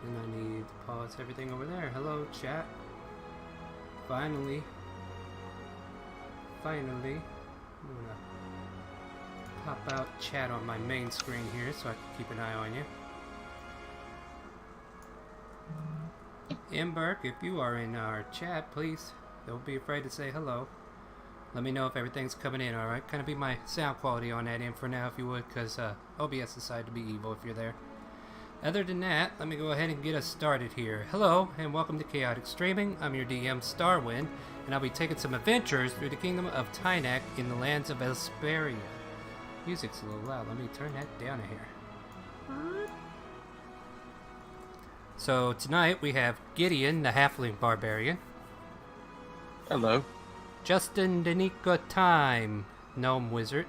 And I need to pause everything over there. Hello, chat. Finally. I'm gonna pop out chat on my main screen here so I can keep an eye on you. Imberg, if you are in our chat, please don't be afraid to say hello. Let me know if everything's coming in, alright? Kind of be my sound quality on that end for now, if you would, because OBS decided to be evil if you're there. Other than that, let me go ahead and get us started here. Hello, and welcome to Chaotic Streaming. I'm your DM, Starwind, and I'll be taking some adventures through the kingdom of Tynac in the lands of Elsperia. Music's a little loud. Let me turn that down here. So tonight we have Gideon, the Halfling Barbarian. Hello. Justin Danica Time, Gnome Wizard.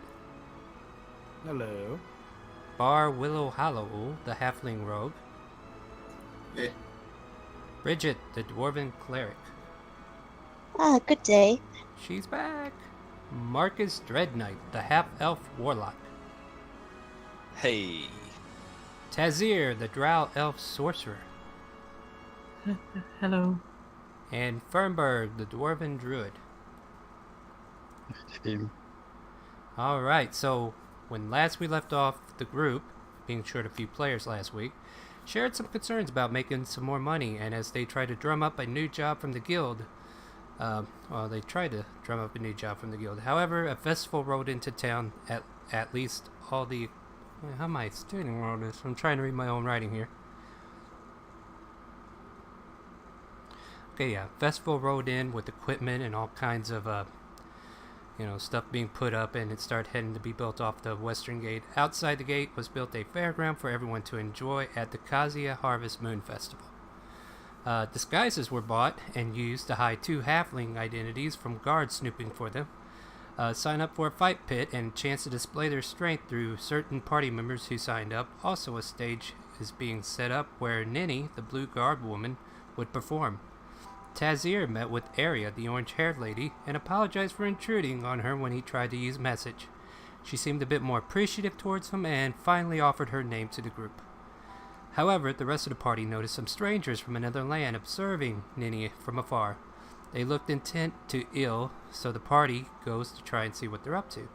Hello. Bar Willow Hollow, the Halfling Rogue. Eh. Bridget, the Dwarven Cleric. Ah, good day. She's back. Marcus Dreadknight, the Half-Elf Warlock. Hey. Tazir, the Drow Elf Sorcerer. Hello. And Fernberg, the Dwarven Druid. Alright, so when last we left off, the group, being short a few players last week, shared some concerns about making some more money, and as they tried to drum up a new job from the guild, they tried to drum up a new job from the guild. However, a festival rolled into town at least all the... How am I stating all this? I'm trying to read my own writing here. Okay, yeah, festival rode in with equipment and all kinds of, stuff being put up, and it started heading to be built off the western gate. Outside the gate was built a fairground for everyone to enjoy at the Kazia Harvest Moon Festival. Disguises were bought and used to hide two halfling identities from guards snooping for them. Sign up for a fight pit and chance to display their strength through certain party members who signed up. Also, a stage is being set up where Ninny, the blue garb woman, would perform. Tazir met with Arya, the orange-haired lady, and apologized for intruding on her when he tried to use message. She seemed a bit more appreciative towards him and finally offered her name to the group. However, the rest of the party noticed some strangers from another land observing Ninny from afar. They looked intent to ill, so the party goes to try and see what they're up to.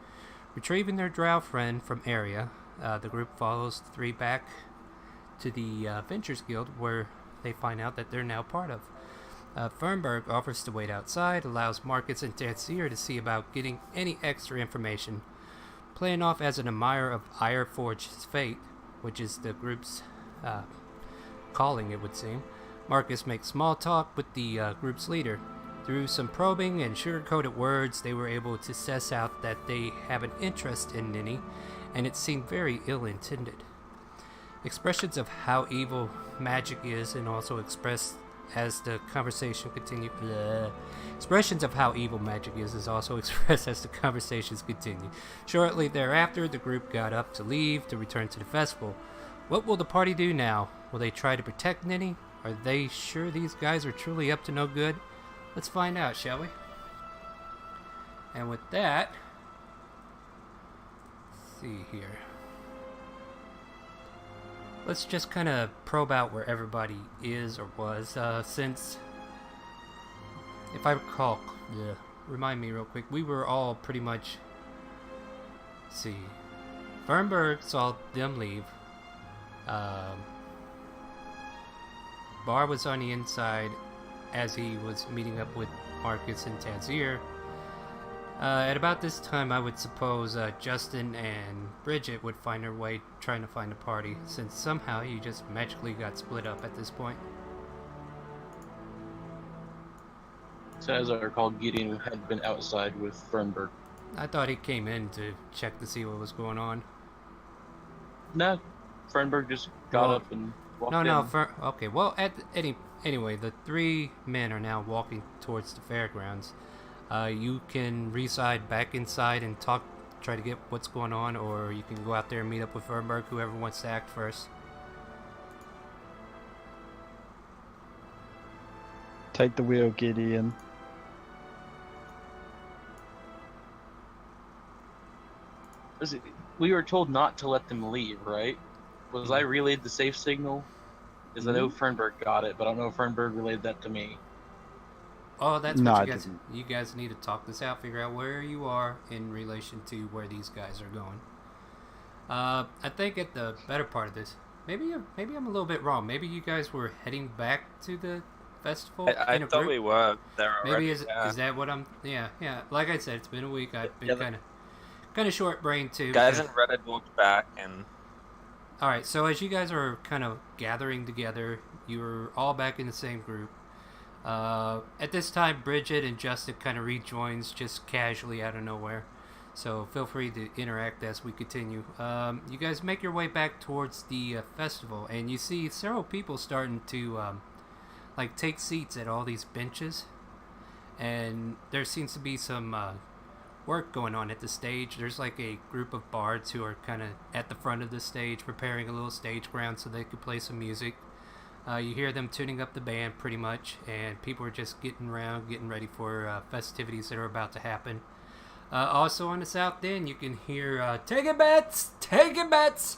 Retrieving their drow friend from Arya, the group follows the three back to the Ventures Guild, where they find out that they're now part of. Fernberg offers to wait outside, allows Marcus and Tazir to see about getting any extra information. Playing off as an admirer of Ironforge's fate, which is the group's calling, it would seem, Marcus makes small talk with the group's leader. Through some probing and sugar-coated words, they were able to suss out that they have an interest in Ninny, and it seemed very ill-intended. Expressions of how evil magic is, and also expressed as the conversation continued. Expressions of how evil magic is also expressed as the conversations continue. Shortly thereafter, the group got up to leave to return to the festival. What will the party do now? Will they try to protect Ninny? Are they sure these guys are truly up to no good? Let's find out, shall we? And with that, let's see here. Let's just kind of probe out where everybody is or was, since, if I recall, remind me real quick, we were all pretty much, let's see, Fernberg saw them leave, Bar was on the inside as he was meeting up with Marcus and Tazir. At about this time, I would suppose Justin and Bridget would find their way trying to find a party, since somehow you just magically got split up at this point. So as I recall, Gideon had been outside with Fernberg. I thought he came in to check to see what was going on. No, Fernberg just got up and walked in. Okay, well, anyway, the three men are now walking towards the fairgrounds. You can reside back inside and try to get what's going on, or you can go out there and meet up with Fernberg, whoever wants to act first. Take the wheel, Gideon. We were told not to let them leave, right? Was I relayed the safe signal? Is I know Fernberg got it, but I don't know if Fernberg relayed that to me. Oh, that's No, what I you guys. didn't. You guys need to talk this out. Figure out where you are in relation to where these guys are going. I think at the better part of this, maybe I'm a little bit wrong. Maybe you guys were heading back to the festival I in a thought group. we were there Maybe already. is that what I'm? Yeah, yeah. Like I said, it's been a week. I've been Yeah, kind of short brained too. guys Because, in Reddit walked back, and all right, so as you guys are kind of gathering together, you're all back in the same group. At this time, Bridget and Justin kind of rejoins just casually out of nowhere. So feel free to interact as we continue. You guys make your way back towards the festival, and you see several people starting to like take seats at all these benches. And there seems to be some work going on at the stage. There's like a group of bards who are kind of at the front of the stage, preparing a little stage ground so they could play some music. You hear them tuning up the band pretty much, and people are just getting around, getting ready for festivities that are about to happen. Also on the south end, you can hear taking bets, taking bets.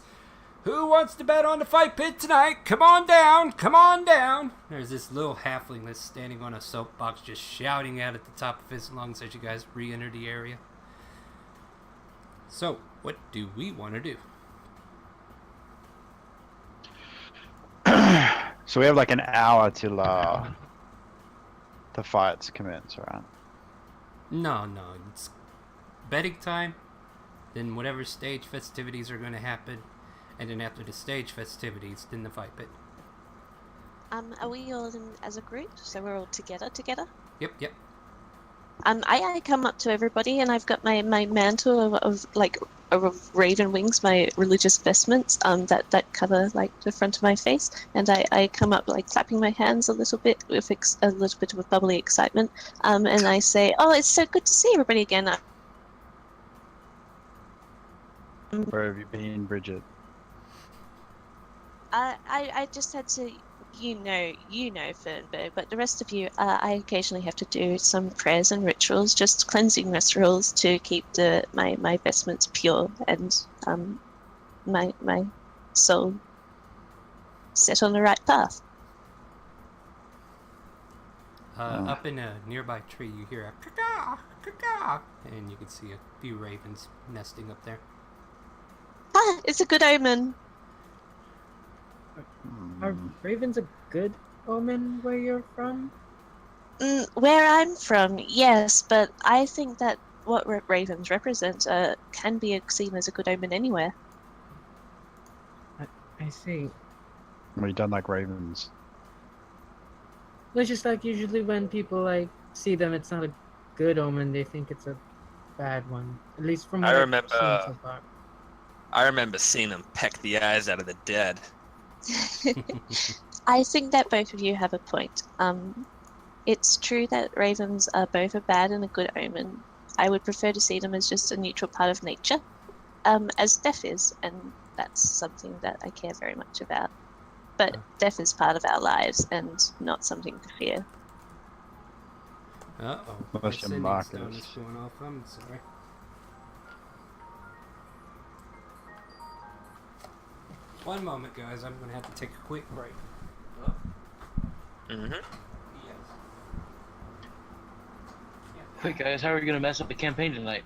Who wants to bet on the fight pit tonight? Come on down, come on down. There's this little halfling that's standing on a soapbox just shouting out at the top of his lungs as you guys re-enter the area. So, what do we want to do? So we have like an hour till the fights commence, right? No, it's betting time, then whatever stage festivities are going to happen, and then after the stage festivities, then the fight pit. Are we all in as a group? So we're all together? Yep. I come up to everybody and I've got my mantle of raven wings, my religious vestments, that cover like the front of my face, and I come up like clapping my hands a little bit with a little bit of bubbly excitement, and I say, "Oh, it's so good to see everybody again." Where have you been, Bridget? I just had to, you know, Fernberg, but the rest of you, I occasionally have to do some prayers and rituals, just cleansing rituals to keep my vestments pure and my soul set on the right path. Up in a nearby tree, you hear a caw caw, and you can see a few ravens nesting up there. Ah, it's a good omen. Are ravens a good omen where you're from? Where I'm from, yes, but I think that what ravens represent can be seen as a good omen anywhere. I see. We don't like ravens. It's just like usually when people like see them, it's not a good omen. They think it's a bad one. At least from what I've seen so far. I remember seeing him peck the eyes out of the dead. I think that both of you have a point. It's true that ravens are both a bad and a good omen. I would prefer to see them as just a neutral part of nature, as death is, and that's something that I care very much about. But death is part of our lives and not something to fear. Uh-oh. Unless My your sending mark stone is- is going off. I'm sorry. One moment, guys. I'm going to have to take a quick break. Mm-hmm. Yes. Quick, guys, how are you gonna mess up the campaign tonight?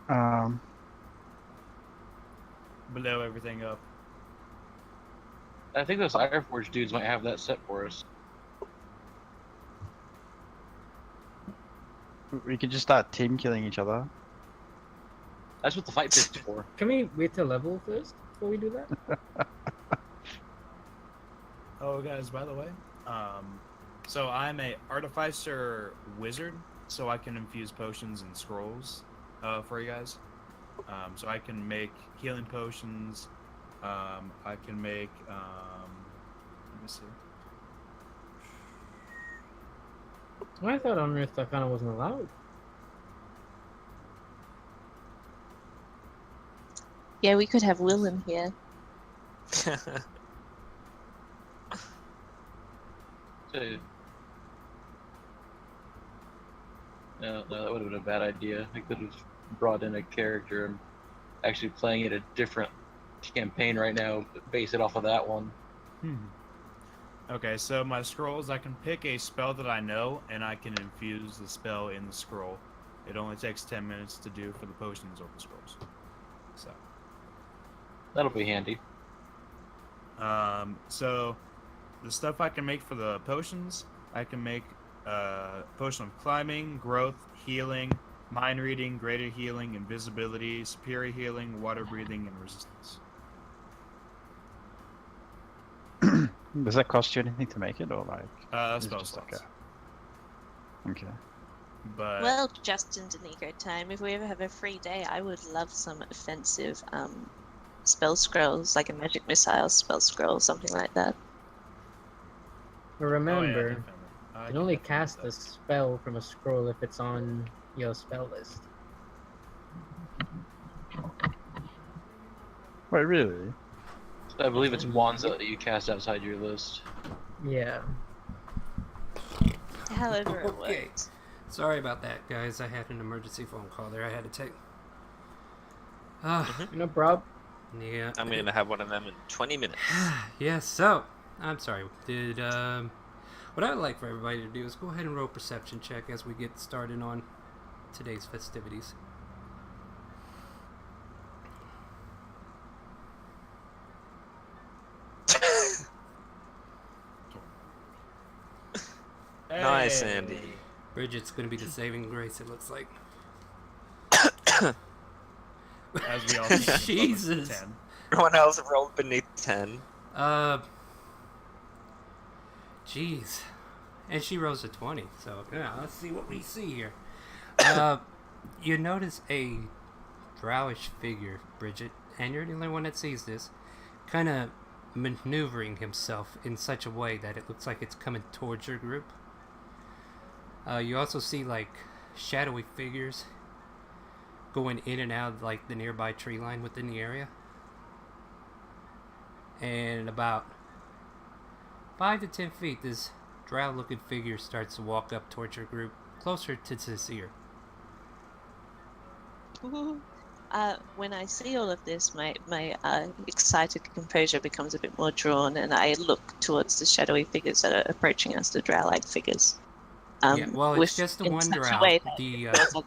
Blow everything up. I think those Ironforge dudes might have that set for us. We could just start team killing each other. That's what the fight pit's for. Can we wait till level first before we do that? Oh, guys, by the way, so I'm a artificer wizard, so I can infuse potions and scrolls for you guys. So I can make healing potions. I can make. Let me see. Well, I thought on Earth that kind of wasn't allowed. Yeah, we could have Will in here. No, that would have been a bad idea. I could have brought in a character and actually playing it a different campaign right now, but base it off of that one. Okay, so my scrolls, I can pick a spell that I know, and I can infuse the spell in the scroll. It only takes 10 minutes to do for the potions or the scrolls. So, That'll be handy. so the stuff I can make for the potions, I can make potion of climbing, growth, healing, mind reading, greater healing, invisibility, superior healing, water breathing, and resistance. Does that cost you anything to make it, or like? is it Spell just like slots. Okay. But Well, Justin Denico time. If we ever have a free day, I would love some offensive spell scrolls, like a magic missile spell scroll, something like that. But oh, yeah, remember, definitely. I you can can only definitely cast do a that. spell from a scroll if it's on your spell list. Wait, really? I believe it's wands that you cast outside your list. Yeah. However it Okay. works. Sorry about that, guys. I had an emergency phone call there I had to take. No problem. Yeah. I'm gonna have one of them in 20 minutes. Yes, so, I'm sorry. What I would like for everybody to do is go ahead and roll perception check as we get started on today's festivities. Nice, Hey. Andy. Bridget's going to be the saving grace, it looks like. As we all see, it's Jesus. 10. Everyone else rolled beneath 10. Jeez. And she rose to 20, so yeah, let's see what we see here. You notice a drowish figure, Bridget, and you're the only one that sees this, kind of maneuvering himself in such a way that it looks like it's coming towards your group. You also see like shadowy figures going in and out of like the nearby tree line within the area. And about 5 to 10 feet, this drow-looking figure starts to walk up towards your group, closer to Cecile. When I see all of this, my excited composure becomes a bit more drawn, and I look towards the shadowy figures that are approaching us, the drow-like figures. Yeah, well, it's just the in one such a drow. way that The it feels like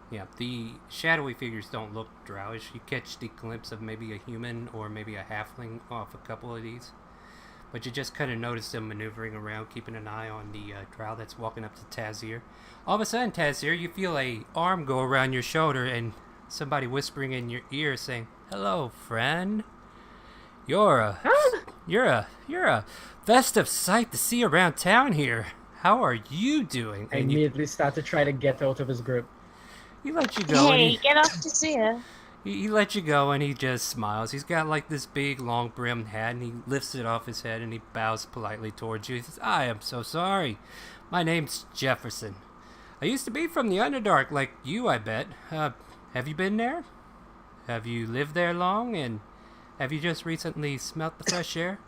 yeah, the shadowy figures don't look drowish. You catch the glimpse of maybe a human or maybe a halfling off a couple of these, but you just kind of notice them maneuvering around, keeping an eye on the drow that's walking up to Tazir. All of a sudden, Tazir, you feel a arm go around your shoulder and somebody whispering in your ear saying, "Hello, friend. You're a festive sight to see around town here. How are you doing?" I And immediately start to try to get out of his grip. he lets you go, and Hey, he get off to see her. He lets you go and he just smiles. He's got like this big long brimmed hat and he lifts it off his head and he bows politely towards you. He says, "I am so sorry. My name's Jefferson. I used to be from the Underdark like you, I bet. Have you been there? Have you lived there long? And have you just recently smelt the fresh air?"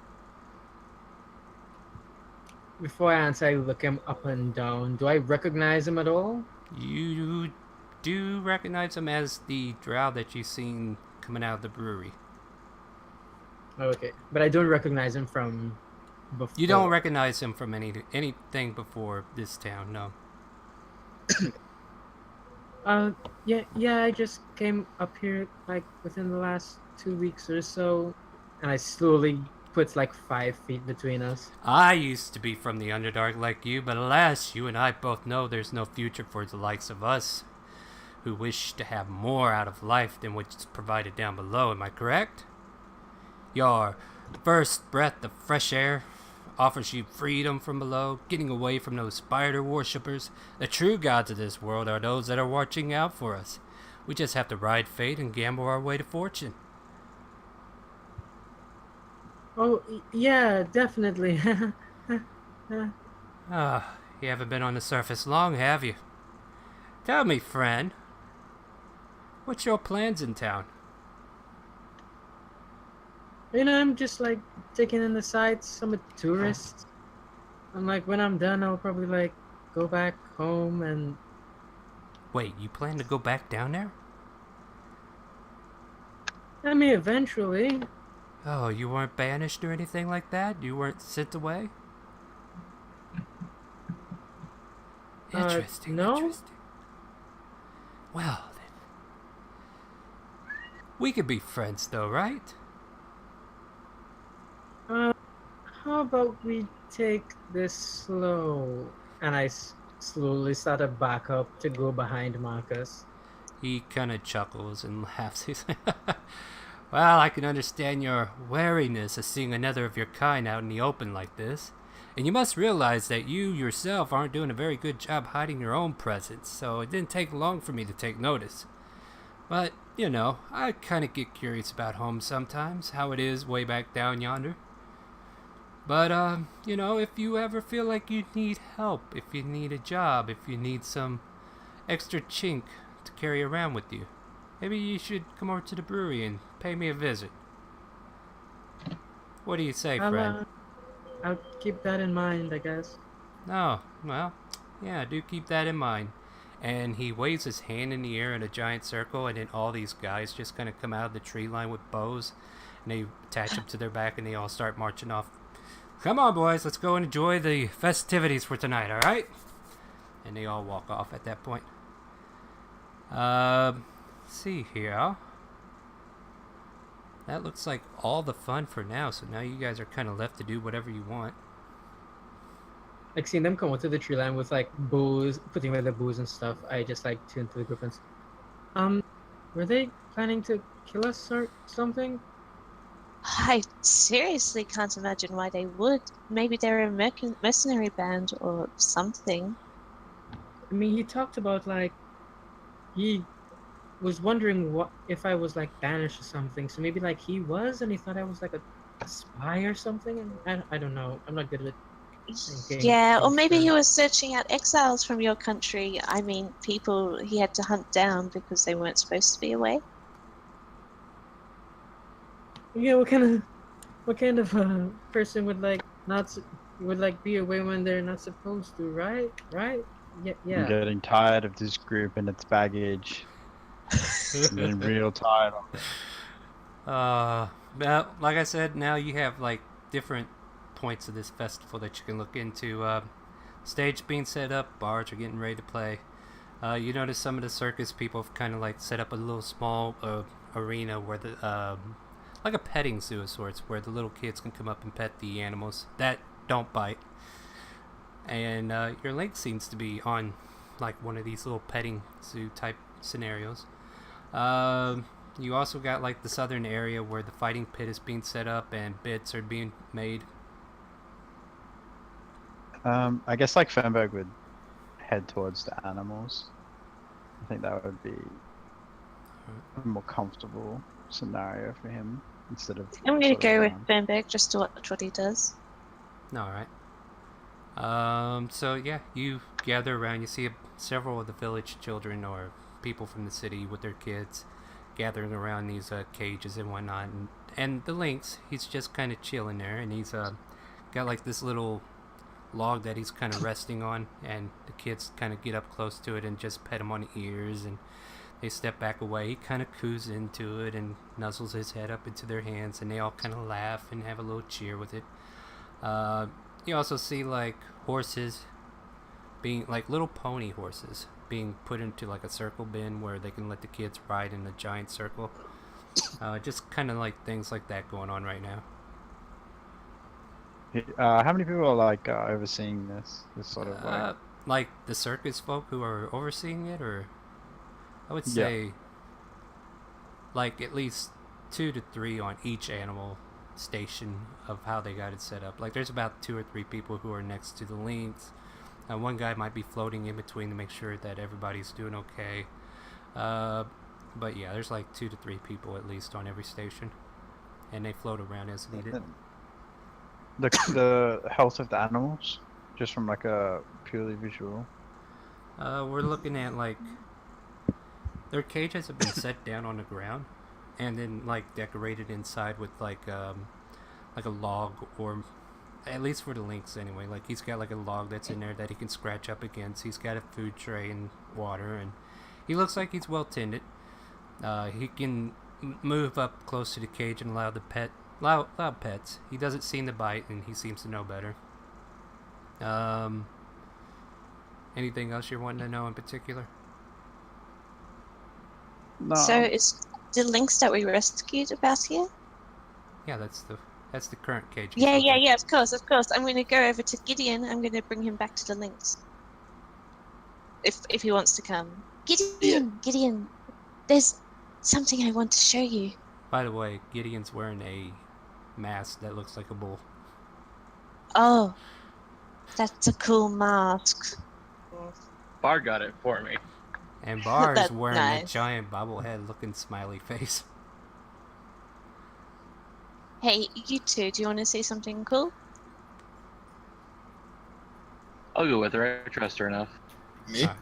Before I answer, I look him up and down. Do I recognize him at all? You do recognize him as the drow that you've seen coming out of the brewery. Okay, but I don't recognize him from before. You don't recognize him from anything before this town, no. Yeah, I just came up here like within the last 2 weeks or so, and I slowly puts like 5 feet between us. I used to be from the Underdark like you, but alas, you and I both know there's no future for the likes of us, who wish to have more out of life than what's provided down below, am I correct? Your first breath of fresh air offers you freedom from below, getting away from those spider worshippers. The true gods of this world are those that are watching out for us. We just have to ride fate and gamble our way to fortune. Oh, yeah, definitely. Ah, you haven't been on the surface long, have you? Tell me, friend, what's your plans in town? I'm just like taking in the sights. I'm a tourist. I'm like, when I'm done, I'll probably like go back home and Wait, you plan to go back down there? I mean, eventually. Oh, you weren't banished or anything like that? You weren't sent away? Interesting, no. interesting. Well, then. We could be friends, though, right? How about we take this slow? And I slowly start to back up to go behind Marcus. He kind of chuckles and laughs. He's like, well, I can understand your wariness of seeing another of your kind out in the open like this. And you must realize that you yourself aren't doing a very good job hiding your own presence, so it didn't take long for me to take notice. But, you know, I kind of get curious about home sometimes, how it is way back down yonder. But, you know, if you ever feel like you need help, if you need a job, if you need some extra chink to carry around with you, maybe you should come over to the brewery and pay me a visit. What do you say, friend? I'll keep that in mind, I guess. Oh, well, yeah, do keep that in mind. And he waves his hand in the air in a giant circle, and then all these guys just kind of come out of the tree line with bows, and they attach them to their back, and they all start marching off. Come on, boys, let's go and enjoy the festivities for tonight, alright? And they all walk off at that point. Let's see here. That looks like all the fun for now, so now you guys are kind of left to do whatever you want. Like seeing them come onto the tree line with like bows, putting away the bows and stuff. I just like tune to the group and were they planning to kill us or something? I seriously can't imagine why they would. Maybe they're a mercenary band or something. I mean, he talked about like he was wondering what if I was like banished or something. So maybe like he was, and he thought I was like a spy or something. And I don't know. I'm not good with thinking. Yeah, or maybe he was searching out exiles from your country. I mean, people he had to hunt down because they weren't supposed to be away. Yeah, what kind of person would like would like be away when they're not supposed to, right? Right? Yeah, yeah. I'm getting tired of this group and its baggage. I'm getting real tired of it. Well, like I said, now you have like different points of this festival that you can look into. Stage being set up, bars are getting ready to play. You notice some of the circus people have kind of like set up a little small arena where the like a petting zoo of sorts, where the little kids can come up and pet the animals that don't bite. And your link seems to be on like one of these little petting zoo type scenarios. You also got like the southern area where the fighting pit is being set up and bits are being made. I guess like Fernberg would head towards the animals. I think that would be a more comfortable scenario for him instead of. I'm going to sort of go with around. Bernberg just to watch what he does. Alright. So yeah, you gather around, you see several of the village children or people from the city with their kids gathering around these cages and whatnot, and the lynx, he's just kind of chilling there, and he's got like this little log that he's kind of resting on, and the kids kind of get up close to it and just pet him on the ears, and they step back away. He kind of coos into it and nuzzles his head up into their hands, and they all kind of laugh and have a little cheer with it. You also see like horses being like little pony horses being put into like a circle bin where they can let the kids ride in a giant circle. Just kind of like things like that going on right now. How many people are like overseeing this sort of Like the circus folk who are overseeing it, or I would say like at least 2 to 3 on each animal station of how they got it set up. Like there's about 2 or 3 people who are next to the lynx. One guy might be floating in between to make sure that everybody's doing okay. But yeah, there's like 2 to 3 people at least on every station, and they float around as needed. the health of the animals, just from like a purely visual. We're looking at like their cages have been set down on the ground, and then like decorated inside with like a log, or at least for the lynx anyway. Like he's got like a log that's in there that he can scratch up against. He's got a food tray and water, and he looks like he's well tended. He can move up close to the cage and allow the pet loud pets. He doesn't seem to bite, and he seems to know better. Anything else you're wanting to know in particular? No. So is the lynx that we rescued about here? Yeah, that's the current cage. Yeah, yeah, yeah. Of course, of course. I'm going to go over to Gideon. I'm going to bring him back to the lynx. If he wants to come. Gideon, there's something I want to show you. By the way, Gideon's wearing a mask that looks like a bull. Oh, that's a cool mask. Bar got it for me. And Bar is That's wearing nice. a giant bobblehead-looking smiley face. Hey, you two, do you want to say something cool? I'll go with her. I trust her enough. Me? Alright.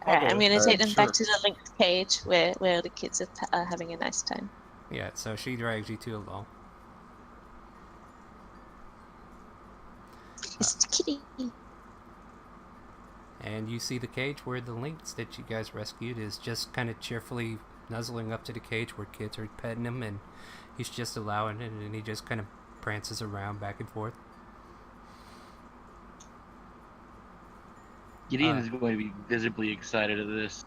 Alright, I'm going to take them sure. back to the lynx cage where the kids are having a nice time. Yeah, so she drags you two along. It's the kitty. And you see the cage where the lynx that you guys rescued is just kind of cheerfully nuzzling up to the cage where kids are petting him, and he's just allowing it, and he just kind of prances around back and forth. Gideon is going to be visibly excited at this.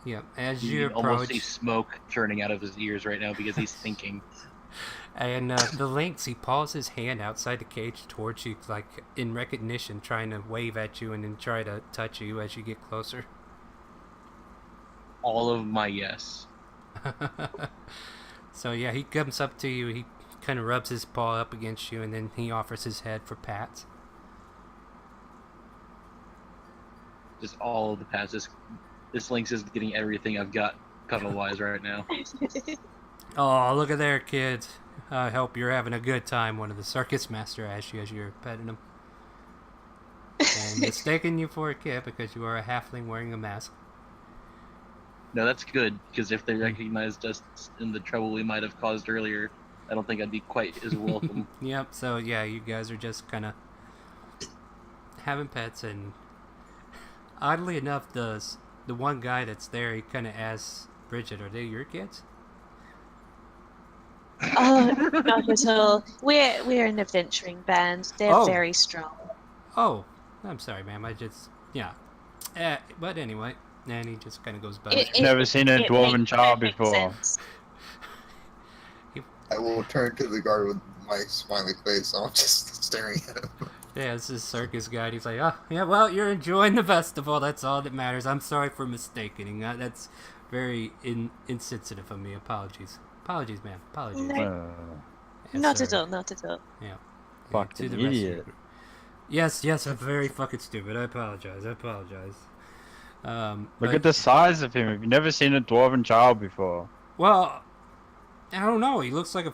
Yeah, as You you can almost see approach, smoke churning out of his ears right now because he's thinking. and the lynx, he paws his hand outside the cage towards you, like in recognition, trying to wave at you and then try to touch you as you get closer. All of my yes. So yeah, he comes up to you, he kind of rubs his paw up against you, and then he offers his head for pats. Just all of the pats. This lynx is getting everything I've got cuddle-wise right now. Oh, look at there, kids. I hope you're having a good time, one of the circus master asks you as you're petting him. And mistaking you for a kid because you are a halfling wearing a mask. No, that's good, because if they recognized us in the trouble we might have caused earlier, I don't think I'd be quite as welcome. Yep, so yeah, you guys are just kind of having pets, and oddly enough, the one guy that's there, he kind of asks Bridget, are they your kids? Oh, not at all. We're an adventuring band. They're Oh. very strong. Oh, I'm sorry, ma'am, I just, yeah. But anyway, and he just kind of goes by. Never seen a dwarven child before. Sense. I will turn to the guard with my smiley face. I'm just staring at him. Yeah, it's this circus guy. He's like, oh, yeah, well, you're enjoying the festival. That's all that matters. I'm sorry for mistaking. That's very insensitive of me. Apologies. Apologies, man. Apologies. No. Yes, Not sir. at all, not at all. Yeah. Fucking To the rest of your idiot. group. Yes, I'm very fucking stupid. I apologize. Look But- at the size of him. Have you never seen a dwarven child before? Well, I don't know. He looks like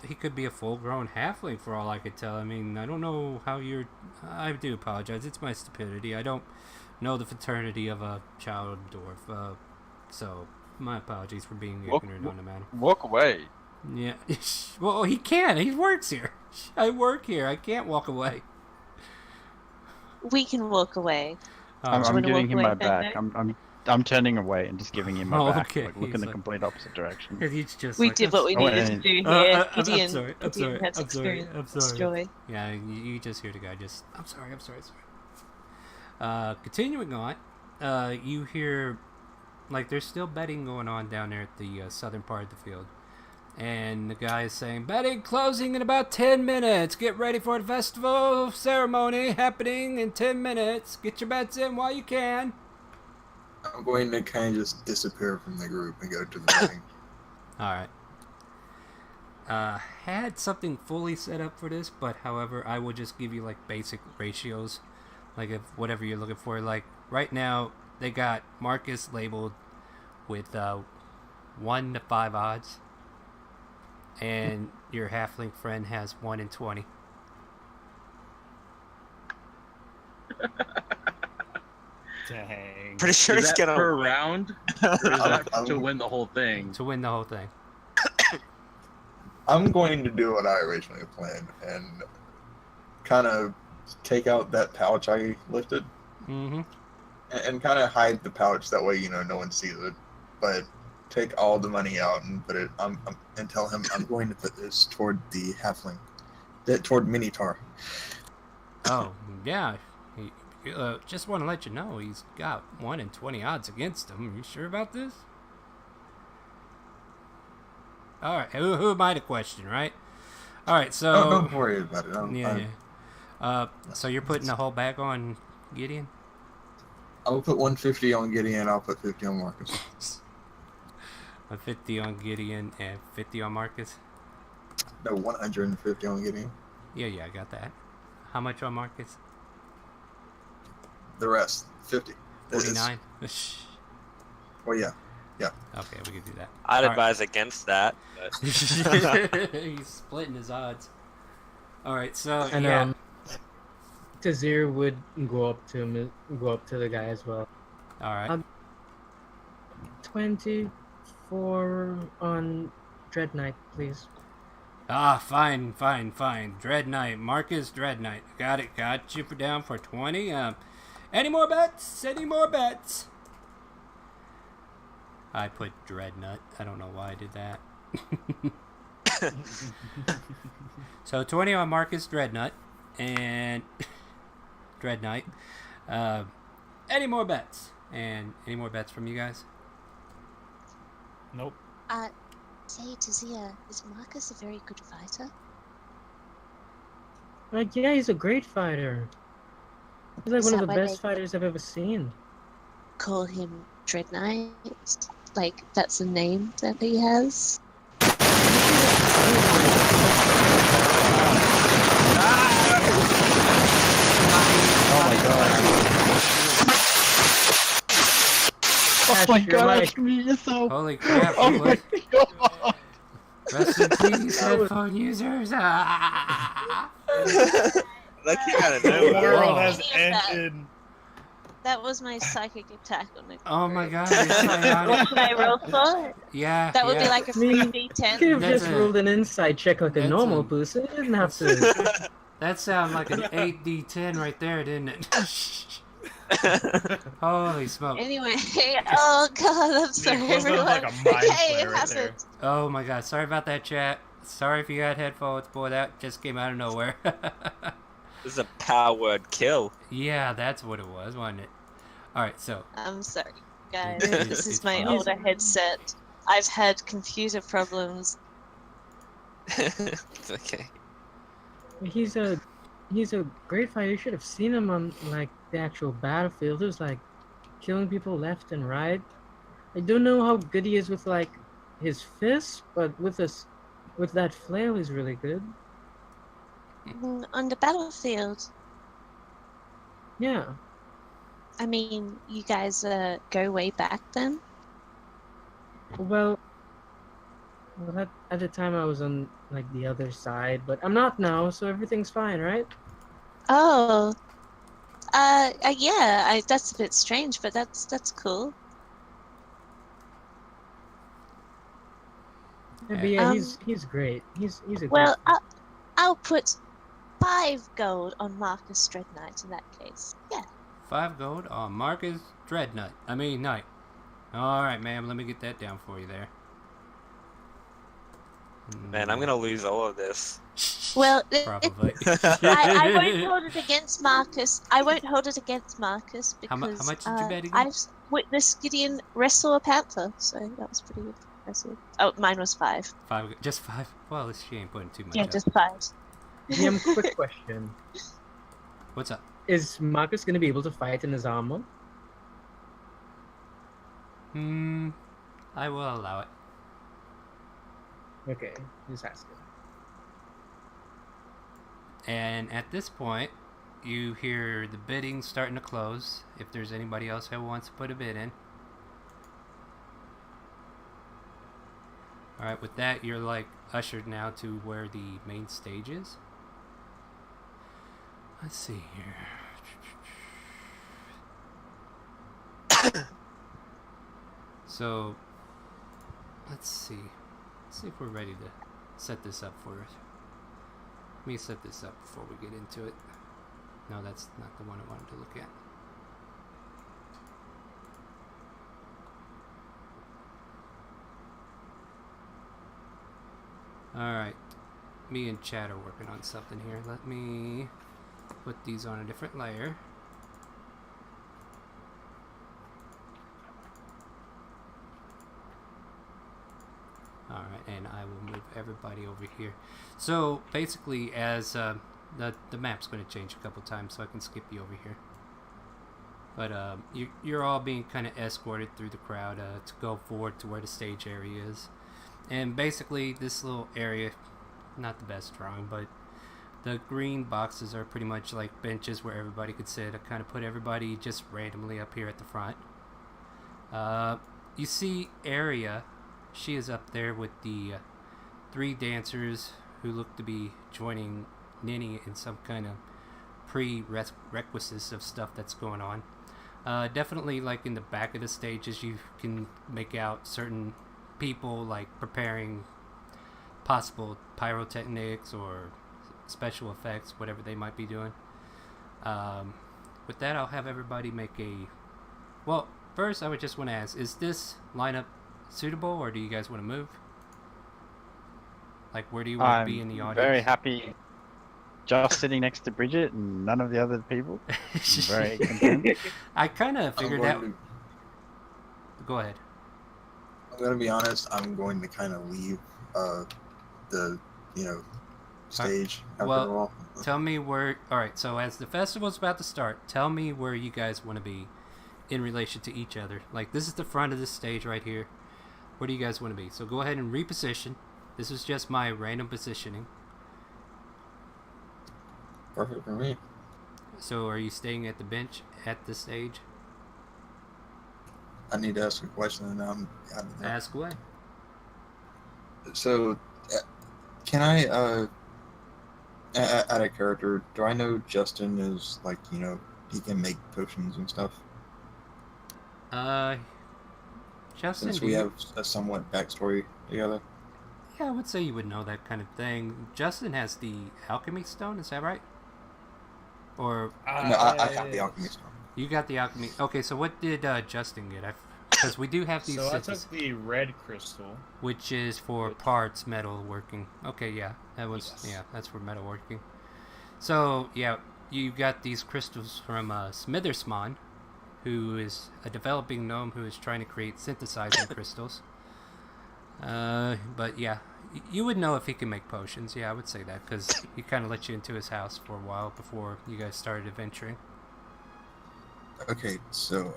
he could be a full-grown halfling for all I could tell. I mean, I don't know how you're... I do apologize. It's my stupidity. I don't know the fraternity of a child dwarf. So, my apologies for being ignorant on the matter. Walk away. Yeah. Well, he can't. He works here. I work here. I can't walk away. We can walk away. I'm, Do you I'm wanna giving walk him away, my back. I'm turning away and just giving him my Oh, back. okay. Like, look He's in the like- complete opposite direction. And he's just We like, did what we Oh, needed to and- do here. I'm Gideon, sorry. I'm Gideon sorry. has I'm sorry. experienced I'm sorry. joy. Yeah, you just hear the guy just, I'm sorry. Continuing on, you hear, like, there's still betting going on down there at the southern part of the field. And the guy is saying, betting closing in about 10 minutes. Get ready for the festival ceremony happening in 10 minutes. Get your bets in while you can. I'm going to kind of just disappear from the group and go to the bank. Alright. Had something fully set up for this, but however, I will just give you like basic ratios. Like if whatever you're looking for. Like right now, they got Marcus labeled with 1 to 5 odds. And your halfling friend has 1 in 20. Dang. Pretty sure Is it's that gonna per win. round? Or is that I'm- to win the whole thing? To win the whole thing. I'm going to do what I originally planned and kind of take out that pouch I lifted Mm-hmm. and kind of hide the pouch. That way, no one sees it. But take all the money out and put it and tell him I'm going to put this toward the halfling, toward Minotaur. Oh, yeah. Just want to let you know he's got 1 in 20 odds against him. Are you sure about this? All right. Who am I to question, right? All right. So. Oh, don't worry about it. Yeah. So you're putting the whole bag on Gideon? I'll put 150 on Gideon. I'll put 50 on Marcus. 50 on Gideon and 50 on Marcus? No, 150 on Gideon. Yeah, I got that. How much on Marcus? The rest, 50. 49? Well, yeah. Okay, we can do that. I'd All advise against that. But... He's splitting his odds. Alright, so, And yeah. Tazir would go up to the guy as well. Alright. 24 on Dread Knight, please. Ah, fine. Dread Knight. Marcus Dread Knight. Got it. Got you down for 20. Any more bets? I put Dreadnut. I don't know why I did that. So 20 on Marcus Dreadnut and Dread Knight. Any more bets? And any more bets from you guys? Nope. Say, Tazia, is Marcus a very good fighter? Like, yeah, he's a great fighter. He's like Is one of that the why best they fighters I've ever seen. call him Dread Knight? Like, that's the name that he has? Oh my god, Right. Ash, mute yourself. Holy crap. Oh my god. Rest in peace, headphone users. Ah. That came out of The nowhere. world Whoa. has Yeah. ended. That was my psychic attack on the Oh my group. god. You're psionic. What should I roll for? Yeah. That would be yeah. like a Me- 3d10. Could have That's just a- rolled an inside check like a that's normal a- person. You didn't have to. That sounded like an 8d10 right there, didn't it? Holy smoke. Anyway, oh god, I'm sorry equivalent everyone. of like a mind Hey, flare it right happened. Oh my god, sorry about that, chat. Sorry if you got headphones. Boy, that just came out of nowhere. This is a power word kill. Yeah, that's what it was, wasn't it? Alright, so. I'm sorry, guys. It's- This it's is my fine. older headset. I've had computer problems. It's okay. He's a great fighter. You should have seen him on like the actual battlefield. He was like killing people left and right. I don't know how good he is with like his fists, but with that flail, he's really good. On the battlefield, Yeah. I mean, you guys go way back then? Well, at the time I was on like the other side, but I'm not now, so everything's fine, right? Oh. Yeah, that's a bit strange, but that's cool. Yeah, but yeah, Um, he's great. He's a Well, good I'll put 5 gold on Marcus Dread Knight in that case. Yeah. 5 gold on Marcus Dreadnut. Knight. Alright, ma'am, let me get that down for you there. Man, I'm gonna lose all of this. Well, Probably. I won't hold it against Marcus. I won't hold it against Marcus How because much did you bet again? I've witnessed Gideon wrestle a panther, so that was pretty impressive. Oh, mine was 5. 5, just 5? Well, she ain't putting too much Yeah, up. just 5. DM, quick question. What's up? Is Marcus gonna be able to fight in his armor? I will allow it. Okay, just asking. And at this point, you hear the bidding starting to close. If there's anybody else who wants to put a bid in. Alright, with that, you're like ushered now to where the main stage is. Let's see here. So, let's see. Let's see if we're ready to set this up for us. Let me set this up before we get into it. No, that's not the one I wanted to look at. Alright. Me and Chad are working on something here. Let me put these on a different layer. Alright, and I will move everybody over here. So, basically, as the map's going to change a couple times, so I can skip you over here. But you're all being kind of escorted through the crowd to go forward to where the stage area is. And basically, this little area, not the best drawing, but the green boxes are pretty much like benches where everybody could sit. I kind of put everybody just randomly up here at the front. You see Aria. She is up there with the 3 dancers who look to be joining Ninny in some kind of prerequisites of stuff that's going on. Definitely, like in the back of the stages, you can make out certain people like preparing possible pyrotechnics or special effects, whatever they might be doing. With that, I'll have everybody make a... Well, first I would just want to ask, is this lineup suitable, or do you guys want to move? Like, where do you want to be in the audience? Very happy just sitting next to Bridget and none of the other people. I'm very content. I kind of figured out... Go ahead. I'm going to be honest, I'm going to kind of leave the, stage after well, a while. Tell me where... Alright, so as the festival's about to start, tell me where you guys want to be in relation to each other. Like, this is the front of this stage right here. Where do you guys want to be? So go ahead and reposition. This is just my random positioning. Perfect for me. So are you staying at the bench at the stage? I need to ask a question and I'm out of there. Ask away. So, can I, add a character? Do I know Justin is, like, he can make potions and stuff? Justin, Since we have a somewhat backstory together. Yeah, I would say you would know that kind of thing. Justin has the alchemy stone, is that right? Or No, I have the alchemy stone. you got the alchemy? Okay, so what did Justin get? Because we do have these. So I took the red crystal, which is for parts metal working. Okay, yeah, that was Yes. yeah, that's for metal working. So yeah, you got these crystals from Smithersmon, who is a developing gnome who is trying to create synthesizing crystals. But yeah, you would know if he can make potions. Yeah, I would say that, because he kind of let you into his house for a while before you guys started adventuring. Okay, so,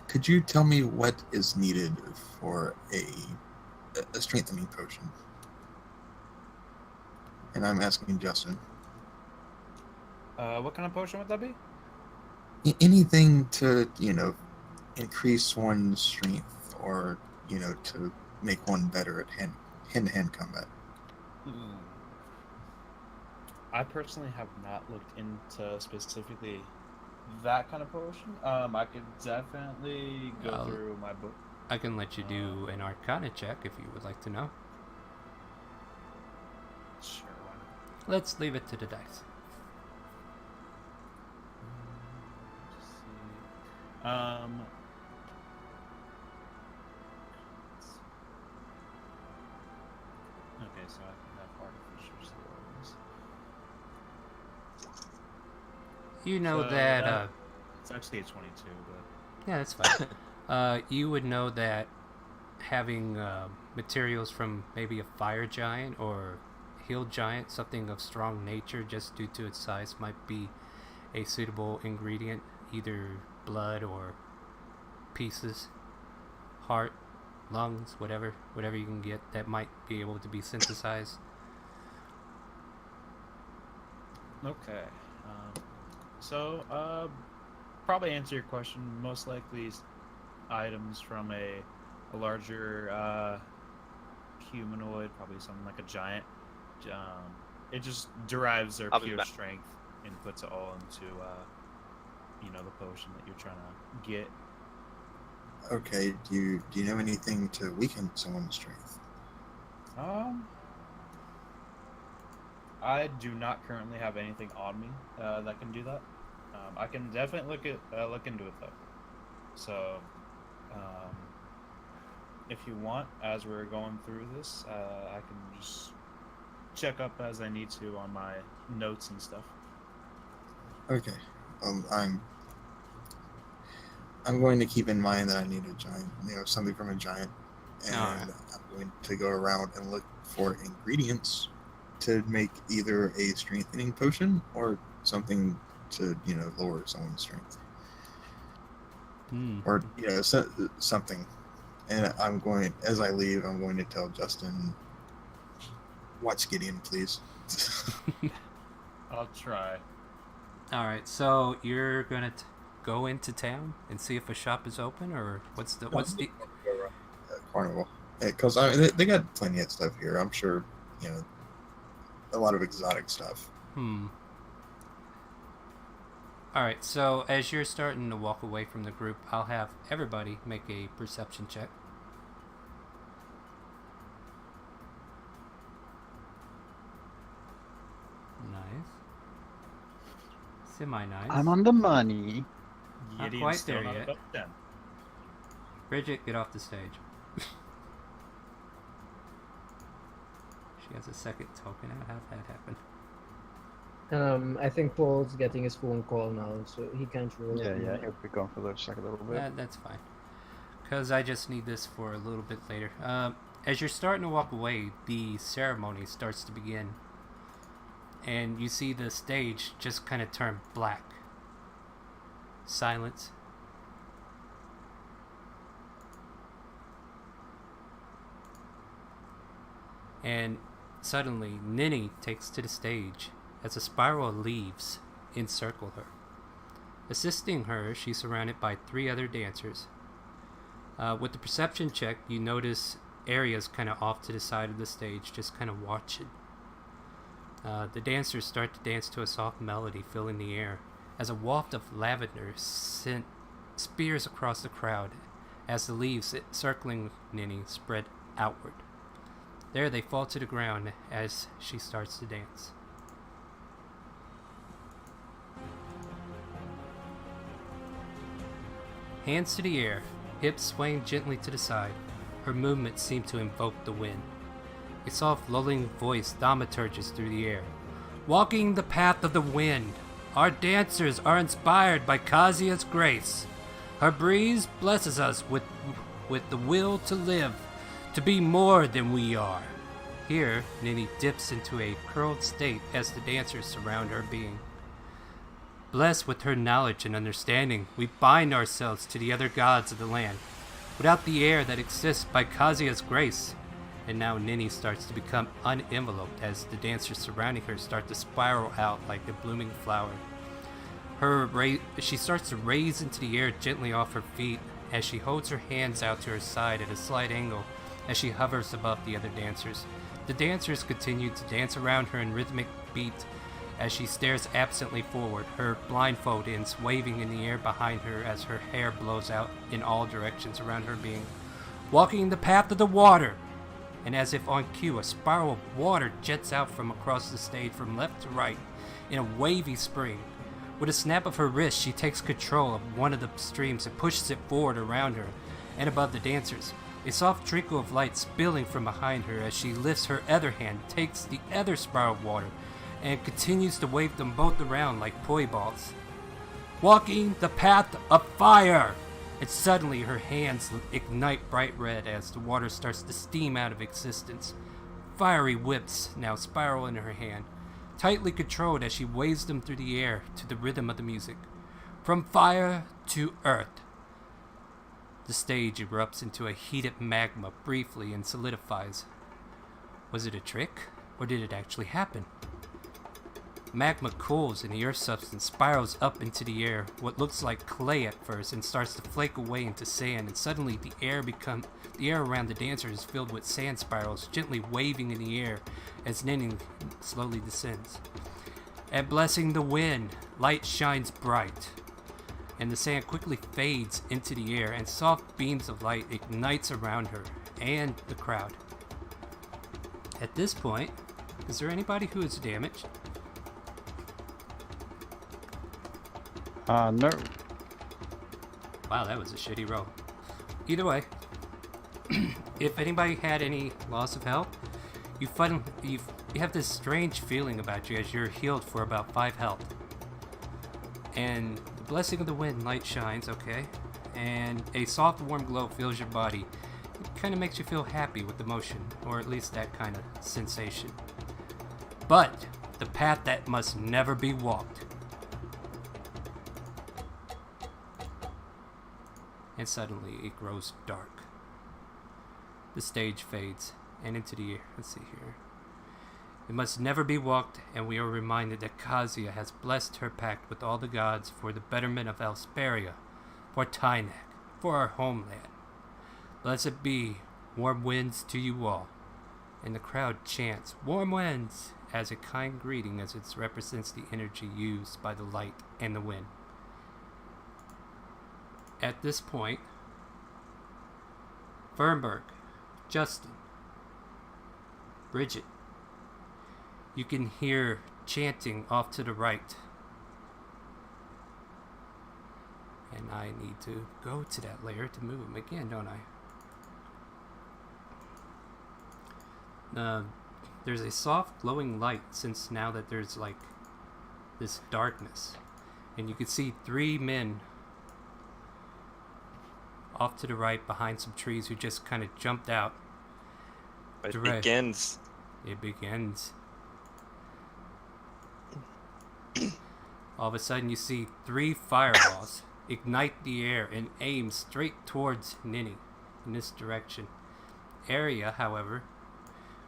could you tell me what is needed for a strengthening potion? And I'm asking Justin. what kind of potion would that be? Anything to, increase one's strength or, to make one better at hand-to-hand combat. I personally have not looked into specifically that kind of potion. I could definitely go through my book. I can let you do an Arcana check if you would like to know. Sure, why not? Let's leave it to the dice. Let's see. Okay, so I can have artificial skills. You know So that it's actually a 22, but yeah, that's fine. You would know that having materials from maybe a fire giant or hill giant, something of strong nature just due to its size, might be a suitable ingredient, either blood or pieces, heart, lungs, whatever you can get that might be able to be synthesized. okay. So, probably answer your question. Most likely, items from a larger humanoid, probably something like a giant. It just derives their I'll be pure back. strength and puts it all into, the potion that you're trying to get. Okay, do you know anything to weaken someone's strength? I do not currently have anything on me that can do that. I can definitely look into it though. So, if you want, as we're going through this, I can just check up as I need to on my notes and stuff. Okay. I'm going to keep in mind that I need a giant, something from a giant, and Alright. I'm going to go around and look for ingredients to make either a strengthening potion or something to, lower someone's strength, Hmm. or something. And as I leave, I'm going to tell Justin, watch Gideon, please. I'll try. All right, so you're gonna go into town and see if a shop is open, or what's the Carnival, because they got plenty of stuff here. I'm sure, a lot of exotic stuff. All right, so as you're starting to walk away from the group, I'll have everybody make a perception check. Nice. Semi-nice. I'm on the money. Not Gideon's quite still there not yet. above 10. Bridget, get off the stage. She has a second token out. How'd that happen? I think Paul's getting his phone call now, so he can't roll. Yeah, he'll be gone for just like a little bit. That's fine. Because I just need this for a little bit later. As you're starting to walk away, the ceremony starts to begin. And you see the stage just kind of turn black. Silence. And suddenly, Ninny takes to the stage as a spiral of leaves encircle her. Assisting her, she's surrounded by 3 other dancers. With the perception check, you notice areas kind of off to the side of the stage, just kind of watching. The dancers start to dance to a soft melody filling the air as a waft of lavender scent spears across the crowd as the leaves circling Ninny spread outward. There they fall to the ground as she starts to dance. Hands to the air, hips swaying gently to the side, her movements seem to invoke the wind. A soft lulling voice thaumaturges through the air. Walking the path of the wind, our dancers are inspired by Kazia's grace. Her breeze blesses us with the will to live, to be more than we are. Here, Ninny dips into a curled state as the dancers surround her being. Blessed with her knowledge and understanding, we bind ourselves to the other gods of the land. Without the air that exists by Kazia's grace. And now Ninny starts to become unenveloped as the dancers surrounding her start to spiral out like a blooming flower. She starts to raise into the air gently off her feet as she holds her hands out to her side at a slight angle as she hovers above the other dancers. The dancers continue to dance around her in rhythmic beat as she stares absently forward, her blindfold ends waving in the air behind her as her hair blows out in all directions around her being. Walking the path of the water! And as if on cue, a spiral of water jets out from across the stage from left to right in a wavy spring. With a snap of her wrist, she takes control of one of the streams and pushes it forward around her and above the dancers. A soft trickle of light spilling from behind her as she lifts her other hand, takes the other spiral of water, and continues to wave them both around like poi balls. Walking the path of fire! And suddenly her hands ignite bright red as the water starts to steam out of existence. Fiery whips now spiral in her hand, tightly controlled as she waves them through the air to the rhythm of the music. From fire to earth. The stage erupts into a heated magma briefly and solidifies. Was it a trick, or did it actually happen? Magma cools and the earth substance spirals up into the air, what looks like clay at first, and starts to flake away into sand, and suddenly the air around the dancers is filled with sand spirals, gently waving in the air as Ninny slowly descends. And blessing the wind, light shines bright, and the sand quickly fades into the air, and soft beams of light ignites around her and the crowd. At this point, is there anybody who is damaged? No. Wow, that was a shitty roll. Either way, if anybody had any loss of health, you have this strange feeling about you as you're healed for about 5 health. And the blessing of the wind light shines, okay? And a soft warm glow fills your body. It kind of makes you feel happy with the motion, or at least that kind of sensation. But the path that must never be walked. And suddenly it grows dark. The stage fades, and into the air. Let's see here. It must never be walked, and we are reminded that Kazia has blessed her pact with all the gods for the betterment of Elsperia, for Tynac, for our homeland. Blessed be warm winds to you all. And the crowd chants, warm winds, as a kind greeting as it represents the energy used by the light and the wind. At this point, Fernberg, Justin, Bridget, you can hear chanting off to the right. And I need to go to that layer to move them again, don't I? There's a soft glowing light since now that there's like this darkness. And you can see 3 men off to the right behind some trees who just kind of jumped out. It begins. It begins. All of a sudden you see 3 fireballs ignite the air and aim straight towards Ninny in this direction. Arya, however,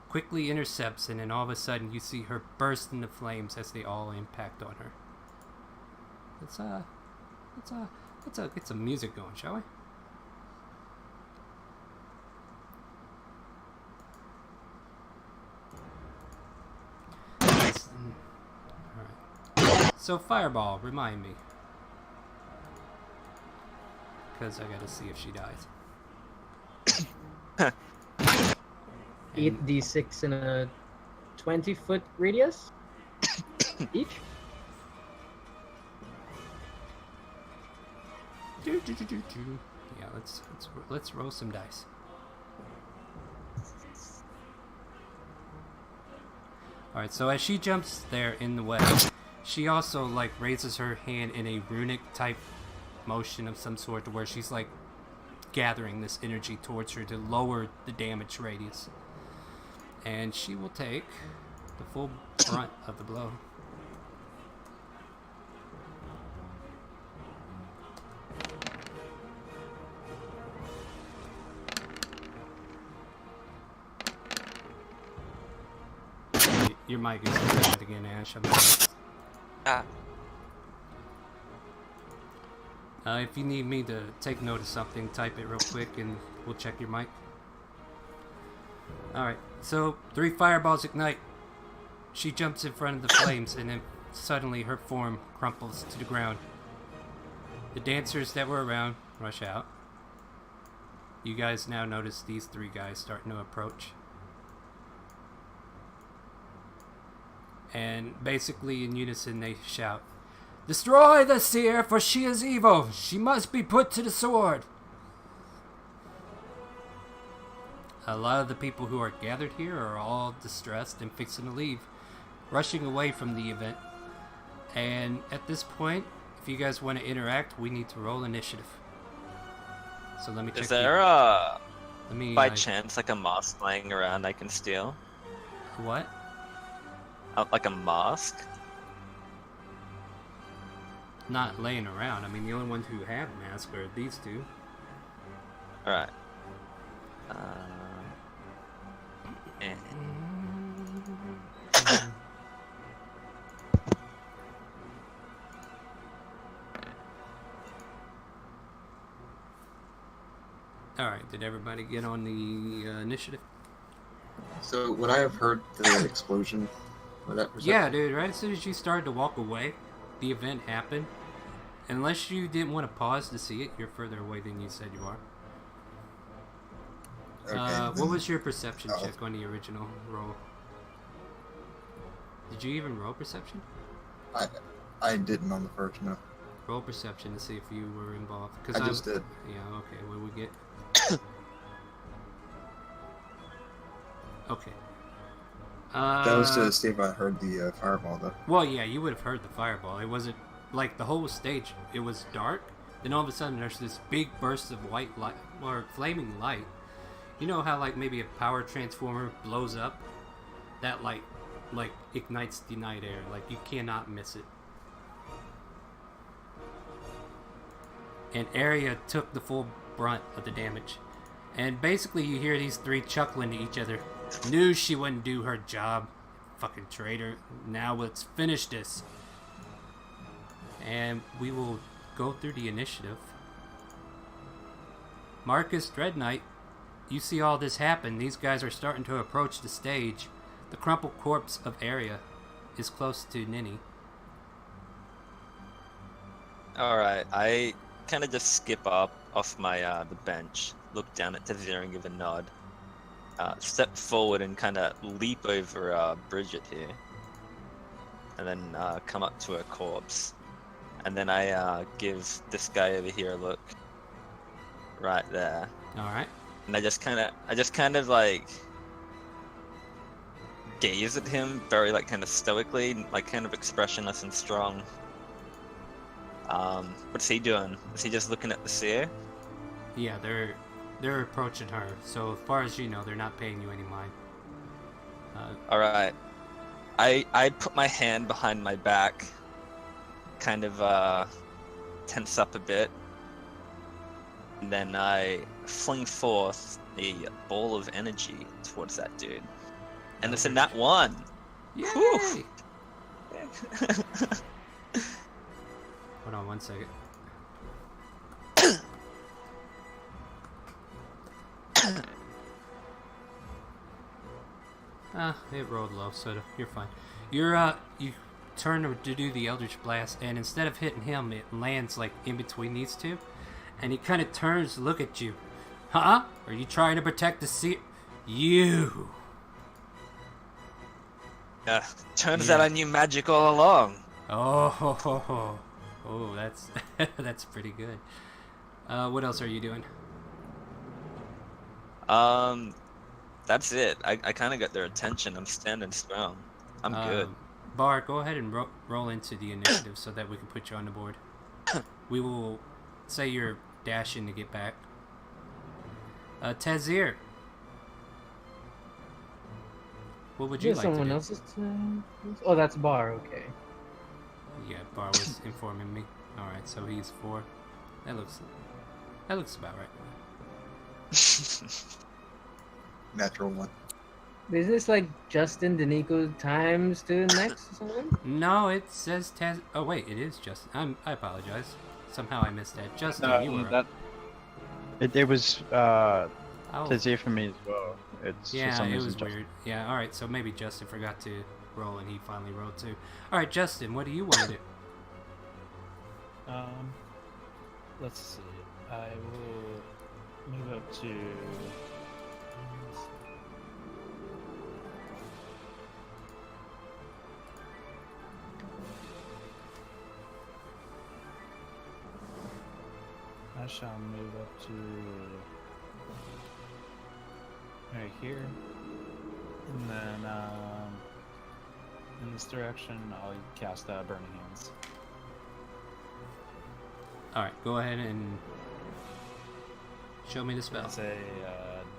quickly intercepts, and then all of a sudden you see her burst into flames as they all impact on her. Let's get some music going, shall we? Alright. So Fireball, remind me. Because I gotta see if she dies. 8d6 in a 20-foot radius each. Yeah, let's roll some dice. All right, so as she jumps there in the web, she also like raises her hand in a runic type motion of some sort, to where she's like gathering this energy towards her to lower the damage radius. And she will take the full brunt of the blow. Your mic is bad again, Ash. I'm sorry. If you need me to take note of something, type it real quick and we'll check your mic. Alright, so 3 fireballs ignite. She jumps in front of the flames, and then suddenly her form crumples to the ground. The dancers that were around rush out. You guys now notice these 3 guys starting to approach. And basically in unison they shout, "Destroy the seer, for she is evil. She must be put to the sword." A lot of the people who are gathered here are all distressed and fixing to leave, rushing away from the event. And at this point, if you guys want to interact, we need to roll initiative. So let me check. Is there by chance like a mosque laying around I can steal? What? Like a mosque? Not laying around. I mean, the only ones who have masks are these 2. Alright. Alright, did everybody get on the initiative? So would I have heard the explosion? Or that Yeah, dude, right as soon as you started to walk away, the event happened. Unless you didn't want to pause to see it, you're further away than you said you are. Okay, what was your perception check on the original roll? Did you even roll perception? I didn't on the first, no. Roll perception to see if you were involved. I just did. Yeah, okay, what did we get? Okay. That was to see if I heard the fireball, though. Well, yeah, you would have heard the fireball. It wasn't like the whole stage. It was dark. Then all of a sudden, there's this big burst of white light or flaming light. You know how like maybe a power transformer blows up? That light like ignites the night air. Like you cannot miss it. And Arya took the full brunt of the damage. And basically you hear these three chuckling to each other. Knew she wouldn't do her job. Fucking traitor. Now let's finish this. And we will go through the initiative. Marcus Dread Knight, you see all this happen. These guys are starting to approach the stage. The crumpled corpse of Arya is close to Ninny. Alright, I kind of just skip up off my the bench, look down at Tazir and give a nod. Step forward and kind of leap over Bridget here. And then come up to her corpse. And then I give this guy over here a look. Right there. Alright. And I just kind of like gaze at him very like kind of stoically, like kind of expressionless and strong. What's he doing? Is he just looking at the seer? Yeah, they're approaching her. So as far as you know, they're not paying you any mind. Alright. I put my hand behind my back, kind of tense up a bit. And then I fling forth a ball of energy towards that dude. And it's in that one. Yay! Whew. Hold on one second. It rolled low, so you're fine. You turn to do the Eldritch Blast, and instead of hitting him, it lands like in between these two. And he kind of turns to look at you. Huh? Are you trying to protect the seer? You! Turns out I knew magic all along. Oh, that's that's pretty good. What else are you doing? That's it. I kind of got their attention. I'm standing strong. I'm good. Bar, go ahead and roll into the initiative so that we can put you on the board. We will say you're dashing to get back. Tazir. What would you like someone to do? else's turn? Oh, that's Bar, okay. Yeah, Bar was informing me. Alright, so he's 4. That looks about right. Natural 1. Is this like Justin Danico times 2 next or something? No, it says Taz. Oh wait, it is Justin. I apologize. Somehow I missed that. Justin, you were up. It was Tazir for me as well. It's for Yeah, some it reason was Justin. weird. Yeah, alright, so maybe Justin forgot to roll and he finally rolled too. Alright, Justin, what do you want to do? Let's see. I will move up to. I shall move up to right here, and then in this direction, I'll cast Burning Hands. Alright, go ahead and show me the spell. It's a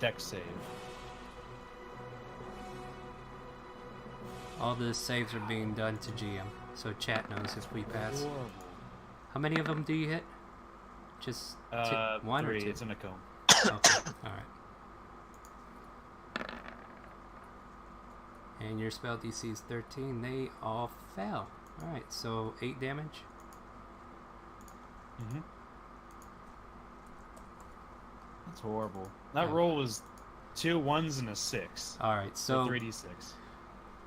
dex save. All the saves are being done to GM, so chat knows if we pass. How many of them do you hit? Just one 3. or 2? It's in a cone. Okay, alright. And your spell DC is 13. They all fell. Alright, so 8 damage. Mm-hmm. That's horrible. That roll was 2 1s and a 6. Alright, so 3d6.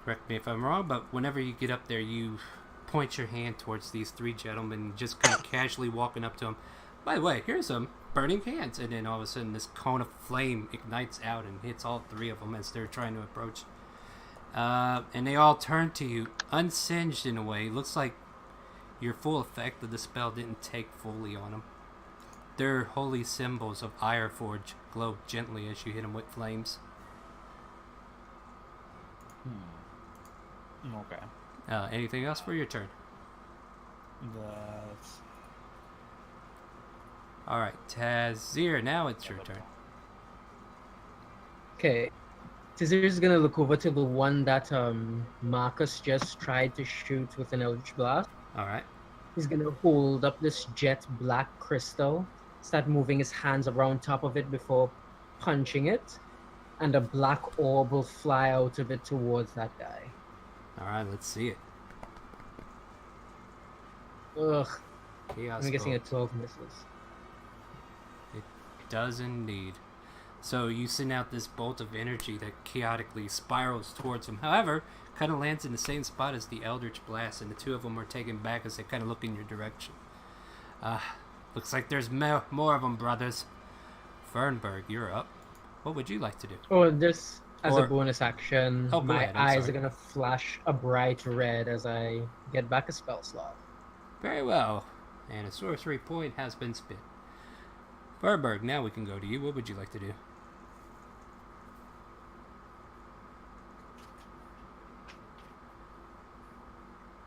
correct me if I'm wrong, but whenever you get up there, you point your hand towards these 3 gentlemen, just kind of casually walking up to them. By the way, here's some burning hands. And then all of a sudden, this cone of flame ignites out and hits all 3 of them as they're trying to approach. And they all turn to you, unsinged in a way. Looks like your full effect of the spell didn't take fully on them. Their holy symbols of Ironforge glow gently as you hit them with flames. Okay. Anything else for your turn? That's All right, Tazir, now it's your turn. Okay. Tizir's gonna look over to the one that Marcus just tried to shoot with an Eldritch Blast. All right. He's gonna hold up this jet black crystal, start moving his hands around top of it before punching it, and a black orb will fly out of it towards that guy. All right, let's see it. Ugh. Chaos I'm guessing a bolt. 12 misses. It does indeed. So you send out this bolt of energy that chaotically spirals towards him. However, kind of lands in the same spot as the Eldritch Blast, and the two of them are taken back as they kind of look in your direction. Looks like there's more of them, brothers. Fernberg, you're up. What would you like to do? Oh, just as Or- a bonus action, Oh, go my ahead, I'm eyes sorry. are gonna flash a bright red as I get back a spell slot. Very well. And a sorcery point has been spent. Fernberg, now we can go to you. What would you like to do?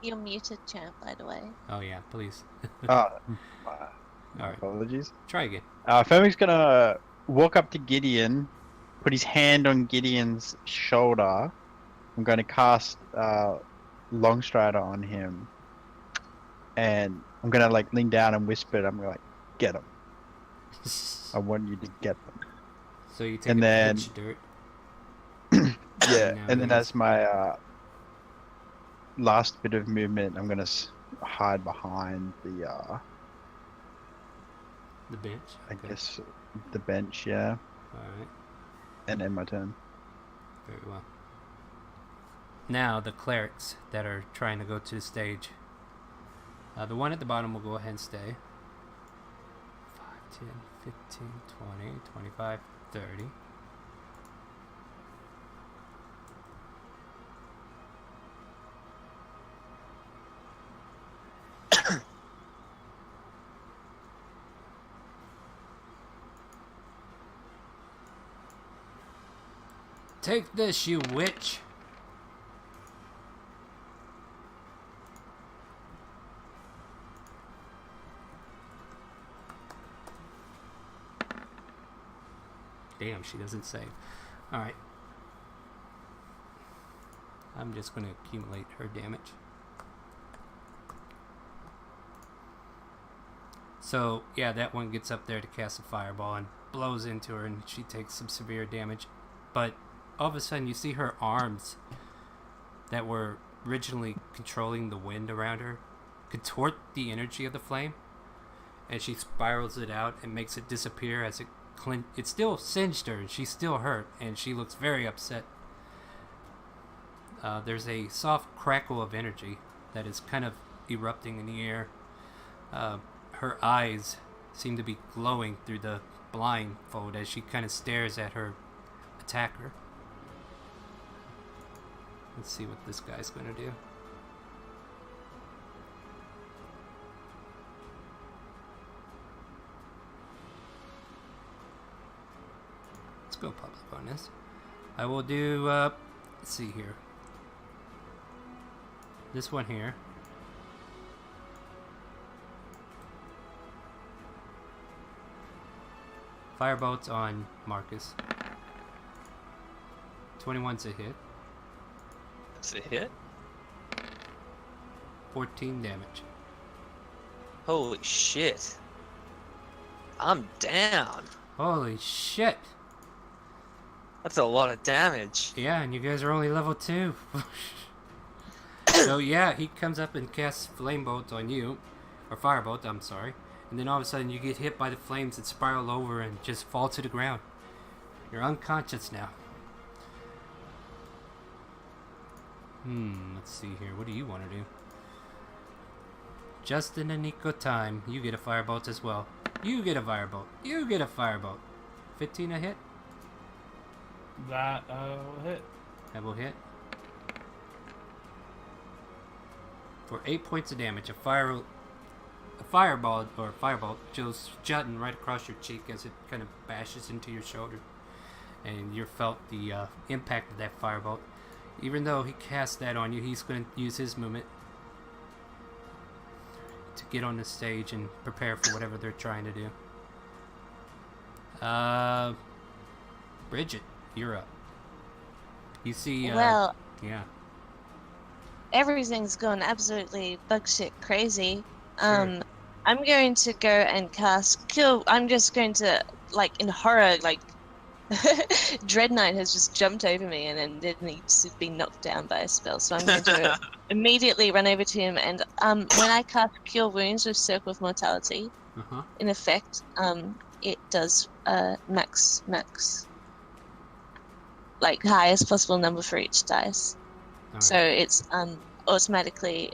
You're muted, champ, by the way. Oh, yeah, please. Oh, Alright. apologies. Try again. Fermic's gonna walk up to Gideon, put his hand on Gideon's shoulder. I'm gonna cast Longstrider on him, and I'm gonna like lean down and whisper. I'm gonna like, get him. I want you to get them. So you take And a then- pitch dirt. Yeah, Now and then he's- as my last bit of movement, I'm gonna hide behind the The bench. I Okay. guess the bench, yeah, Alright. and end my turn. Very well. Now, the clerics that are trying to go to the stage. The one at the bottom will go ahead and stay. 5, 10, 15, 20, 25, 30. Take this, you witch! Damn, she doesn't save. Alright. I'm just going to accumulate her damage. So, yeah, that one gets up there to cast a fireball and blows into her, and she takes some severe damage. But all of a sudden, you see her arms that were originally controlling the wind around her contort the energy of the flame, and she spirals it out and makes it disappear as it still singed her, and she's still hurt, and she looks very upset. There's a soft crackle of energy that is kind of erupting in the air. Her eyes seem to be glowing through the blindfold as she kind of stares at her attacker. Let's see what this guy's going to do. Let's go public on this. I will do, let's see here. This one here. Firebolt on Marcus. 21's a hit. That's a hit. 14 damage. Holy shit. I'm down. Holy shit! That's a lot of damage. Yeah, and you guys are only level 2. So yeah, he comes up and casts Flame Bolt on you. Or Firebolt, I'm sorry. And then all of a sudden you get hit by the flames and spiral over and just fall to the ground. You're unconscious now. Let's see here. What do you want to do? Just in the nick of time, you get a Firebolt as well. You get a Firebolt. You get a Firebolt. 15 a hit? that will hit. That will hit. For 8 points of damage, a fireball goes jutting right across your cheek as it kind of bashes into your shoulder, and you felt the impact of that firebolt. Even though he cast that on you, he's going to use his movement to get on the stage and prepare for whatever they're trying to do. Bridget, you're up. You see, Well, yeah. everything's gone absolutely bug shit crazy. Sure. I'm going to go and cast kill. I'm just going to, like, in horror, like, Dread Knight has just jumped over me and then he's been knocked down by a spell. So I'm going to immediately run over to him and when I cast Cure Wounds with Circle of Mortality, Uh-huh. in effect, it does max, like, highest possible number for each dice. All So right. it's automatically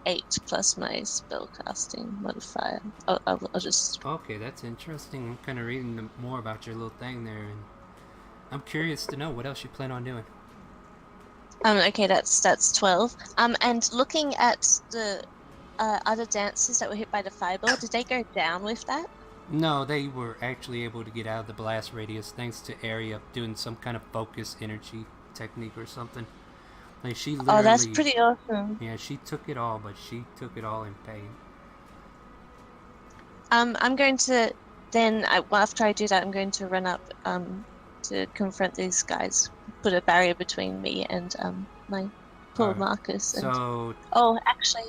8 plus my spellcasting modifier. I'll just. Okay, that's interesting. I'm kind of reading more about your little thing there, and I'm curious to know what else you plan on doing. Okay, that's 12. And looking at the other dancers that were hit by the fireball, did they go down with that? No, they were actually able to get out of the blast radius thanks to Area doing some kind of focus energy technique or something. Like she literally. Oh, that's pretty awesome. Yeah, she took it all, but she took it all in pain. I'm going to then after I do that, I'm going to run up to confront these guys, put a barrier between me and my poor Alright, Marcus. And So, oh, actually,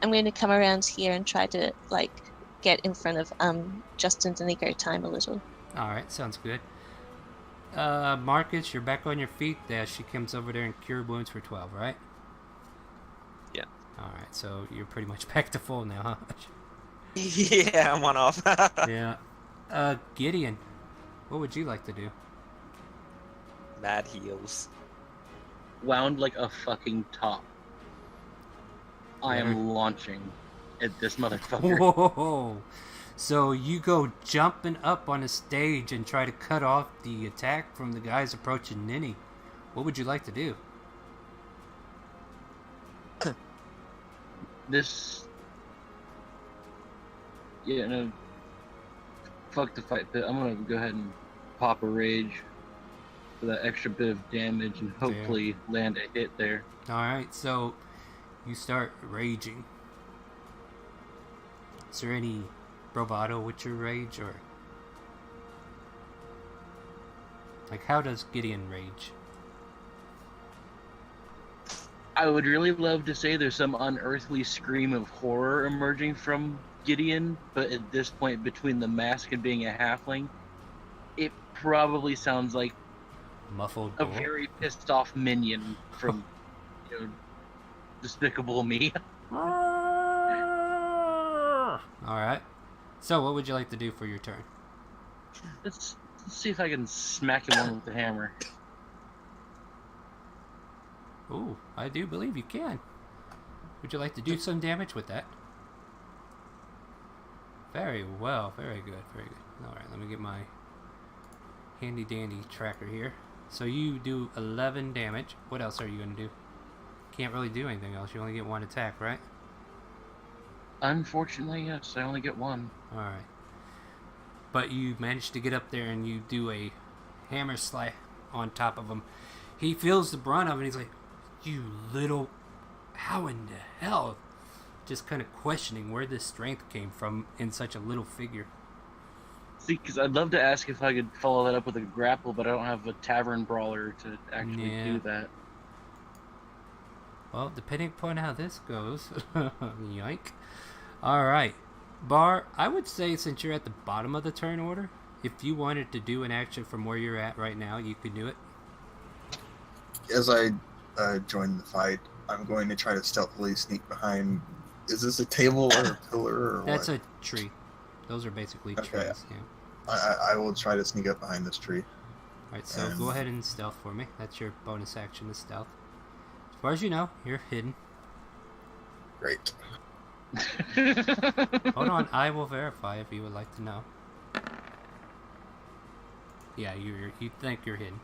I'm going to come around here and try to like get in front of Justin Denico time a little. alright, sounds good. Marcus, you're back on your feet. There, she comes over there and cure wounds for 12, right? Yeah. Alright, so you're pretty much back to full now, huh? Yeah, I'm one off. Yeah. Gideon, what would you like to do? Mad heals. Wound like a fucking top. I Yeah. am launching at this motherfucker. Whoa! So you go jumping up on a stage and try to cut off the attack from the guys approaching Ninny. What would you like to do? This. Yeah, no. Fuck the fight pit. I'm gonna go ahead and pop a rage for that extra bit of damage and hopefully land a hit there. Alright, so you start raging. Is there any bravado with your rage, or like how does Gideon rage? I would really love to say there's some unearthly scream of horror emerging from Gideon, but at this point, between the mask and being a halfling, it probably sounds like Muffled a roar? very pissed off minion from, Despicable Me. Alright. So what would you like to do for your turn? Let's see if I can smack him one with the hammer. Ooh, I do believe you can. Would you like to do some damage with that? Very well, very good, very good. Alright, let me get my handy dandy tracker here. So you do 11 damage. What else are you going to do? Can't really do anything else. You only get one attack, right? Unfortunately, yes, I only get one. Alright. But you manage to get up there and you do a hammer slap on top of him. He feels the brunt of it and he's like, "You little... how in the hell?" Just kind of questioning where this strength came from in such a little figure. See, because I'd love to ask if I could follow that up with a grapple, but I don't have a tavern brawler to actually Yeah. do that. Well, depending upon how this goes. Yoink. Alright. Bar, I would say since you're at the bottom of the turn order, if you wanted to do an action from where you're at right now, you could do it. As I join the fight, I'm going to try to stealthily sneak behind. Is this a table or a pillar or That's what? a tree. Those are basically Okay. trees. Yeah. I will try to sneak up behind this tree. Alright, so go ahead and stealth for me. That's your bonus action to stealth. As far as you know, you're hidden. Great. Hold on, I will verify if you would like to know. Yeah, you think you're hidden.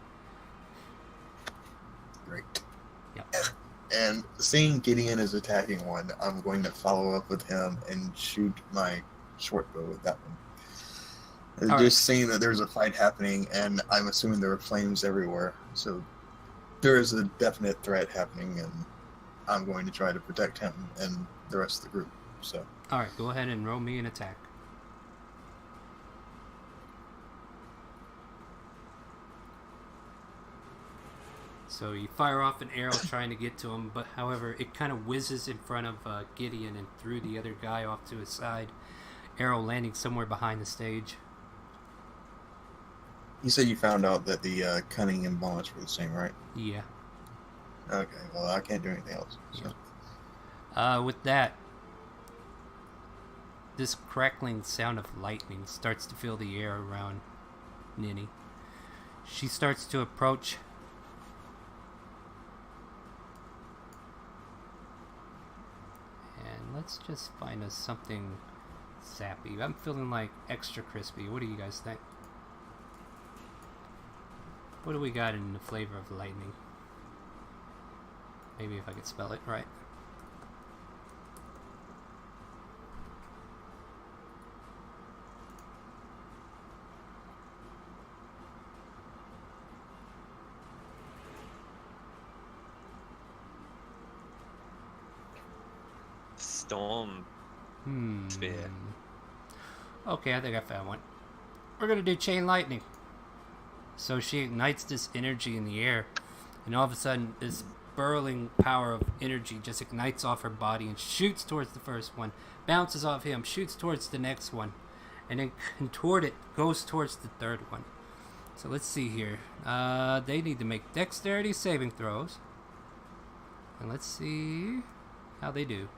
Great. Yep. And seeing Gideon is attacking one, I'm going to follow up with him and shoot my short bow with that one. All Just seeing that there's a fight happening, and I'm assuming there are flames everywhere. So there is a definite threat happening, and I'm going to try to protect him and the rest of the group. So, Alright, go ahead and roll me an attack. So you fire off an arrow trying to get to him, but however, it kind of whizzes in front of Gideon and threw the other guy off to his side. Arrow landing somewhere behind the stage. you said you found out that the cunning and bonus were the same, right? Yeah. Okay, well, I can't do anything else. So. With that, this crackling sound of lightning starts to fill the air around Ninny. She starts to approach. And let's just find us something sappy. I'm feeling like extra crispy. What do you guys think? What do we got in the flavor of lightning? Maybe if I could spell it right. Storm. Sphere. Okay, I think I found one. We're gonna do chain lightning. So she ignites this energy in the air, and all of a sudden, this burling power of energy just ignites off her body and shoots towards the first one, bounces off him, shoots towards the next one, and then contort it, goes towards the third one. So let's see here. They need to make dexterity saving throws. And let's see how they do.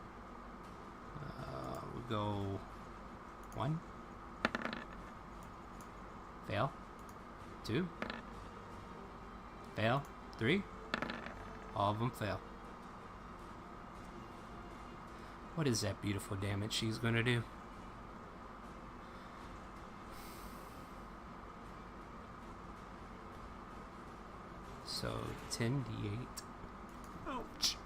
We'll go 1. Fail. 2. Fail. 3. All of them fail. What is that beautiful damage she's gonna do? So 10d8. Ouch.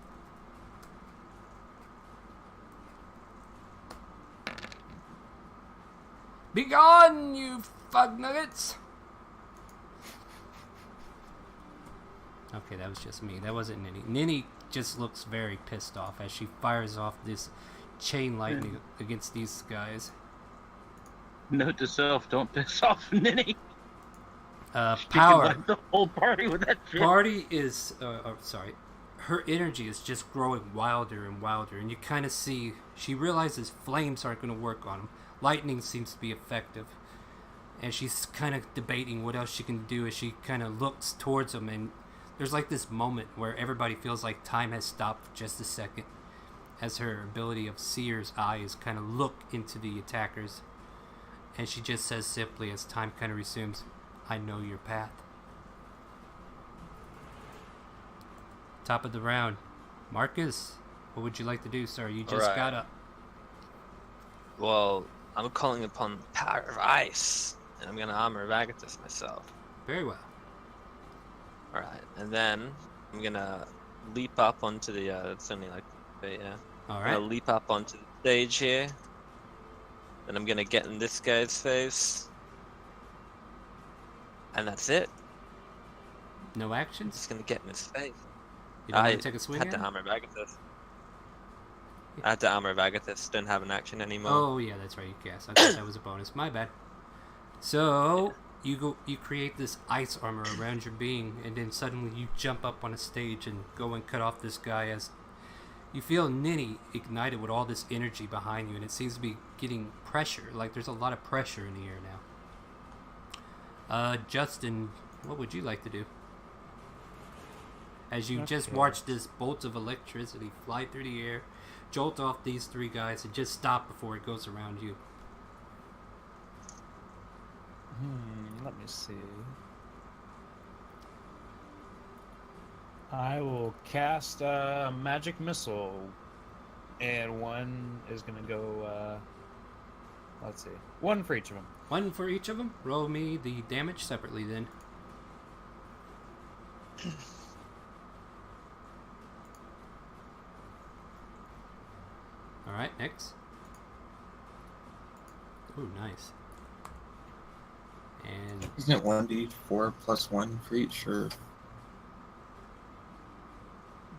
Be gone, you fug nuggets! Okay, that was just me. That wasn't Ninny. Ninny just looks very pissed off as she fires off this chain lightning against these guys. Note to self: don't piss off Ninny. She could Power. wipe the whole party with that shit. Party is, sorry, her energy is just growing wilder and wilder, and you kind of see, she realizes flames aren't going to work on him. Lightning seems to be effective, and she's kind of debating what else she can do as she kind of looks towards him, and there's like this moment where everybody feels like time has stopped for just a second as her ability of Seer's eyes kind of look into the attackers, and she just says simply as time kind of resumes, I know your path. Top of the round. Marcus, what would you like to do, sir? You just Alright. got up. Well, I'm calling upon the power of ice, and I'm gonna armor of Agathis myself. Very well. Alright, and then I'm gonna leap up onto the, it's only like, yeah. I'm Alright. gonna leap up onto the stage here. Then I'm gonna get in this guy's face. And that's it. No I'm actions? just gonna get in his face. You don't I want to take a swing had at the him? armor of Agathis. I had the armor of Agathis, don't have an action anymore. Oh, yeah, that's right. You cast. I thought that was a bonus. My bad. So, you create this ice armor around your being, and then suddenly you jump up on a stage and go and cut off this guy as you feel Ninny ignited with all this energy behind you, and it seems to be getting pressure. Like there's a lot of pressure in the air now. Justin, what would you like to do? As you just Okay. watch this bolt of electricity fly through the air, jolt off these 3 guys, and just stop before it goes around you. Let me see. I will cast a magic missile, and one is gonna go. Let's see, one for each of them. 1 for each of them. Roll me the damage separately then. Alright, next. Ooh, nice. And Isn't it 1d4 plus 1 for each, or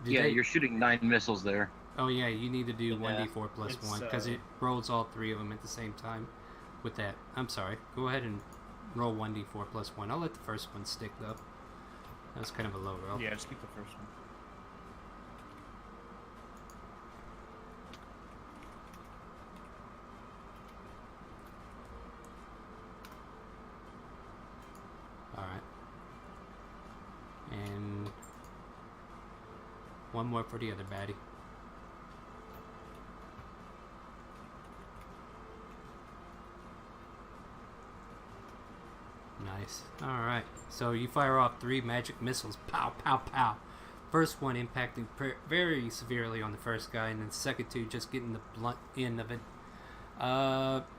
Did Yeah, they- you're shooting 9 missiles there. Oh yeah, you need to do Yeah, 1d4 plus it's, 1 because it rolls all 3 of them at the same time. With that, I'm sorry. Go ahead and roll 1d4 plus 1. I'll let the first one stick though. That was kind of a low roll. Yeah, just keep the first one. All right. And one more for the other baddie. Nice. Alright. So you fire off 3 magic missiles. Pow, pow, pow. First one impacting very severely on the first guy, and then second 2 just getting the blunt end of it.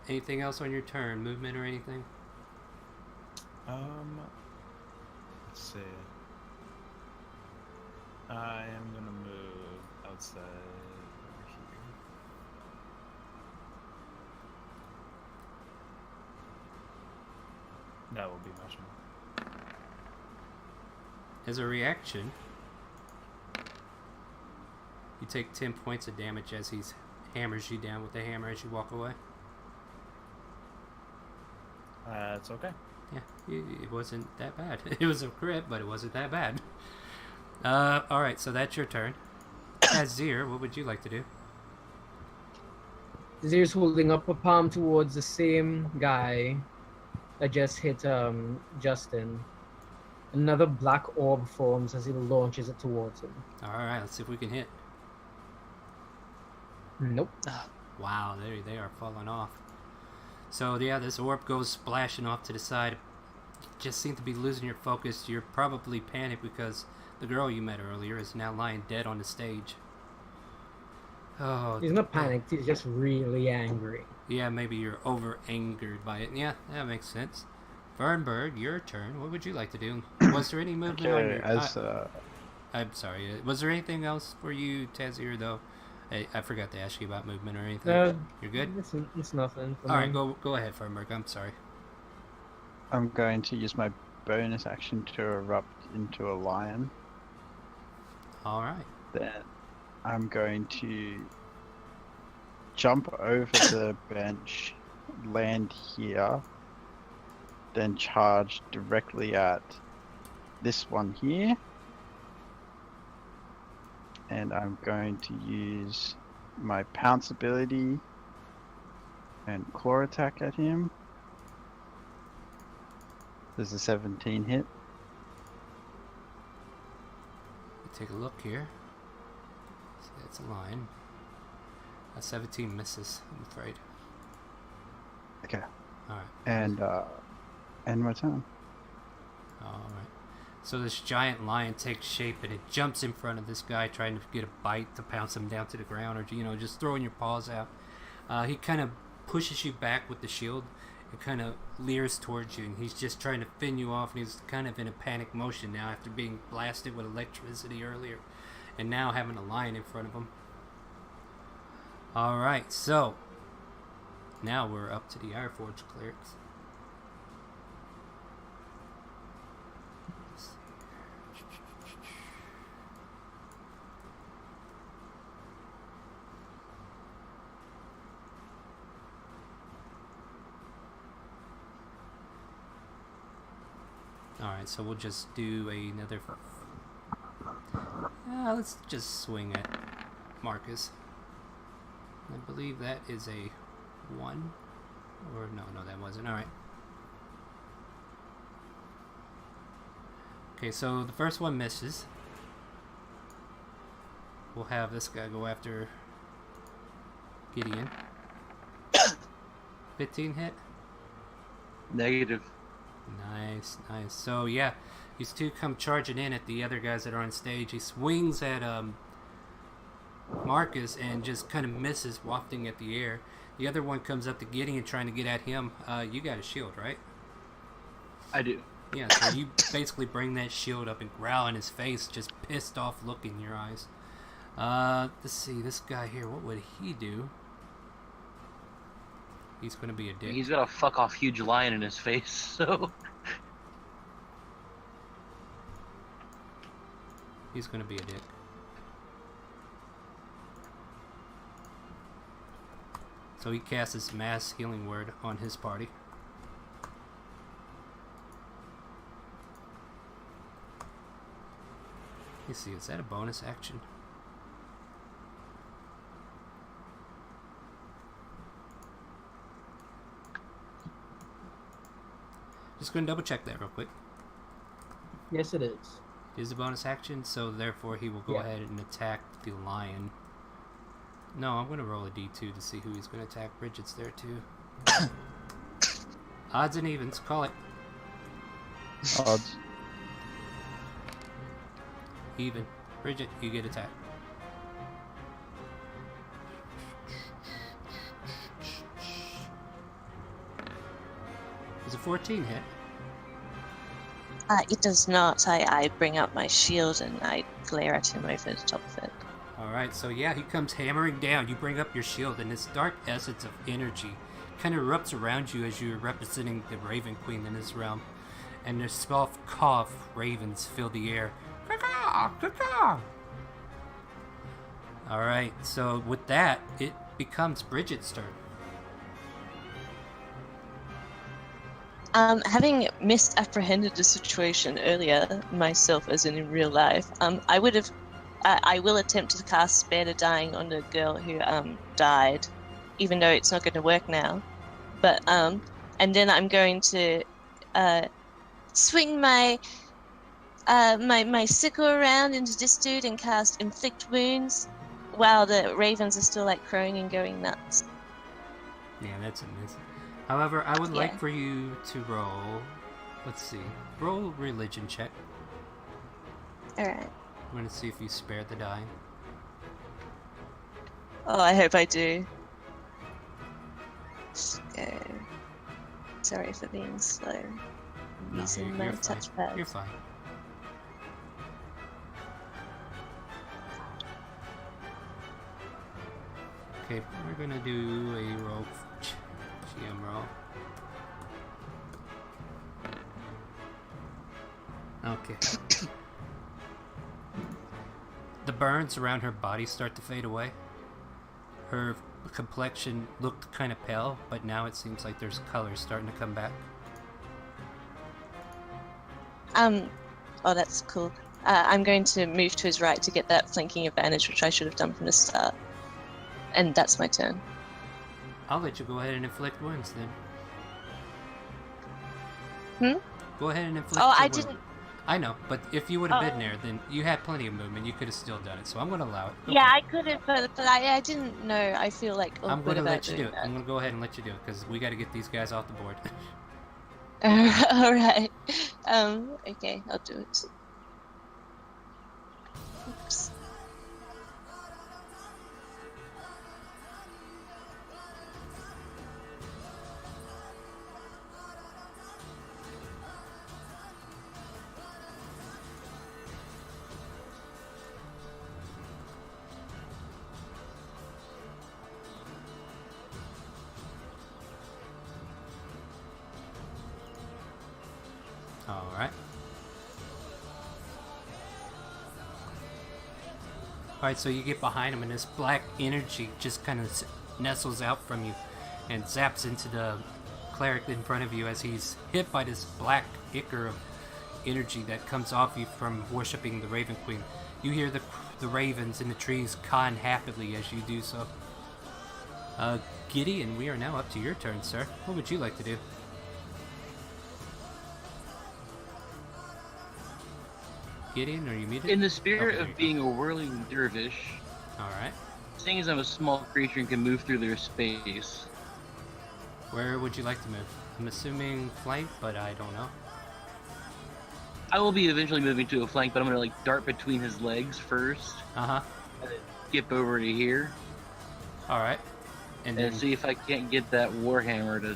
Anything else on your turn? Movement or anything? Let's see. I am gonna move outside over here. That will be my turn. As a reaction, you take 10 points of damage as he hammers you down with the hammer as you walk away. It's okay. Yeah, it wasn't that bad. It was a crit, but it wasn't that bad. Alright, so that's your turn. Azir, what would you like to do? Zir's holding up a palm towards the same guy that just hit Justin. Another black orb forms as he launches it towards him. Alright, let's see if we can hit. Nope. Wow, they are falling off. So yeah, this orb goes splashing off to the side. You just seem to be losing your focus. You're probably panicked because the girl you met earlier is now lying dead on the stage. Oh, He's not panicked, he's just really angry. yeah, maybe you're over angered by it. Yeah, that makes sense. Vernberg, your turn. What would you like to do? Was there any movement on Okay, your... I'm sorry. Was there anything else for you, Tazir, though? I forgot to ask you about movement or anything. You're good? It's nothing. For Alright, me. go ahead, Vernberg. I'm sorry. I'm going to use my bonus action to erupt into a lion. Alright. Then I'm going to jump over the bench, land here, then charge directly at this one here. And I'm going to use my pounce ability and claw attack at him. There's a 17 hit. Take a look here. See, that's a line. A 17 misses, I'm afraid. Okay. Alright. And end my turn. Alright. So this giant lion takes shape and it jumps in front of this guy trying to get a bite to pounce him down to the ground, or just throwing your paws out. He kind of pushes you back with the shield and kind of leers towards you, and he's just trying to fin you off, and he's kind of in a panic motion now after being blasted with electricity earlier and now having a lion in front of him. Alright, so now we're up to the Ironforge clerics. Alright, so we'll just do another... let's just swing at Marcus. I believe that is a 1. Or no, that wasn't. Alright. Okay, so the first one misses. We'll have this guy go after Gideon. 15 hit. Negative. Nice. So yeah, these two come charging in at the other guys that are on stage. He swings at Marcus and just kind of misses, wafting at the air. The other one comes up to Gideon trying to get at him. You got a shield, right? I do. Yeah, so you basically bring that shield up and growl in his face, just pissed off look in your eyes. Let's see, this guy here, what would he do? He's gonna be a dick. He's got a fuck off huge lion in his face, so... He's gonna be a dick. So he casts his mass healing word on his party. Let's see, is that a bonus action? Just gonna double check that real quick. Yes, it is. It is a bonus action, so therefore he will go ahead and attack the lion. No, I'm gonna roll a d2 to see who he's gonna attack. Bridget's there too. Odds and evens, call it. Odds. Even. Bridget, you get attacked. Does a 14 hit? It does not. I bring up my shield and I glare at him over the top of it. Alright, so yeah, he comes hammering down. You bring up your shield, and this dark essence of energy kind of erupts around you as you're representing the Raven Queen in this realm. And their soft cough ravens fill the air. Caw-caw, caw-caw. Alright, so with that, it becomes Bridget's turn. Having misapprehended the situation earlier, myself as in real life, I will attempt to cast Spare the Dying on the girl who died, even though it's not going to work now. But and then I'm going to swing my my sickle around into this dude and cast Inflict Wounds, while the ravens are still like crowing and going nuts. Yeah, that's a miss. However, I would like for you to roll. Let's see. Roll religion check. Alright. I'm going to see if you spared the dying. Oh, I hope I do. Let's go. Sorry for being slow. No, Using my you're fine. touchpad. You're fine. Okay, we're gonna do a roll, GM roll. Okay. The burns around her body start to fade away. Her complexion looked kind of pale, but now it seems like there's color starting to come back. Oh, that's cool. I'm going to move to his right to get that flanking advantage, which I should have done from the start. And that's my turn. I'll let you go ahead and inflict wounds then. Go ahead and inflict Oh, I wound. didn't. I know, but if you would have been there, then you had plenty of movement. You could have still done it, so I'm going to allow it. Go Yeah, for I it. could have, but I didn't know. I feel like I'm awkward going to about let you do doing it. I'm going to go ahead and let you do it, because we got to get these guys off the board. that. All right. Okay, I'll do it. Oops. Alright. Alright, so you get behind him, and this black energy just kind of nestles out from you and zaps into the cleric in front of you as he's hit by this black ichor of energy that comes off you from worshipping the Raven Queen. You hear the ravens in the trees caw happily as you do so. Gideon, we are now up to your turn, sir. What would you like to do? Gideon, are you muted? In the spirit Okay, there of you go. being a whirling dervish, Alright. seeing as I'm a small creature and can move through their space, Where would you like to move? I'm assuming flank, but I don't know. I will be eventually moving to a flank, but I'm gonna like dart between his legs first, Uh-huh. and then skip over to here, Alright. And and then, see if I can't get that warhammer to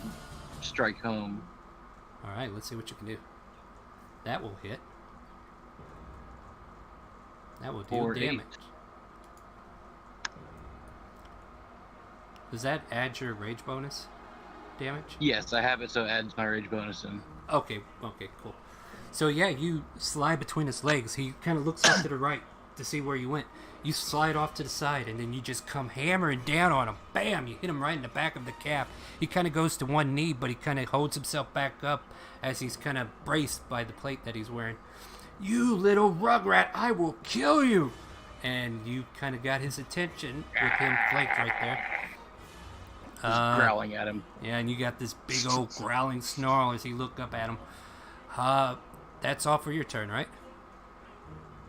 strike home. alright, let's see what you can do. That will hit. That will deal For 8. damage. Does that add your rage bonus damage? Yes, I have it, so it adds my rage bonus in. Okay, cool. So yeah, you slide between his legs. He kind of looks off to the right, to see where you went. You slide off to the side, and then you just come hammering down on him. Bam! You hit him right in the back of the calf. He kind of goes to one knee, but he kind of holds himself back up as he's kind of braced by the plate that he's wearing. You little rugrat, I will kill you! And you kind of got his attention with him flaked right there. Just growling at him. Yeah, and you got this big old growling snarl as you look up at him. That's all for your turn, right?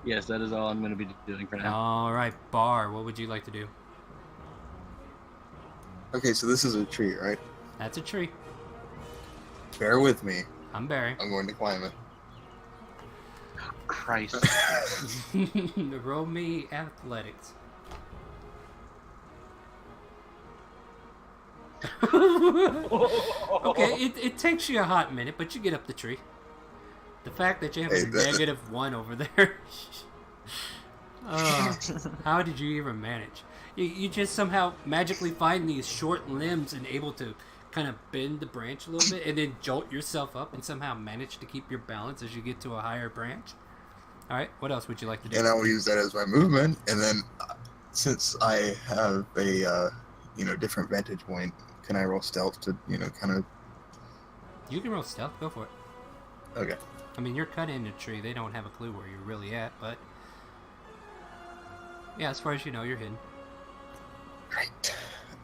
Yes, that is all I'm going to be doing for now. All right, Bar, what would you like to do? Okay, so this is a tree, right? That's a tree. Bear with me. I'm Barry. I'm going to climb it. Christ. Roll me athletics. Okay, it takes you a hot minute, but you get up the tree. The fact that you have a -1 over there. How did you even manage? You just somehow magically find these short limbs and able to kind of bend the branch a little bit and then jolt yourself up and somehow manage to keep your balance as you get to a higher branch. All right, what else would you like to do? And I will use that as my movement. And then, since I have a different vantage point, can I roll stealth to kind of? You can roll stealth. Go for it. Okay. I mean, you're cut in a tree. They don't have a clue where you're really at, but yeah, as far as you know, you're hidden. Right.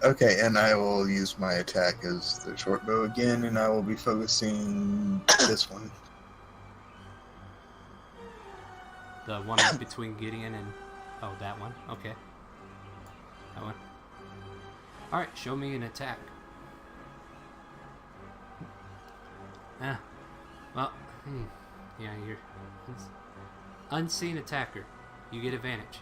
Okay, and I will use my attack as the short bow again, and I will be focusing this one. The one between Gideon and... Oh, that one? Okay. That one. Alright, show me an attack. Well, yeah, you're... Unseen attacker. You get advantage.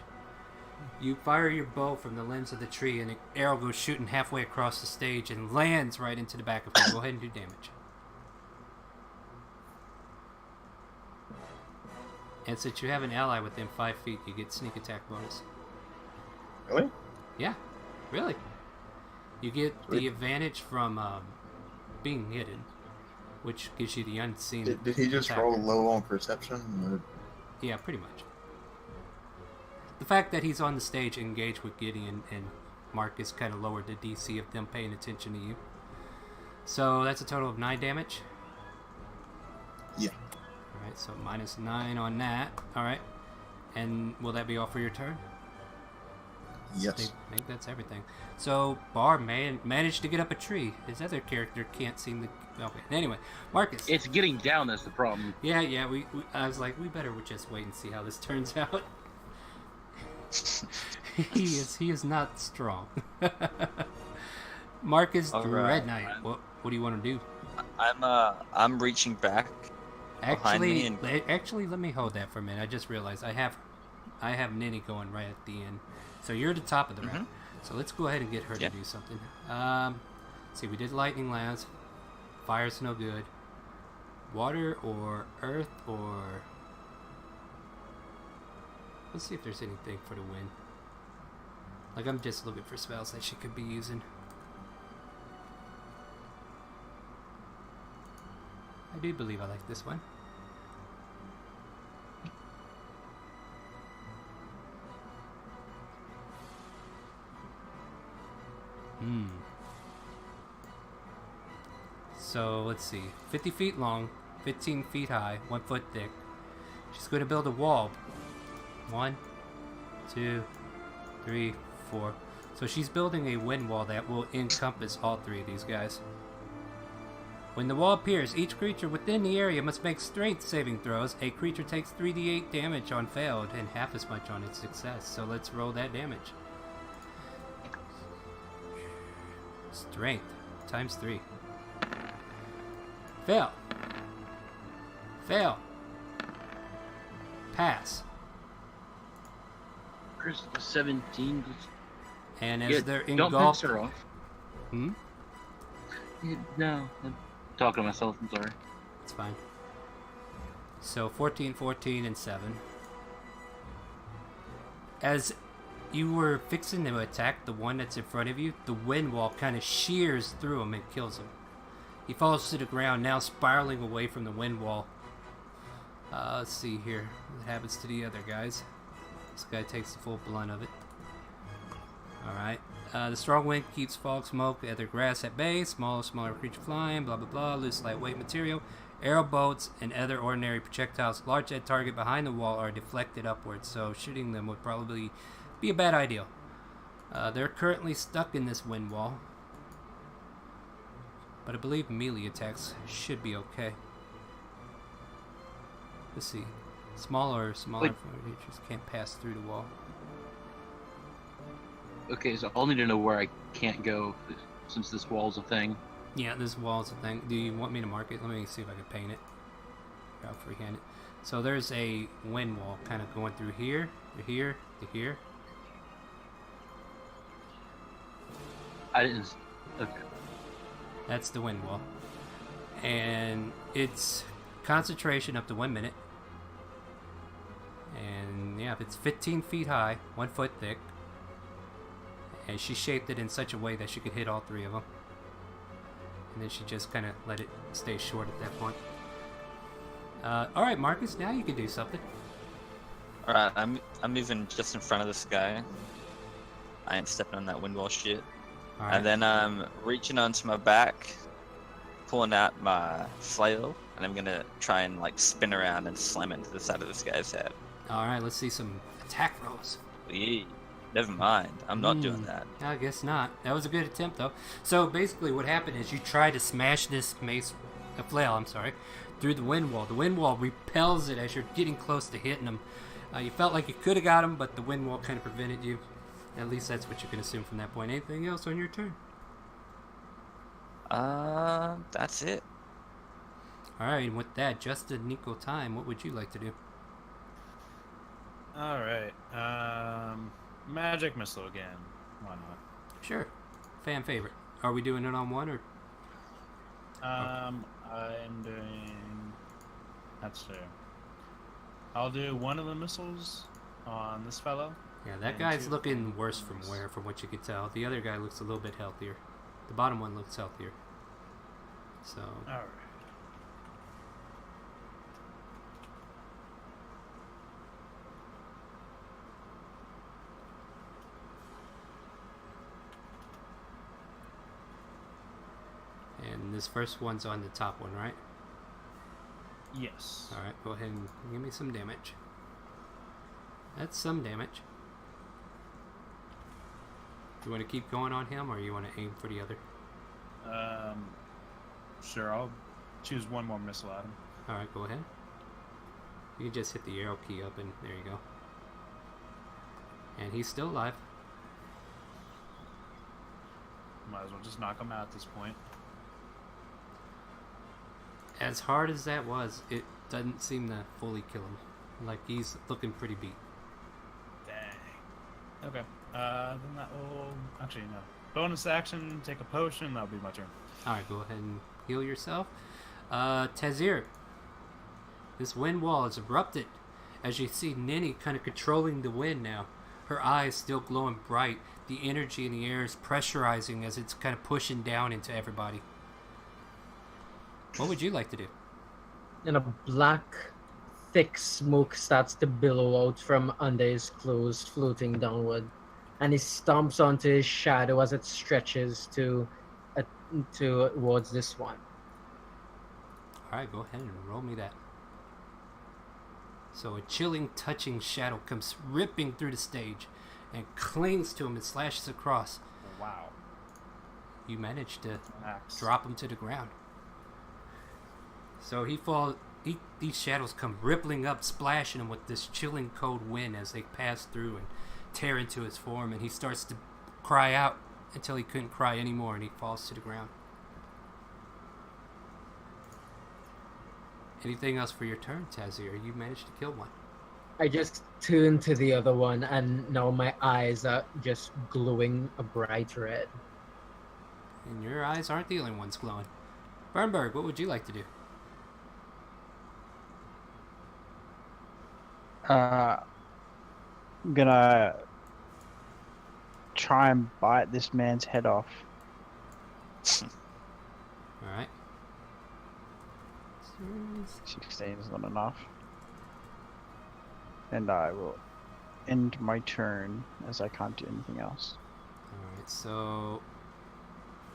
You fire your bow from the limbs of the tree, and an arrow goes shooting halfway across the stage and lands right into the back of him. Go ahead and do damage. And since you have an ally within 5 feet, you get sneak attack bonus. Really? Yeah, really. You get the advantage from being hidden, which gives you the unseen. Did he just attacker. roll low on perception? Or... Yeah, pretty much. The fact that he's on the stage engaged with Gideon and Marcus kind of lowered the DC of them paying attention to you. So that's a total of 9 damage. Yeah. Alright, so -9 on that. Alright. And will that be all for your turn? Yes. I think that's everything. So, Bar managed to get up a tree. His other character can't seem to... Okay, anyway. Marcus. It's getting down that's the problem. Yeah, I was like, we better just wait and see how this turns out. he is not strong. Marcus All the right. Red Knight. What do you want to do? I'm reaching back behind me and Actually, let me hold that for a minute. I just realized I have Ninny going right at the end. So you're at the top of the round. So let's go ahead and get her to do something. Let's see, we did lightning last. Fire's no good. Water or earth or... Let's see if there's anything for the wind. Like, I'm just looking for spells that she could be using. I do believe I like this one. So, let's see. 50 feet long, 15 feet high, 1 foot thick. She's going to build a wall. 1, 2, 3, 4. So she's building a wind wall that will encompass all 3 of these guys. When the wall appears, each creature within the area must make strength saving throws. A creature takes 3d8 damage on failed and half as much on its success. So let's roll that damage. Strength times 3. Fail. Fail. Pass. Chris, 17. And as Yeah, they're don't engulfed... piss her off. Hmm? Yeah, no, I'm talking to myself. I'm sorry. It's fine. So 14, 14, and 7. As you were fixing to attack the one that's in front of you, the wind wall kind of shears through him and kills him. He falls to the ground, now spiraling away from the wind wall. Let's see here what happens to the other guys. This guy takes the full blunt of it. Alright. The strong wind keeps fog, smoke, other grass at bay, smaller creature flying, blah blah blah, loose lightweight material. Arrow bolts and other ordinary projectiles large at target behind the wall are deflected upwards, so shooting them would probably be a bad idea. They're currently stuck in this wind wall, but I believe melee attacks should be okay. Let's see. Smaller creatures can't pass through the wall. Okay, so I'll need to know where I can't go since this wall's a thing. Yeah, this wall's a thing. Do you want me to mark it? Let me see if I can paint it. I'll freehand it. So there's a wind wall kind of going through here, to here, to here. I didn't. Okay. That's the wind wall. And it's concentration up to 1 minute. And yeah, it's 15 feet high, 1 foot thick. And she shaped it in such a way that she could hit all three of them. And then she just kind of let it stay short at that point. Alright, Marcus, now you can do something. Alright, I'm moving just in front of this guy. I ain't stepping on that wind wall shit. Alright. And then I'm reaching onto my back, pulling out my flail, and I'm gonna try and like spin around and slam it into the side of this guy's head. Alright, let's see some attack rolls. Yeah, never mind. I'm not doing that. I guess not. That was a good attempt, though. So basically, what happened is you try to smash this flail, through the wind wall. The wind wall repels it as you're getting close to hitting him. You felt like you could have got him, but the wind wall kind of prevented you. At least that's what you can assume from that point. Anything else on your turn? That's it. All right, and with that, just in Nico time, what would you like to do? All right. Magic missile again. Why not? Sure. Fan favorite. Are we doing it on one or? I'm doing. That's fair. I'll do one of the missiles on this fellow. Yeah, that and guy's two looking on worse from what you could tell. The other guy looks a little bit healthier. The bottom one looks healthier. So. All right. And this first one's on the top one, right? Yes. Alright, go ahead and give me some damage. That's some damage. You want to keep going on him, or you want to aim for the other? Sure. I'll choose one more missile at him. Alright, go ahead. You can just hit the arrow key up, and there you go. And he's still alive. Might as well just knock him out at this point. As hard as that was, it doesn't seem to fully kill him. Like, he's looking pretty beat. Dang. Okay. Then that will actually no. Bonus action, take a potion. That'll be my turn. Alright, go ahead and heal yourself. Tazir. This wind wall has erupted. As you see Ninny kind of controlling the wind now. Her eyes still glowing bright. The energy in the air is pressurizing as it's kind of pushing down into everybody. What would you like to do? And a black, thick smoke starts to billow out from under his clothes, floating downward. And he stomps onto his shadow as it stretches towards this one. Alright, go ahead and roll me that. So a chilling, touching shadow comes ripping through the stage and clings to him and slashes across. Wow. You manage to Max. drop him to the ground. So these shadows come rippling up, splashing him with this chilling cold wind as they pass through and tear into his form, and he starts to cry out until he couldn't cry anymore, and he falls to the ground. Anything else for your turn, Tazir? You managed to kill one. I just turn to the other one, and now my eyes are just glowing a bright red. And your eyes aren't the only ones glowing. Bernberg, what would you like to do? I'm gonna try and bite this man's head off. Alright. 16 is not enough. And I will end my turn as I can't do anything else. Alright, so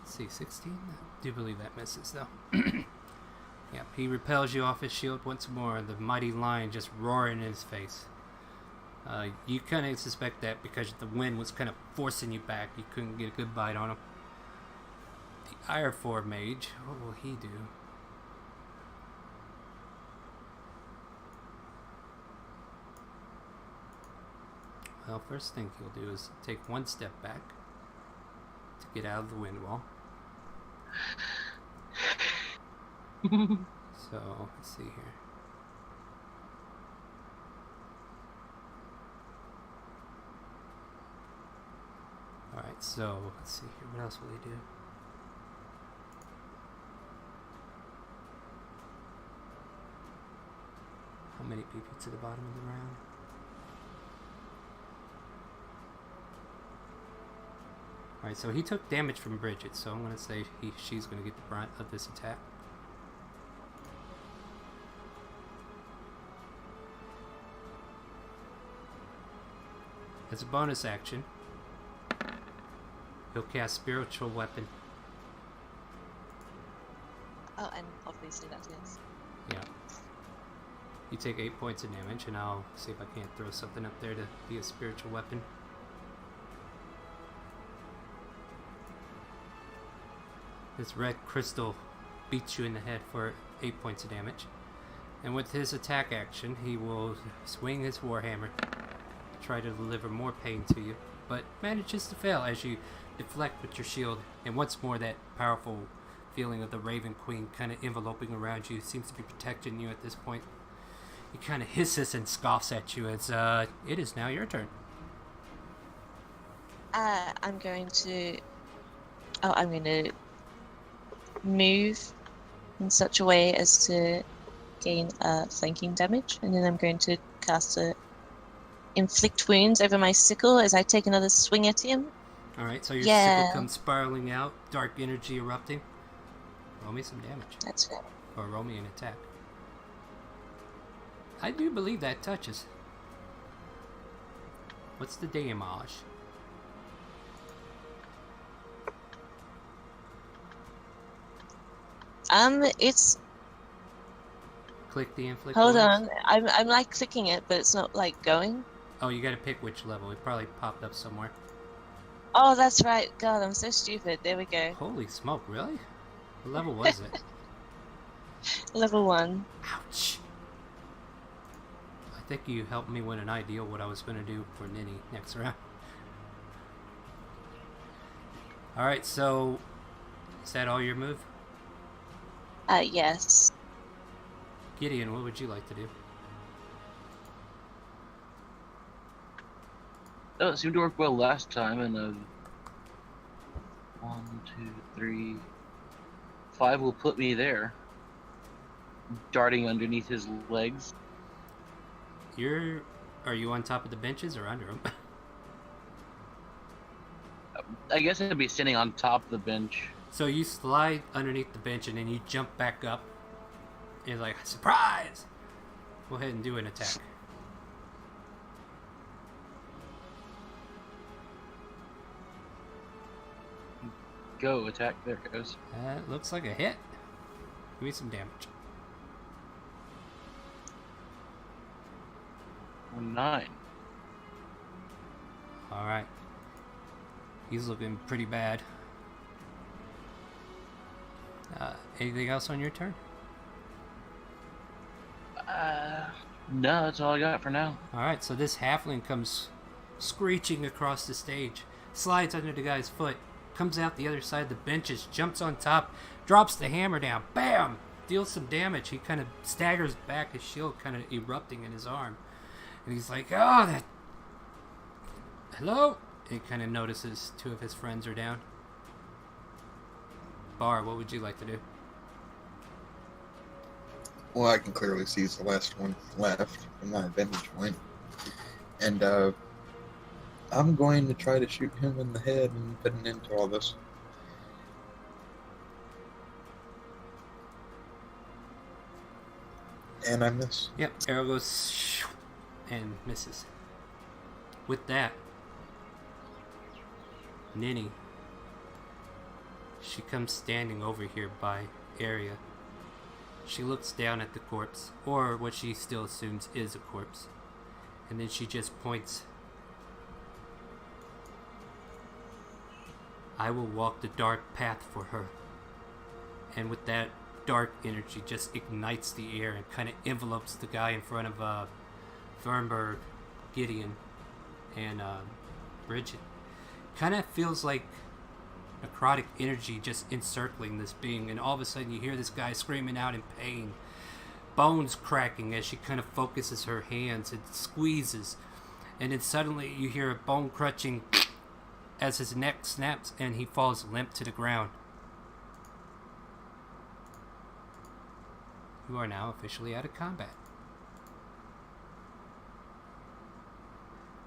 let's see, 16? I do believe that misses though. Yep, he repels you off his shield once more, the mighty lion just roaring in his face. You kind of suspect that because the wind was kind of forcing you back, you couldn't get a good bite on him. The Irefor mage, what will he do? Well, first thing he'll do is take one step back to get out of the wind wall. So, let's see here. Alright, so, let's see here. What else will he do? How many people to the bottom of the round? Alright, so he took damage from Bridget, so I'm going to say she's going to get the brunt of this attack. As a bonus action, he'll cast Spiritual Weapon. Oh, and obviously that is. Yeah. You take 8 points of damage, and I'll see if I can't throw something up there to be a spiritual weapon. This red crystal beats you in the head for 8 points of damage. And with his attack action, he will swing his warhammer, try to deliver more pain to you, but manages to fail as you deflect with your shield. And once more, that powerful feeling of the Raven Queen kind of enveloping around you seems to be protecting you at this point. He kind of hisses and scoffs at you as it is now your turn. I'm going to move in such a way as to gain flanking damage, and then I'm going to cast a inflict wounds over my sickle as I take another swing at him. Alright, so your sickle comes spiraling out, dark energy erupting. Roll me some damage. That's right. Or roll me an attack. I do believe that touches. What's the damage? It's... Click the inflict Hold wounds. on. I'm like clicking it, but it's not like going. Oh, you gotta pick which level. It probably popped up somewhere. Oh, that's right. God, I'm so stupid. There we go. Holy smoke, really? What level was it? Level 1. Ouch. I think you helped me with an idea what I was going to do for Ninny next round. Alright, so is that all your move? Yes. Gideon, what would you like to do? Oh, it seemed to work well last time, and 1, 2, 3, 5 will put me there. Darting underneath his legs. Are you on top of the benches or under them? I guess I'd be sitting on top of the bench. So you slide underneath the bench and then you jump back up. And like, surprise! Go ahead and do an attack. Go, attack, there it goes. That looks like a hit. Give me some damage. 9. Alright. He's looking pretty bad. Anything else on your turn? No, that's all I got for now. Alright, so this halfling comes screeching across the stage, slides under the guy's foot, comes out the other side of the benches, jumps on top, drops the hammer down, BAM! Deals some damage. He kind of staggers back, his shield kind of erupting in his arm. And he's like, oh, that... Hello? He kind of notices 2 of his friends are down. Bar, what would you like to do? Well, I can clearly see it's the last one left from my vantage point. And I'm going to try to shoot him in the head and put an end to all this. And I miss. Yep, arrow goes and misses. With that, Ninny, she comes standing over here by Arya. She looks down at the corpse, or what she still assumes is a corpse, and then she just points. I will walk the dark path for her. And with that, dark energy just ignites the air and kind of envelopes the guy in front of Fernberg, Gideon, and Bridget. Kind of feels like necrotic energy just encircling this being, and all of a sudden you hear this guy screaming out in pain, bones cracking as she kind of focuses her hands and squeezes, and then suddenly you hear a bone crunching as his neck snaps and he falls limp to the ground. You are now officially out of combat.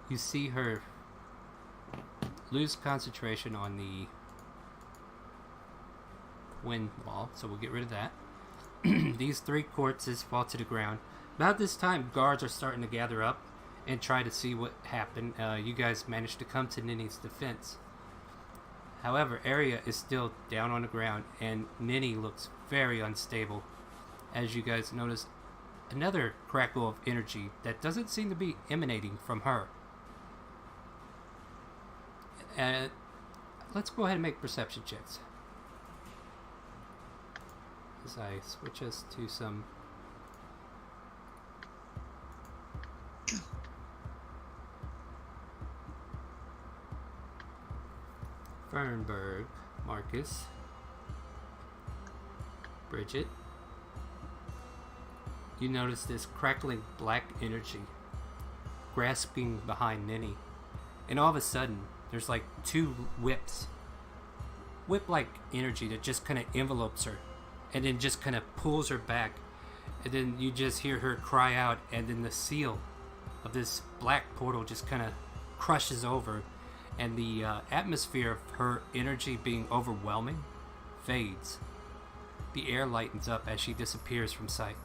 You see her lose concentration on the wind wall, so we'll get rid of that. These 3 corpses fall to the ground. About this time, guards are starting to gather up and try to see what happened. You guys managed to come to Ninny's defense. However, Arya is still down on the ground, and Ninny looks very unstable. As you guys notice, another crackle of energy that doesn't seem to be emanating from her. Let's go ahead and make perception checks. As I switch us to some Fernberg, Marcus, Bridget. You notice this crackling black energy grasping behind Ninny, and all of a sudden there's like 2 whip-like energy that just kind of envelopes her and then just kind of pulls her back, and then you just hear her cry out, and then the seal of this black portal just kind of crushes over, and the atmosphere of her energy being overwhelming fades. The air lightens up as she disappears from sight.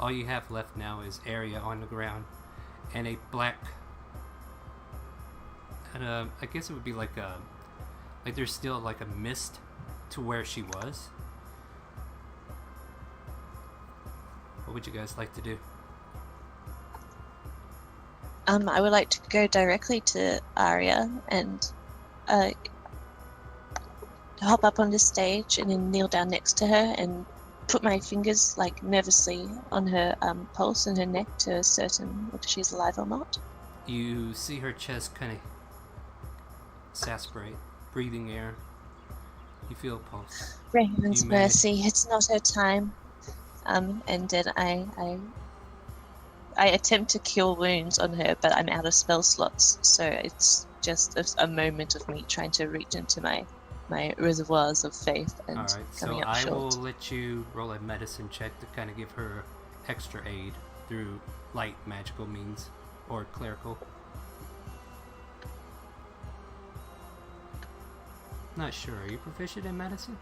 All you have left now is Arya on the ground and a black, and I guess it would be like there's still like a mist to where she was. What would you guys like to do? I would like to go directly to Arya and hop up on the stage and then kneel down next to her and put my fingers like nervously on her pulse and her neck to ascertain whether she's alive or not. You see her chest kind of exasperate, breathing air. You feel a pulse. Raven's You manage- mercy, it's not her time. And then I attempt to cure wounds on her, but I'm out of spell slots, so it's just a moment of me trying to reach into my reservoirs of faith and Alright, so coming up I short. will let you roll a medicine check to kind of give her extra aid through light magical means or clerical. Not sure. Are you proficient in medicine?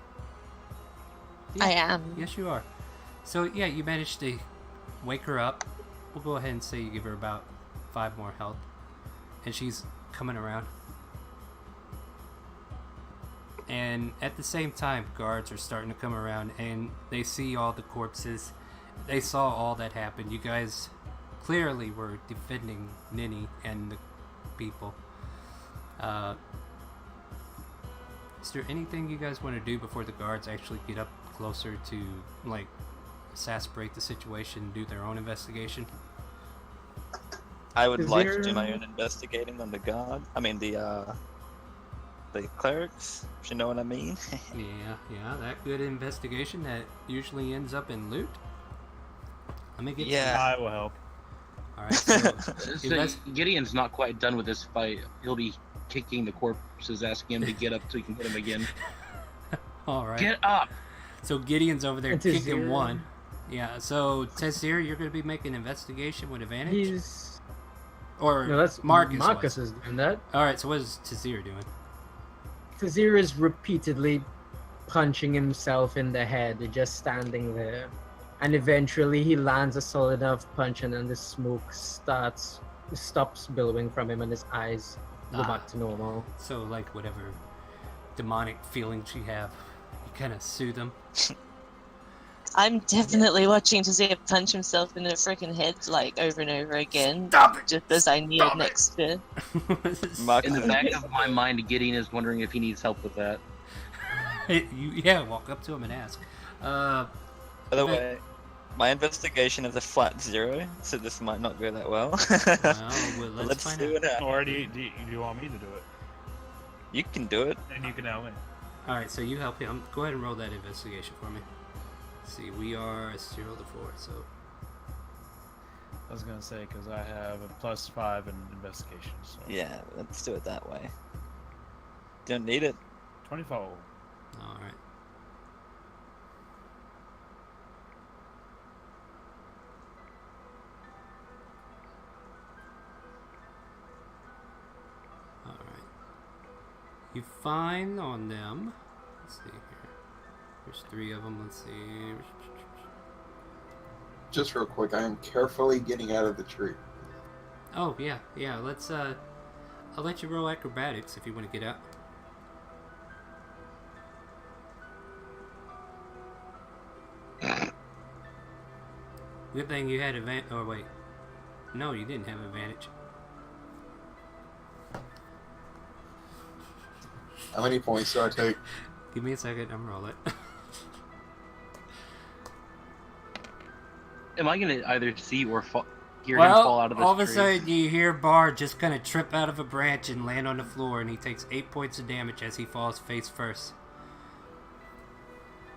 I am. Yes, you are. So yeah, you managed to wake her up. We'll go ahead and say you give her about 5 more health, and she's coming around. And at the same time, guards are starting to come around, and they see all the corpses. They saw all that happened. You guys clearly were defending Ninny and the people. Is there anything you guys want to do before the guards actually get up closer to, like, exasperate the situation, do their own investigation? I would Is like to there- do my own investigating on the god. I mean the clerics. If you know what I mean. Yeah, that good investigation that usually ends up in loot. Let me get Yeah. I will help. Alright, so So invest- Gideon's not quite done with this fight. He'll be kicking the corpses, asking him to get up so he can hit him again. alright. Get up! So Gideon's over there And kicking Tazir. one. Yeah, so Tazir, you're going to be making investigation with advantage? He's Or no, that's Marcus Marcus was. is doing that. Alright, so what is Tazir doing? Tazir is repeatedly punching himself in the head, just standing there. And eventually he lands a solid enough punch, and then the smoke stops billowing from him, and his eyes go back to normal. So, like, whatever demonic feelings you have, you kind of soothe them. I'm definitely watching to see him punch himself in the freaking head like over and over again. Stop it! Just as I near next to. Mark, In the back of my mind, Gideon is wondering if he needs help with that. Walk up to him and ask. by the way, my investigation is a flat 0, so this might not go that well. Well, But let's find see out. what happens. Or do you want me to do it? You can do it. And you can help me. Alright, so you help him. Go ahead and roll that investigation for me. Let's see, we are 0 to 4, so. I was gonna say because I have a +5 in investigation. So Yeah, let's do it that way. Don't need it. 24. Alright. Alright. You find on them. Let's see here. There's 3 of them. Let's see. Just real quick, I am carefully getting out of the tree. Oh, yeah. Let's, I'll let you roll acrobatics if you want to get out. Good thing you had advantage. Oh, wait. No, you didn't have advantage. How many points do I take? Give me a second. I'm roll it. Am I gonna either see or hear him fall out of this all of a tree? sudden you hear Bar just kind of trip out of a branch and land on the floor, and he takes 8 points of damage as he falls face first.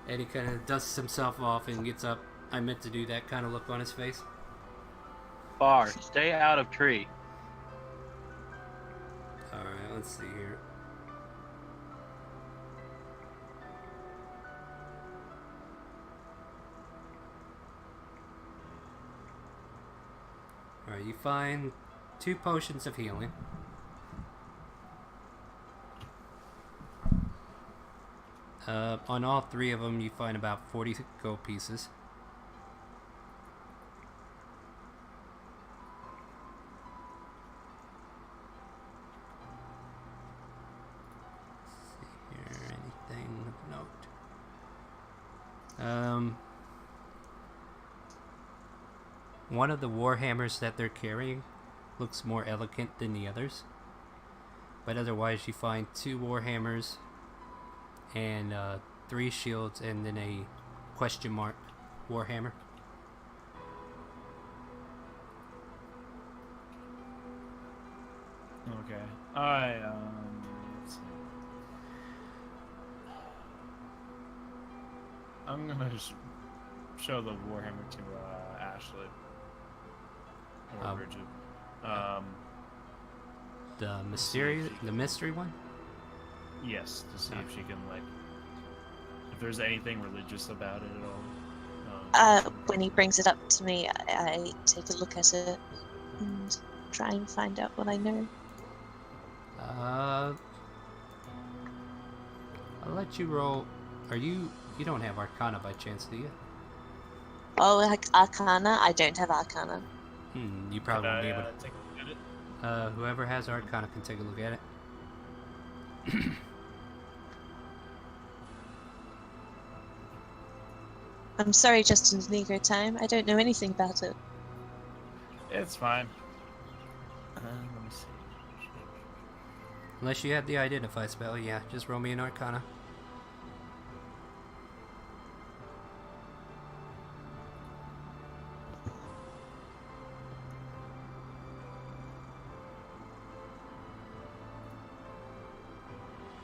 And he kind of dusts himself off and gets up. I meant to do that kind of look on his face. Bar, stay out of tree. Alright, let's see here. Alright, you find 2 potions of healing. On all 3 of them, you find about 40 gold pieces. Let's see here, anything of note. One of the warhammers that they're carrying looks more elegant than the others. But otherwise, you find 2 warhammers and 3 shields, and then a question mark warhammer. Okay. Let's see. I'm gonna just show the Warhammer to Ashley or Bridget. The mystery one. Yes, to see if she can if there's anything religious about it at all. When he brings it up to me, I take a look at it and try and find out what I know. I'll let you roll. You don't have Arcana by chance, do you? Oh, like Arcana? I don't have Arcana. You probably won't be able to. Take a look at it. Whoever has Arcana can take a look at it. I'm sorry, Justin's Negro time. I don't know anything about it. It's fine. Let me see. Unless you have the identify spell, yeah, just roll me an Arcana.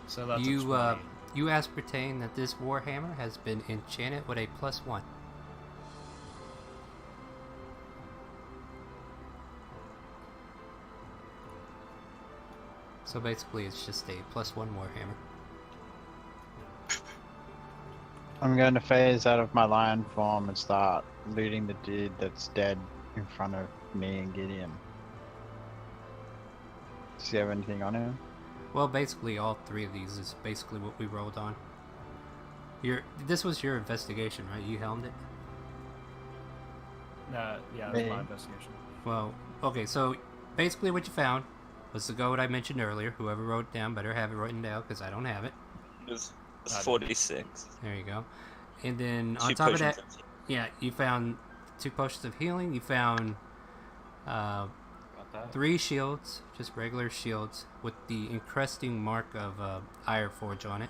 So that's a You 20. you ascertain that this warhammer has been enchanted with a +1. So basically, it's just a +1 warhammer. I'm going to phase out of my lion form and start looting the dude that's dead in front of me and Gideon. Does he have anything on him? Well, basically, all 3 of these is basically what we rolled on. This was your investigation, right? You helmed it? Yeah, that's Me. my investigation. Well, okay, so basically what you found was the goat I mentioned earlier. Whoever wrote it down better have it written down because I don't have it. It was I did. 46. There you go. And then on 2 top of potions that, of healing. yeah, you found 2 potions of healing. You found Got that. 3 shields, just regular shields, with the encrusting mark of Ironforge on it.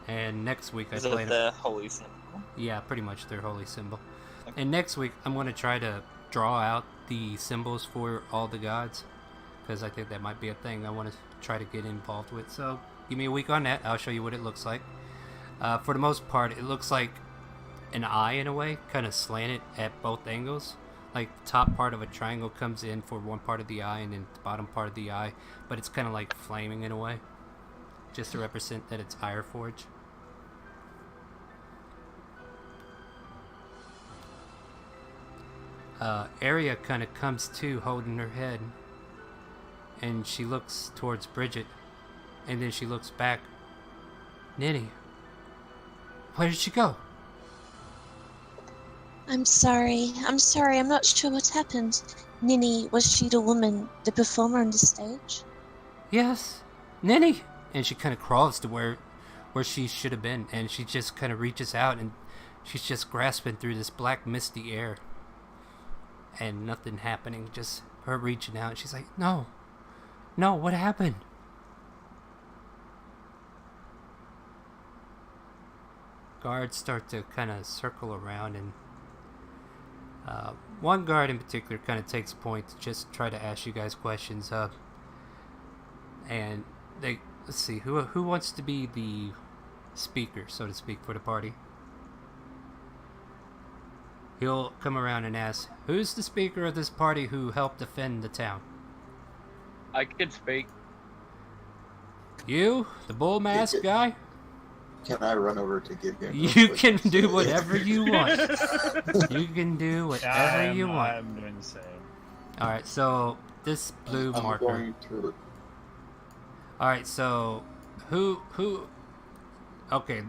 And next week I Is it plan. the holy symbol? Yeah, pretty much their holy symbol. And next week I'm going to try to draw out the symbols for all the gods, because I think that might be a thing I want to try to get involved with. So give me a week on that. I'll show you what it looks like. For the most part, it looks like an eye in a way, kind of slanted at both angles. Like the top part of a triangle comes in for one part of the eye, and then the bottom part of the eye, but it's kind of like flaming in a way, just to represent that it's Ironforge. Arya kind of comes to, holding her head, and she looks towards Bridget, and then she looks back. Ninny, where did she go? I'm sorry. I'm not sure what happened. Ninny, was she the woman, the performer on the stage? Yes, Ninny! And she kind of crawls to where she should have been, and she just kind of reaches out, and she's just grasping through this black misty air. And nothing happening, just her reaching out. And she's like, no, what happened? Guards start to kind of circle around, and one guard in particular kind of takes point to just try to ask you guys questions. And let's see, who wants to be the speaker, so to speak, for the party? He'll come around and ask, who's the speaker of this party who helped defend the town? I could speak. You? The bull mask guy? Can I run over to Gideon? You can do whatever you want. You can do whatever you want. I'm doing the same. Alright, so this blue I'm marker. going to. Alright, so who okay,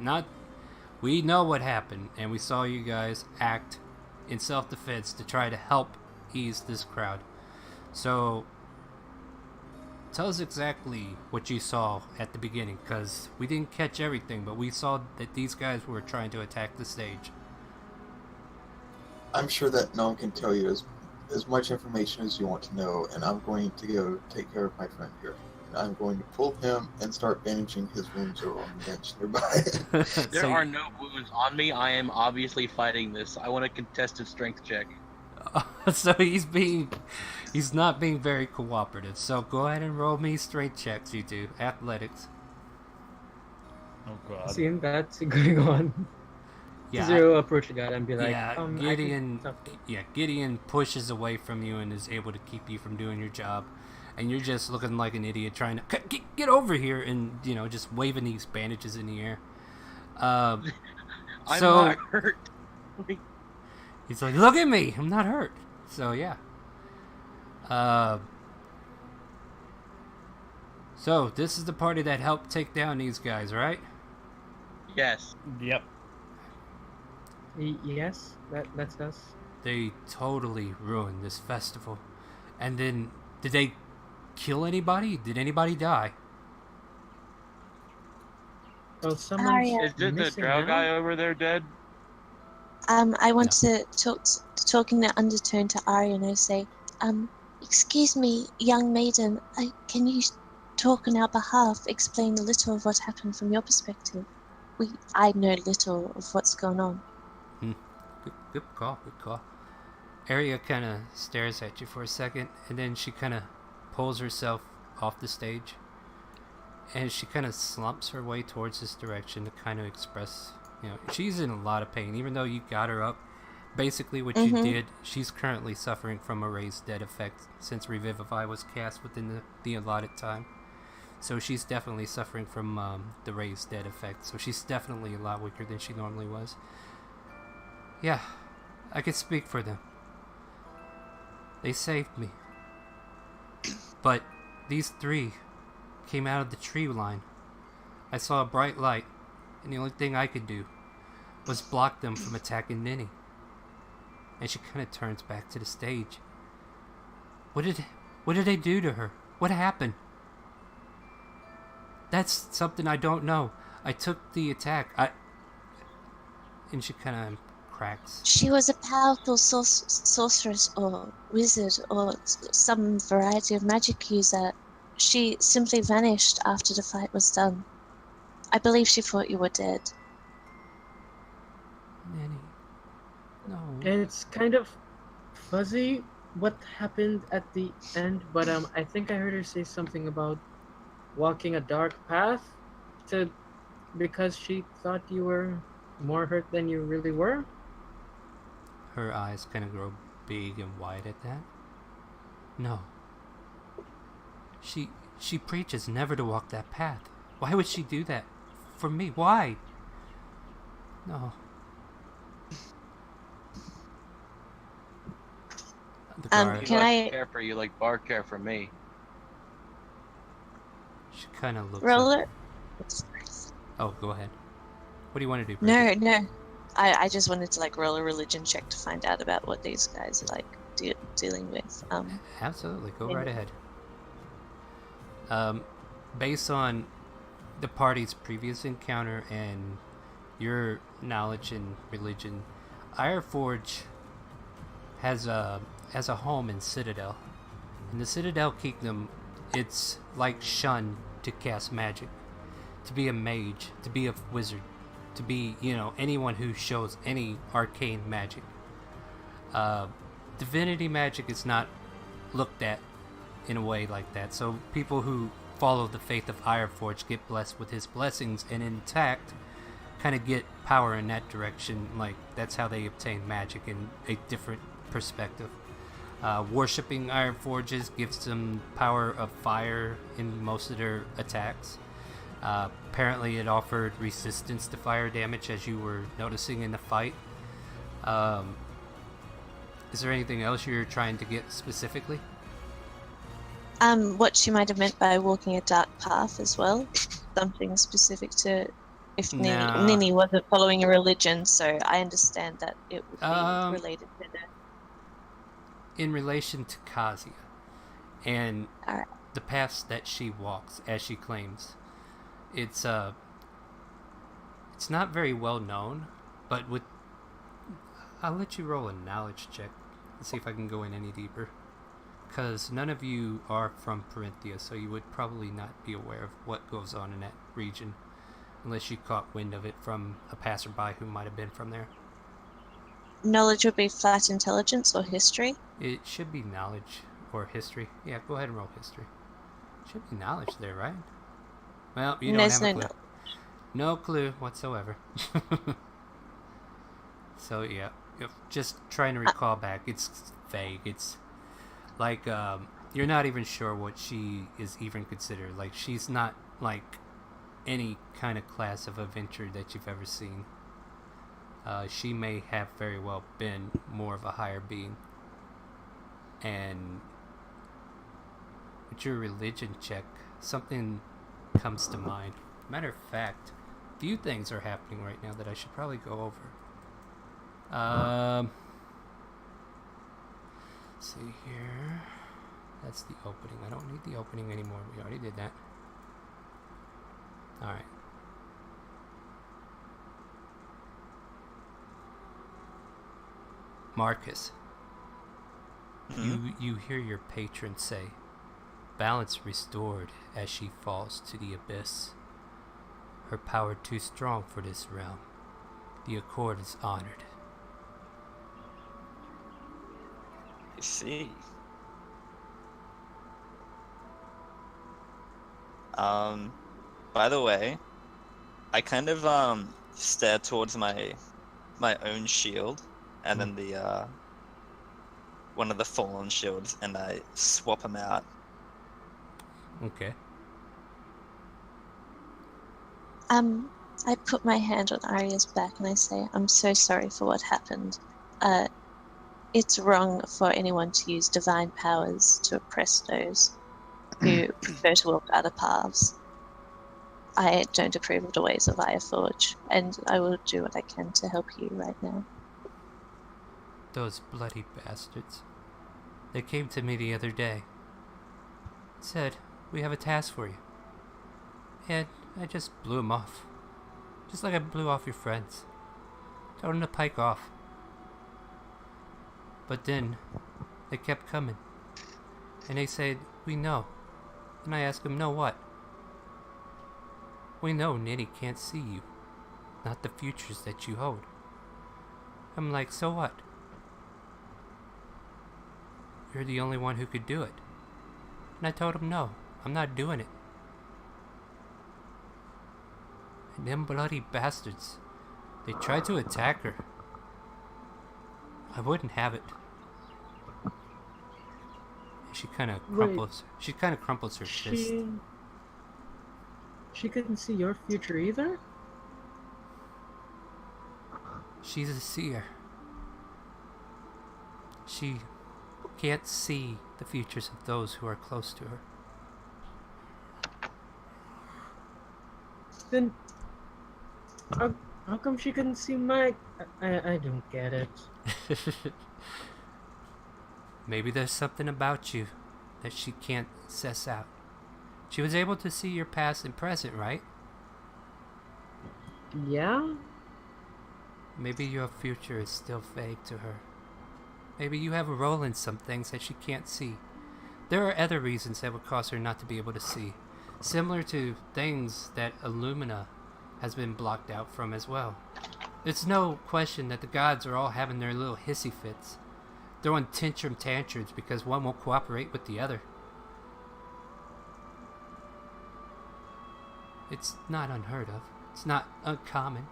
we know what happened, and we saw you guys act in self-defense to try to help ease this crowd. So tell us exactly what you saw at the beginning, because we didn't catch everything, but we saw that these guys were trying to attack the stage. I'm sure that no one can tell you as much information as you want to know, and I'm going to go take care of my friend here. And I'm going to pull him and start bandaging his wounds over on the bench nearby. There So- are no wounds on me. I am obviously fighting this. I want a contested strength check. So he's not being very cooperative. So go ahead and roll me strength checks, you two. Athletics. Oh god. Seeing that going on, Yeah. Zero approach the guy and be like, Yeah, I can Gideon. talk to you." Yeah, Gideon pushes away from you and is able to keep you from doing your job, and you're just looking like an idiot trying to get over here, and just waving these bandages in the air. I'm So- not hurt. He's like, look at me, I'm not hurt. So yeah. So this is the party that helped take down these guys, right? Yes. Yep. Yes, that's us. They totally ruined this festival. And then, did they kill anybody? Did anybody die? Oh, someone's Arya. Is it the missing drow now? guy over there dead? I want to talk in an undertone to Arya and I say, excuse me, young maiden, can you talk on our behalf, explain a little of what happened from your perspective? I know little of what's going on. Good call, good call. Arya kind of stares at you for a second, and then she kind of pulls herself off the stage, and she kind of slumps her way towards this direction to kind of express, she's in a lot of pain. Even though you got her up, basically what you did, she's currently suffering from a raised dead effect since Revivify was cast within the allotted time. So she's definitely suffering from the raised dead effect. So she's definitely a lot weaker than she normally was. Yeah, I can speak for them. They saved me. But these 3 came out of the tree line. I saw a bright light, and the only thing I could do was block them from attacking Ninny. And she kind of turns back to the stage. What did they do to her? What happened? That's something I don't know. I took the attack. And she kind of cracks. She was a powerful sorceress or wizard or some variety of magic user. She simply vanished after the fight was done. I believe she thought you were dead. Nanny. No. It's kind of fuzzy what happened at the end, but I think I heard her say something about walking a dark path because she thought you were more hurt than you really were. Her eyes kind of grow big and wide at that. No. She preaches never to walk that path. Why would she do that? For me, why? No. The guard, Can I care for you like Bar care for me? she kind of looks roller? up. Oh, go ahead. What do you want to do, Bridget? No. I just wanted to like roll a religion check to find out about what these guys are like dealing with. Absolutely, go maybe. right ahead. Based on the party's previous encounter and your knowledge in religion, Ironforge has a home in Citadel. In the Citadel Kingdom, it's like shunned to cast magic, to be a mage, to be a wizard, to be, anyone who shows any arcane magic. Divinity magic is not looked at in a way like that. So people who follow the faith of Ironforge get blessed with his blessings, and intact kind of get power in that direction. Like, that's how they obtain magic in a different perspective. Worshipping Ironforges gives them power of fire in most of their attacks. Apparently it offered resistance to fire damage, as you were noticing in the fight. Is there anything else you're trying to get specifically? What she might have meant by walking a dark path as well. Something specific to if Nah. Nini wasn't following a religion, so I understand that it would be related to that. In relation to Kazia and Alright. the paths that she walks, as she claims, it's not very well known, but I'll let you roll a knowledge check and see if I can go in any deeper, because none of you are from Parinthia, so you would probably not be aware of what goes on in that region unless you caught wind of it from a passerby who might have been from there. Knowledge would be flat intelligence or history. It should be knowledge or history. Yeah, go ahead and roll history. Should be knowledge there, right? Well, you don't have a clue. No clue whatsoever. So yeah, just trying to recall back. It's vague. It's like you're not even sure what she is even considered. Like, she's not like any kind of class of adventure that you've ever seen. She may have very well been more of a higher being. And with your religion check, something comes to mind. Matter of fact, a few things are happening right now that I should probably go over. Let's see here. That's the opening. I don't need the opening anymore. We already did that. Alright. Marcus, you hear your patron say, "Balance restored as she falls to the abyss. Her power too strong for this realm. The accord is honored." I see. By the way, I kind of stare towards my own shield, and then the one of the fallen shields, and I swap them out. Okay. I put my hand on Arya's back and I say, "I'm so sorry for what happened. It's wrong for anyone to use divine powers to oppress those who prefer to walk other paths. I don't approve of the ways of Ironforge, and I will do what I can to help you right now." those bloody bastards. They came to me the other day. Said, we have a task for you. And I just blew them off. Just like I blew off your friends. Told them to pike off. But then, they kept coming. And they said, we know. And I asked them, know what? We know Nitty can't see you. Not the futures that you hold. I'm like, so what? You're the only one who could do it. And I told him, no, I'm not doing it. And them bloody bastards, they tried to attack her. I wouldn't have it. And she kind of crumples. She kind of crumples her fist. She couldn't see your future either? She's a seer. She can't see the futures of those who are close to her. Then how come she couldn't see my... I don't get it. Maybe there's something about you that she can't suss out. She was able to see your past and present, right? Yeah? Maybe your future is still vague to her. Maybe you have a role in some things that she can't see. There are other reasons that would cause her not to be able to see. Similar to things that Illumina has been blocked out from as well. It's no question that the gods are all having their little hissy fits. Throwing tantrums because one won't cooperate with the other. It's not unheard of. It's not uncommon.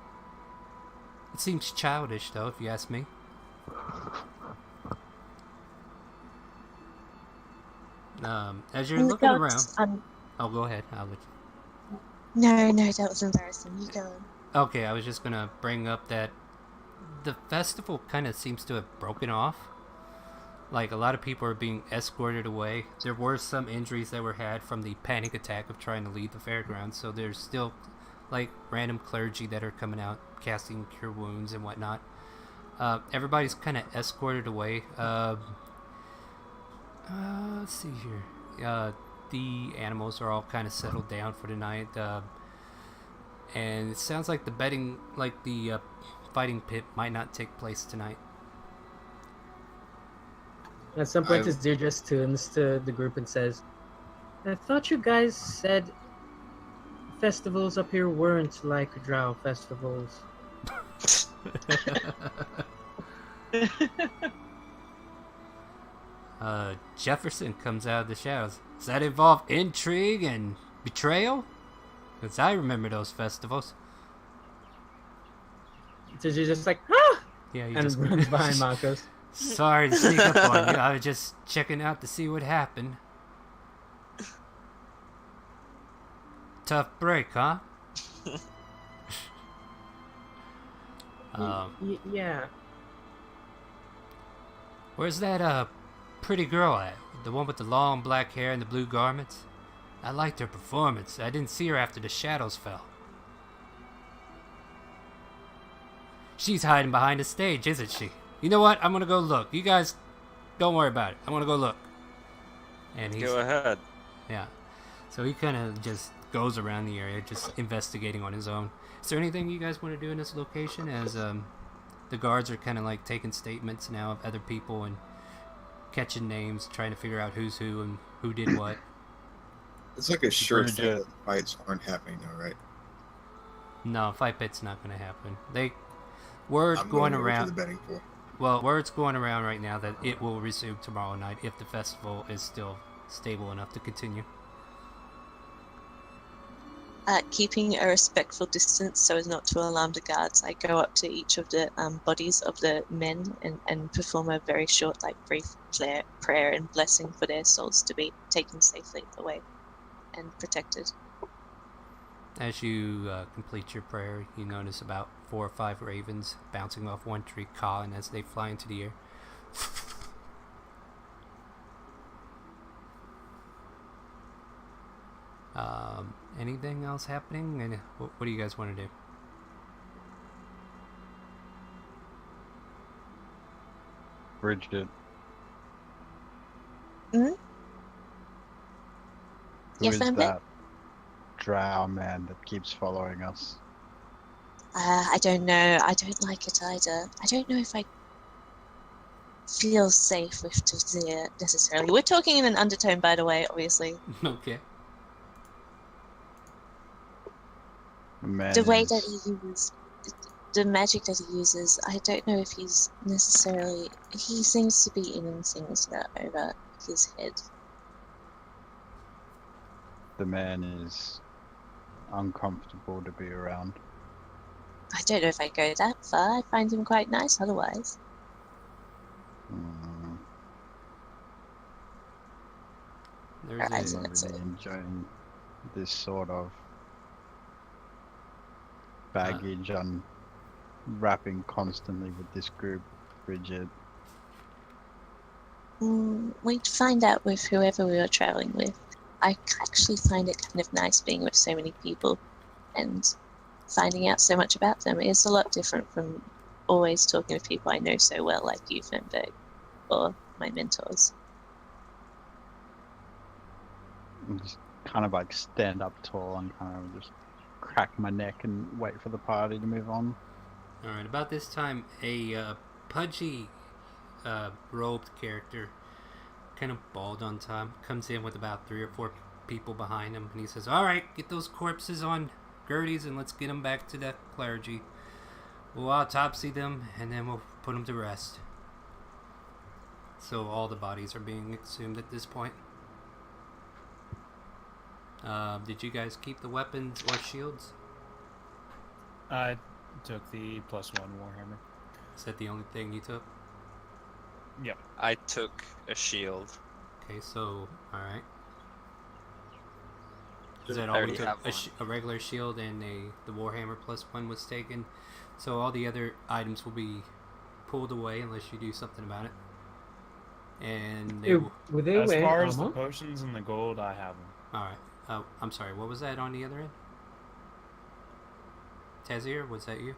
It seems childish, though, if you ask me. As you're looking around... Oh, go ahead. I'll let you... No, that was embarrassing. You go on. Okay, I was just gonna bring up that the festival kind of seems to have broken off. Like, a lot of people are being escorted away. There were some injuries that were had from the panic attack of trying to leave the fairgrounds, so there's still, like, random clergy that are coming out, casting cure wounds and whatnot. Everybody's kind of escorted away. Let's see here. The animals are all kind of settled down for the night. And it sounds like the fighting pit might not take place tonight. At some point, Azir just tunes to the group and says, I thought you guys said festivals up here weren't like drow festivals. Jefferson comes out of the shadows. Does that involve intrigue and betrayal? Because I remember those festivals. So she's just like, ah! Yeah, and runs behind Marcos. Sorry to sneak up on you. I was just checking out to see what happened. Tough break, huh? Yeah. Where's that pretty girl at? The one with the long black hair and the blue garments? I liked her performance. I didn't see her after the shadows fell. She's hiding behind the stage, isn't she? You know what? I'm gonna go look. You guys, don't worry about it. I'm gonna go look. And he's, Go ahead. Yeah. So he kind of just goes around the area, just investigating on his own. Is there anything you guys want to do in this location? As the guards are kind of like taking statements now of other people and catching names, trying to figure out who's who and who did what. It's like a sure thing that fights aren't happening, though, right? No, fight pit's not going to happen. Word's I'm going over around. to the betting pool. Well, word's going around right now that it will resume tomorrow night if the festival is still stable enough to continue. Keeping a respectful distance so as not to alarm the guards, I go up to each of the bodies of the men and perform a very short, brief prayer and blessing for their souls to be taken safely away and protected. As you complete your prayer, you notice about 4 or 5 ravens bouncing off one tree, cawing as they fly into the air. Anything else happening? And what do you guys want to do? Bridget. Hmm? Who Yeah, is Fernbit? that drow man that keeps following us? I don't know. I don't like it either. I don't know if I feel safe with Tazir necessarily. We're talking in an undertone, by the way, obviously. Okay. The man The way is that he uses the magic that he uses, I don't know if he's necessarily. He seems to be in things that are over his head. uncomfortable to be around. I don't know if I go that far. I find him quite nice otherwise. Mm, There's Or I'm as a in not it's really a- enjoying this sort of uh, baggage unwrapping constantly with this group, Bridget. We'd find out with whoever we were traveling with. I actually find it kind of nice being with so many people and finding out so much about them. It's a lot different from always talking to people I know so well, like you, Fenberg, or my mentors. And just kind of like stand up tall and kind of just crack my neck and wait for the party to move on. Alright, about this time, a pudgy robed character, kind of bald on top, comes in with about 3 or 4 people behind him, and he says, "Alright, get those corpses on Gerties and let's get them back to the clergy. We'll autopsy them, and then we'll put them to rest." So all the bodies are being exhumed at this point. Did you guys keep the weapons or shields? I took the +1 Warhammer. Is that the only thing you took? Yep. I took a shield. Okay, so, alright. Is So that I all we already took? have A regular shield and the Warhammer +1 was taken. So all the other items will be pulled away unless you do something about it. And they will... Were they As wearing far as the armor? potions and the gold, I have them. Alright. I'm sorry, what was that on the other end? Tazir, was that you?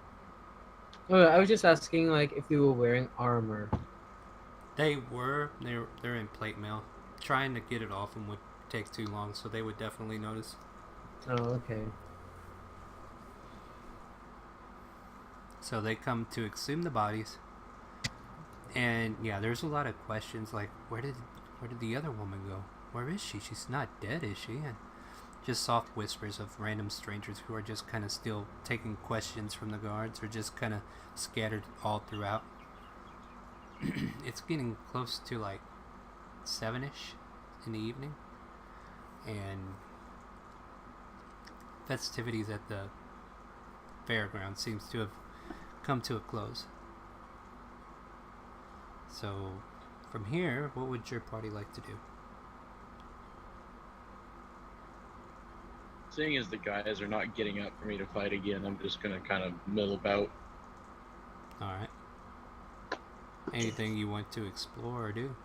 Oh, I was just asking, like, if they were wearing armor. They were. They're in plate mail. Trying to get it off them would take too long, so they would definitely notice. Oh, okay. So they come to exhume the bodies. And yeah, there's a lot of questions like, where did the other woman go? Where is she? She's not dead, is she? And just soft whispers of random strangers who are just kind of still taking questions from the guards, or just kind of scattered all throughout. It's getting close to like 7ish in the evening, and festivities at the fairground seems to have come to a close. So from here, what would your party like to do? Seeing as the guys are not getting up for me to fight again, I'm just gonna kind of mill about. Alright. Anything you want to explore or do?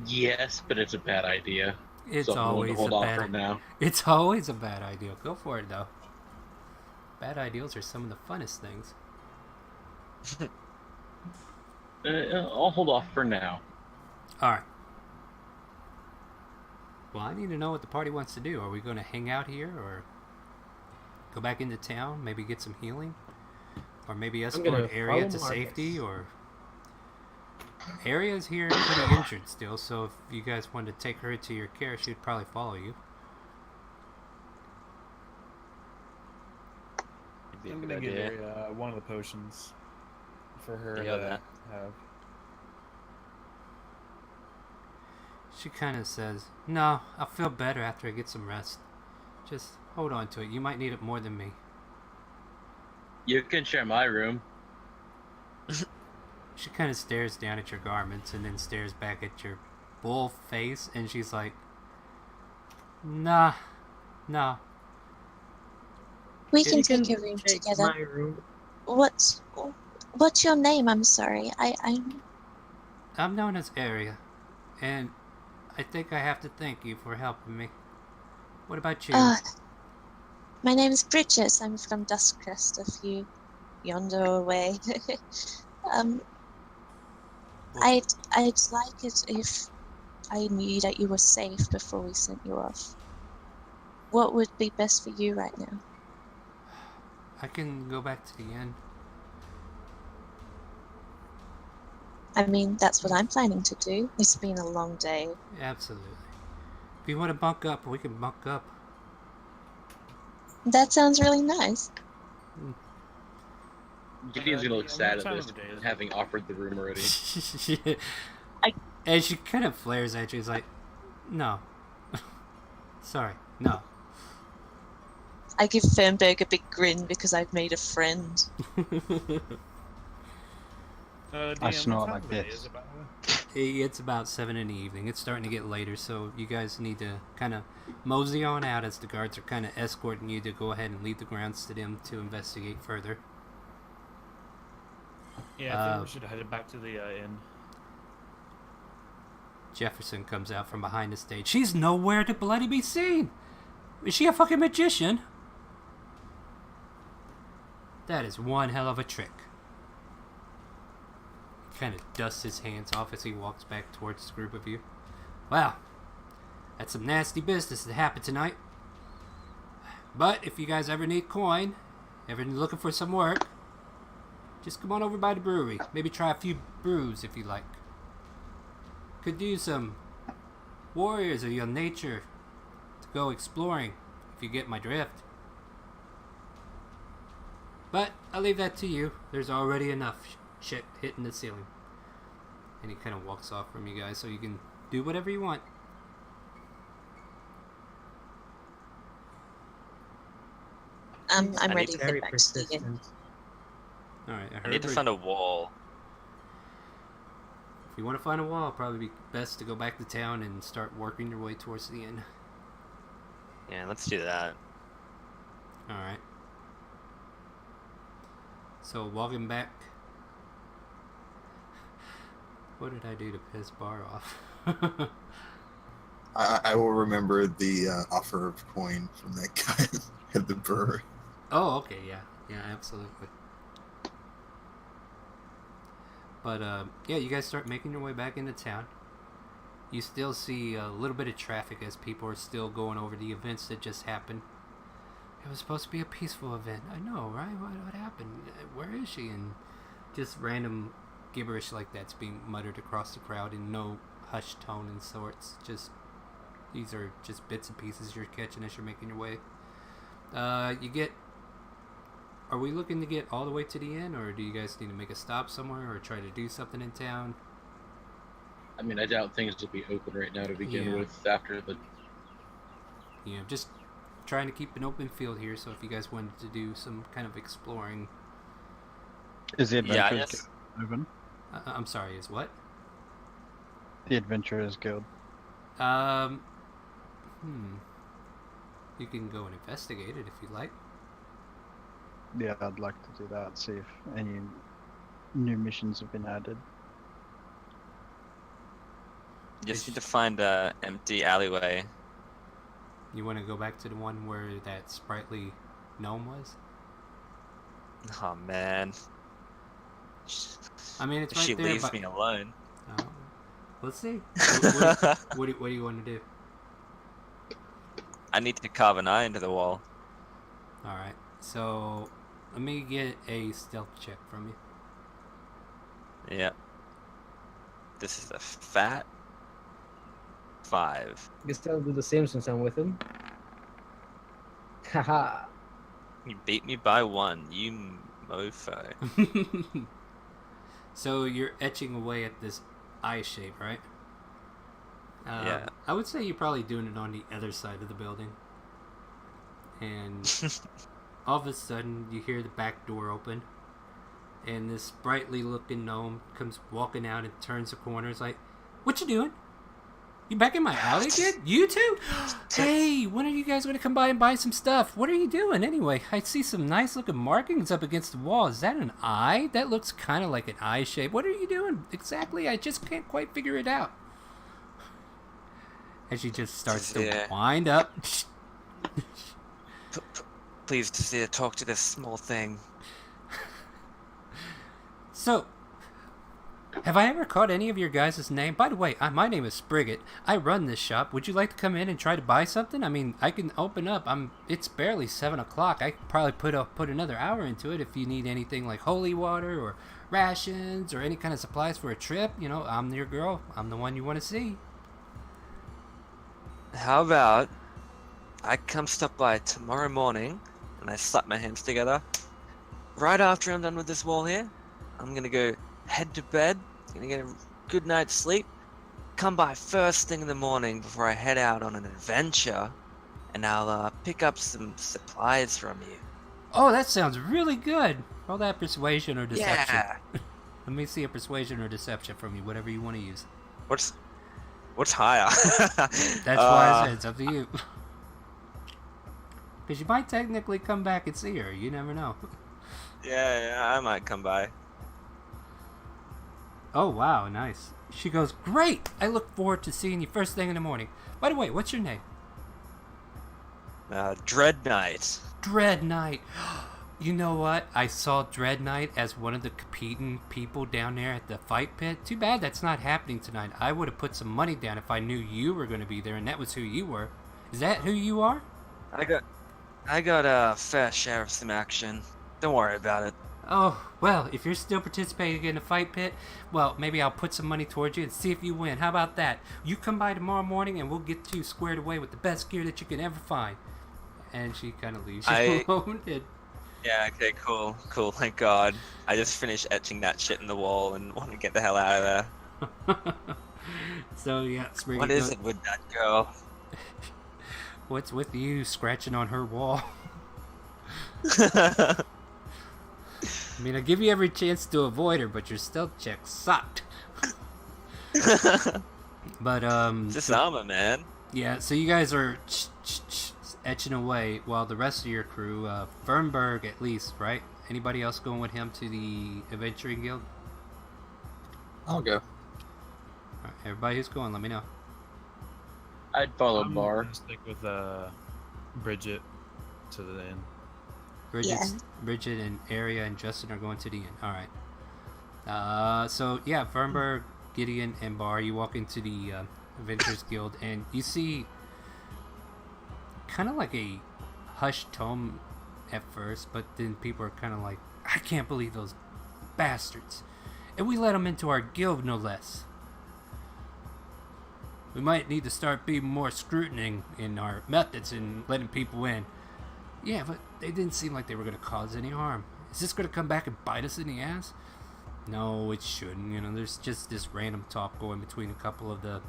Yes, but it's a bad idea. It's So I'm willing to always hold a off bad for now. It's always a bad idea. Go for it though. Bad ideals are some of the funnest things. I'll hold off for now. Alright. Well, I need to know what the party wants to do. Are we going to hang out here, or go back into town, maybe get some healing? Or maybe gonna escort Area to follow safety, Marcus. or... Aria's here pretty injured still, so if you guys wanted to take her to your care, she'd probably follow you. It'd be a I'm good gonna give idea. her one of the potions for her Yeah, to that. have. She kind of says, "No, I'll feel better after I get some rest. Just hold on to it. You might need it more than me." You can share my room. She kind of stares down at your garments and then stares back at your bull face, and she's like, "Nah, no." We Yeah, can You take a room take together. my room. What's your name? I'm sorry. I'm known as Aria, and I think I have to thank you for helping me. What about you? My name is Bridget. I'm from Duskcrest, a few yonder away. Um, Well, I'd like it if I knew that you were safe before we sent you off. What would be best for you right now? I can go back to the inn. I mean, that's what I'm planning to do. It's been a long day. Absolutely. If you want to bunk up, we can bunk up. That sounds really nice. Gideon's gonna look What sad at time this, of day is it? having offered the room already. I- And she kind of flares at you. She's like, no. Sorry, no. I give Fernberg a big grin because I've made a friend. DM, I snort what time like of day this. is it, by the way? It's about 7 in the evening. It's starting to get later, so you guys need to kind of mosey on out as the guards are kind of escorting you to go ahead and leave the grounds to them to investigate further. Yeah, I think we should head back to the inn. Jefferson comes out from behind the stage. She's nowhere to bloody be seen. Is she a fucking magician? That is one hell of a trick. He kind of dusts his hands off as he walks back towards the group of you. Wow, that's some nasty business that happened tonight. But if you guys ever need coin, ever looking for some work, just come on over by the brewery. Maybe try a few brews if you like. Could do some warriors of your nature to go exploring, if you get my drift. But I'll leave that to you. There's already enough shit hitting the ceiling. And he kind of walks off from you guys so you can do whatever you want. I'm I ready need to Very get back to the inn. persistent. Alright, I need to find a wall. If you want to find a wall, it'll probably be best to go back to town and start working your way towards the inn. Yeah, let's do that. Alright. So, walking back. What did I do to piss Bar off? I will remember the offer of coin from that guy at the brewery. Oh, okay, yeah. Yeah, absolutely. But, yeah, you guys start making your way back into town. You still see a little bit of traffic as people are still going over the events that just happened. It was supposed to be a peaceful event. I know, right? What happened? Where is she? And just random gibberish like that's being muttered across the crowd in no hushed tone and sorts. Just, these are just bits and pieces you're catching as you're making your way. You get... Are we looking to get all the way to the inn, or do you guys need to make a stop somewhere, or try to do something in town? I mean, I doubt things will be open right now to begin Yeah. with after the. You know, just trying to keep an open field here, so if you guys wanted to do some kind of exploring... Is the Yeah, I Adventurers guess. Guild open? I'm sorry, is what? The Adventurers Guild. You can go and investigate it if you like. Yeah, I'd like to do that. See if any new missions have been added. Just need to find a empty alleyway. You want to go back to the one where that sprightly gnome was? Oh man. I mean, it's If right she there. leaves but... me alone. Let's see. I What do you want to do? need to carve an eye into the wall. Alright, so let me get a stealth check from you. Yep. This is a fat 5. Guess I'll do the same since I'm with him. Haha. You beat me by 1, you mofo. So you're etching away at this eye shape, right? Yeah. I would say you're probably doing it on the other side of the building. And all of a sudden, you hear the back door open. And this sprightly looking gnome comes walking out and turns a corner. It's like, what you doing? You back in my alley again? You two? Hey, when are you guys going to come by and buy some stuff? What are you doing anyway? I see some nice looking markings up against the wall. Is that an eye? That looks kind of like an eye shape. What are you doing exactly? I just can't quite figure it out. And she just starts to Yeah. wind up. Please, Desir, talk to this small thing. So, Have I ever caught any of your guys' name? By the way, my name is Spriggett. I run this shop. Would you like to come in and try to buy something? I mean, I can open up. It's barely 7 o'clock. I could probably put another hour into it if you need anything like holy water or rations or any kind of supplies for a trip. You know, I'm your girl. I'm the one you want to see. How about I come stop by tomorrow morning and I slap my hands together. Right after I'm done with this wall here, I'm gonna go head to bed, gonna get a good night's sleep, come by first thing in the morning before I head out on an adventure, and I'll pick up some supplies from you. Oh, that sounds really good. Roll that persuasion or deception. Yeah. Let me see a persuasion or deception from you, whatever you want to use. What's higher? That's why I said it's up to you. Because you might technically come back and see her. You never know. Yeah, I might come by. Oh, wow, nice. She goes, great! I look forward to seeing you first thing in the morning. By the way, what's your name? Dread Knight. Dread Knight. You know what? I saw Dread Knight as one of the competing people down there at the fight pit. Too bad that's not happening tonight. I would have put some money down if I knew you were going to be there and that was who you were. Is that who you are? I got a fair share of some action. Don't worry about it. Oh, well, if you're still participating in the fight pit, well, maybe I'll put some money towards you and see if you win. How about that? You come by tomorrow morning and we'll get you squared away with the best gear that you can ever find. And she kind of leaves you alone. Yeah, okay, cool, thank God. I just finished etching that shit in the wall and want to get the hell out of there. So, yeah, Spriggy, what is it with that girl? What's with you scratching on her wall? I mean, I give you every chance to avoid her, but your stealth check sucked. But, This armor, man. Yeah, so you guys are etching away while the rest of your crew, Fernberg at least, right? Anybody else going with him to the Adventuring Guild? I'll go. Alright, everybody who's going, let me know. I'd follow I'm Bar. gonna stick with Bridget to the end. Bridget and Aria and Justin are going to the end. Alright. So, yeah, Fernberg, Gideon, and Bar, you walk into the Adventurers Guild, and you see kind of like a hushed tone at first, but then people are kind of like, I can't believe those bastards. And we let them into our guild, no less. We might need to start being more scrutiny in our methods and letting people in. Yeah, but they didn't seem like they were going to cause any harm. Is this going to come back and bite us in the ass? No, it shouldn't. You know, there's just this random talk going between a couple of the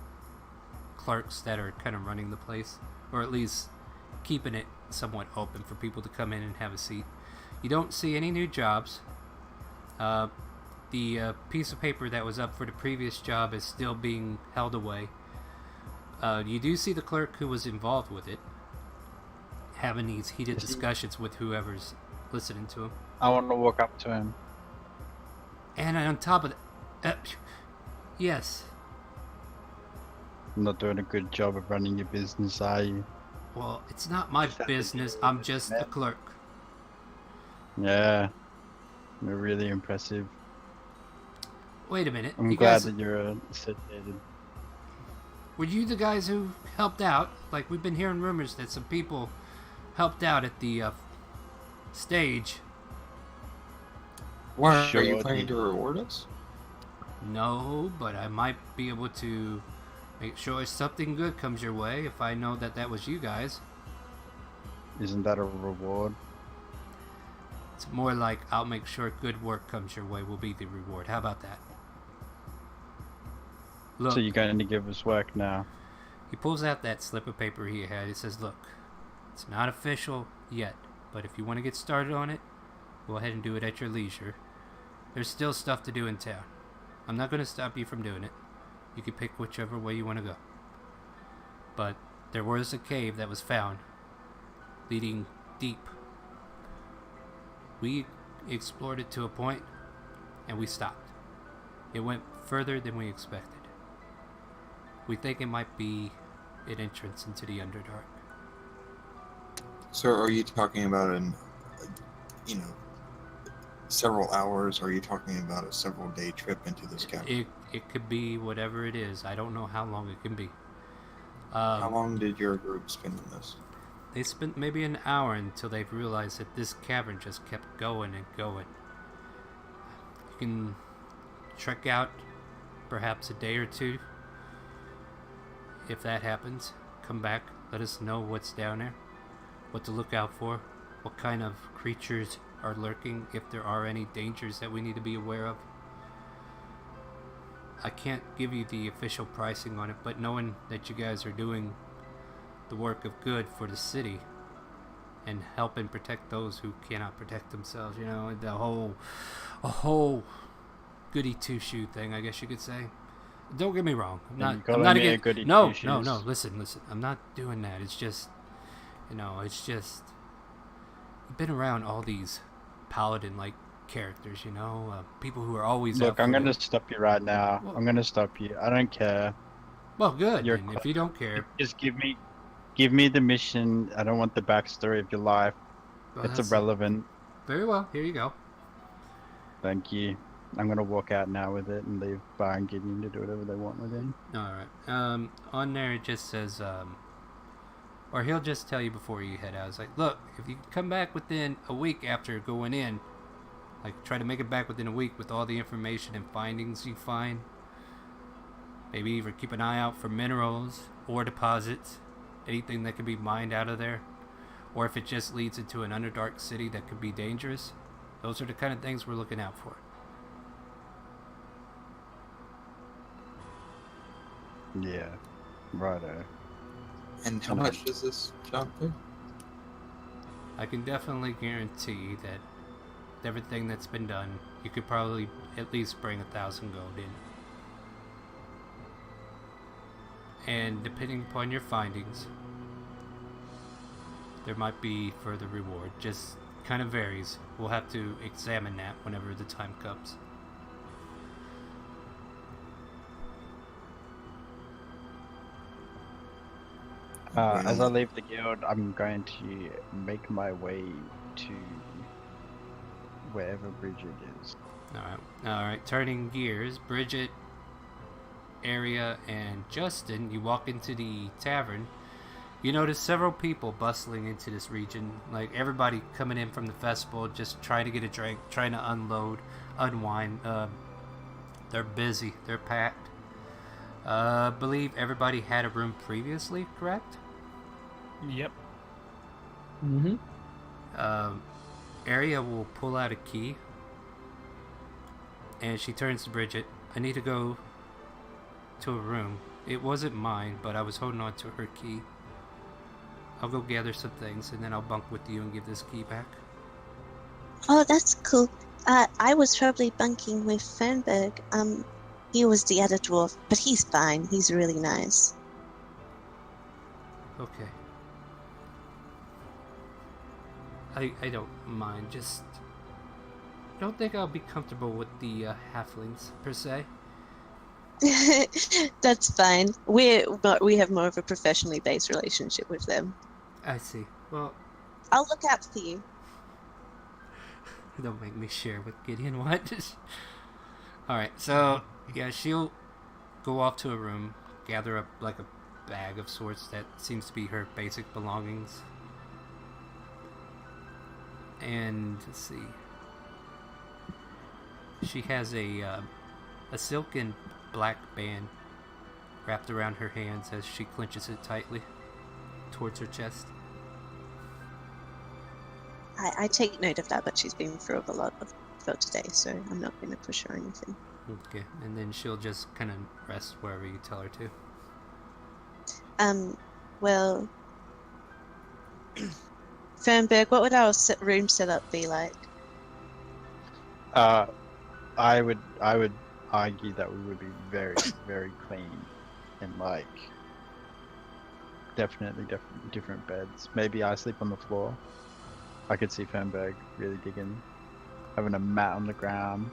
clerks that are kind of running the place, or at least keeping it somewhat open for people to come in and have a seat. You don't see any new jobs. The piece of paper that was up for the previous job is still being held away. You do see the clerk who was involved with it having these heated discussions with whoever's listening to him. I want to walk up to him. And on top of that, yes. I'm not doing a good job of running your business, are you? Well, it's not my business. I'm just the clerk. Yeah. You're really impressive. Wait a minute. I'm you glad guys, that you're associated. were you the guys who helped out? Like, we've been hearing rumors that some people helped out at the stage. Why Sure, are you dude. planning to reward us? No, but I might be able to make sure something good comes your way if I know that that was you guys. Isn't that a reward? It's more like I'll make sure good work comes your way will be the reward. How about that? Look, So you're going to give us work now? he pulls out that slip of paper he had. He says, look, it's not official yet, but if you want to get started on it, go ahead and do it at your leisure. There's still stuff to do in town. I'm not going to stop you from doing it. You can pick whichever way you want to go. But there was a cave that was found, leading deep. We explored it to a point, and we stopped. It went further than we expected. We think it might be an entrance into the Underdark. So are you talking about several hours, or are you talking about a several day trip into this cavern? It could be whatever it is. I don't know how long it can be. How long did your group spend in this? They spent maybe an hour until they've realized that this cavern just kept going and going. You can trek out perhaps a day or two. If that happens, come back, let us know what's down there, what to look out for, what kind of creatures are lurking, if there are any dangers that we need to be aware of. I can't give you the official pricing on it, but knowing that you guys are doing the work of good for the city and helping protect those who cannot protect themselves, you know, a whole goody two shoe thing, I guess you could say. Don't get me wrong. I'm not against goody no, two no, shoes. no. Listen. I'm not doing that. It's just, you've been around all these paladin-like characters, people who are always Look, out for I'm gonna the- stop you right now. Well- I'm gonna stop you. I don't care. Well, good. You're And if you don't care, Just give me the mission. I don't want the backstory of your life. well, It's that's- irrelevant. Very well. Here you go. Thank you. I'm gonna walk out now with it and leave Bar and Gideon to do whatever they want with him. All right. On there it just says, or he'll just tell you before you head out. It's like, look, if you come back within a week after going in, like try to make it back within a week with all the information and findings you find. Maybe even keep an eye out for minerals or deposits, anything that can be mined out of there, or if it just leads into an underdark city that could be dangerous. Those are the kind of things we're looking out for. Yeah. Righto. And how much does this job pay? I can definitely guarantee that everything that's been done, you could probably at least bring 1,000 gold in. And depending upon your findings, there might be further reward. Just kind of varies. We'll have to examine that whenever the time comes. As I leave the guild, I'm going to make my way to wherever Bridget is. Alright, turning gears, Bridget, Area, and Justin, you walk into the tavern. You notice several people bustling into this region, like everybody coming in from the festival, just trying to get a drink, trying to unload, unwind. They're busy, they're packed. Believe everybody had a room previously, correct? Yep. Mm-hmm. Area will pull out a key, and she turns to Bridget. I need to go to a room. It wasn't mine, but I was holding on to her key. I'll go gather some things, and then I'll bunk with you and give this key back. Oh, that's cool. I was probably bunking with Fernberg. He was the other dwarf, but he's fine. He's really nice. Okay. I don't mind, just don't think I'll be comfortable with the halflings, per se. That's fine. We have more of a professionally based relationship with them. I see. Well, I'll look out for you. don't make me share with Gideon what. Alright, so, yeah, she'll go off to a room, gather up like a bag of sorts that seems to be her basic belongings. And, let's see. She has a silken black band wrapped around her hands as she clenches it tightly towards her chest. I take note of that, but she's been through a lot of for today, so I'm not going to push her or anything. Okay, and then she'll just kind of rest wherever you tell her to. Well, Fernberg, what would our room setup be like? I would argue that we would be very, very clean and like definitely different beds. Maybe I sleep on the floor. I could see Fernberg really digging having a mat on the ground.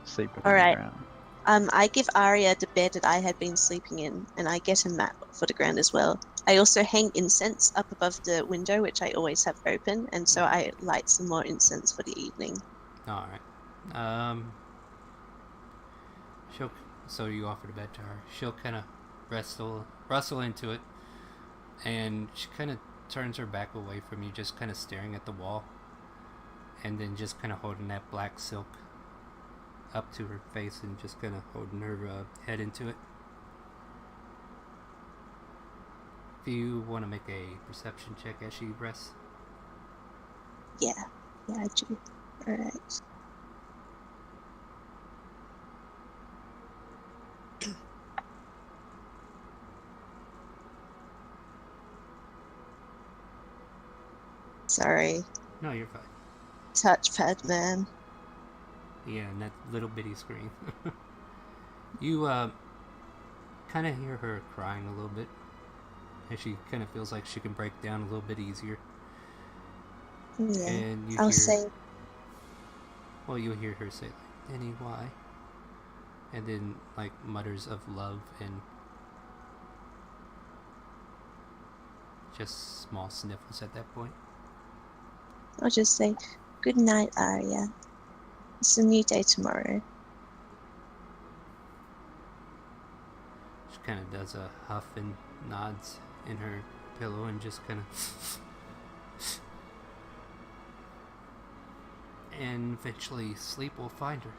Sleep on All right. the ground. I give Arya the bed that I had been sleeping in, and I get a mat for the ground as well. I also hang incense up above the window, which I always have open, and so I light some more incense for the evening. All right. She'll. So you offer the bed to her. She'll kind of rustle into it, and she kind of turns her back away from you, just kind of staring at the wall, and then just kind of holding that black silk up to her face and just kind of holding her head into it. If you want to make a perception check as she rests. Yeah, I do. All right. Sorry, No, you're fine. touchpad man. Yeah, and that little bitty screen. You kind of hear her crying a little bit, and she kind of feels like she can break down a little bit easier. Yeah, And you I'll hear, say, well, you hear her say, like, Denny, why? And then, like, mutters of love and just small sniffles at that point. I'll just say, good night, Arya. It's a new day tomorrow. She kind of does a huff and nods in her pillow and just kind of... and eventually sleep will find her.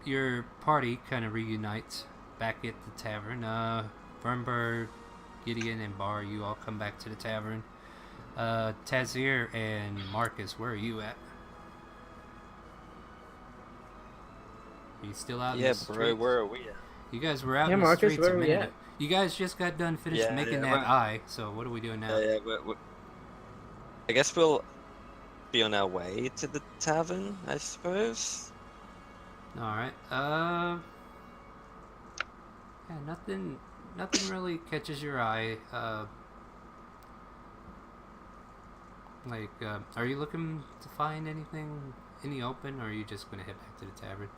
Your party kind of reunites back at the tavern. Vernberg, Gideon, and Bar, you all come back to the tavern. Tazir and Marcus, where are you at? Are you still out in the streets? bro, where are we at? You guys were out Yeah, in the Marcus, streets where a are we minute. at? You guys just got done finished making that eye, so what are we doing now? I guess we'll be on our way to the tavern, I suppose. Alright, yeah, nothing really catches your eye. Are you looking to find anything in the open, or are you just gonna head back to the tavern?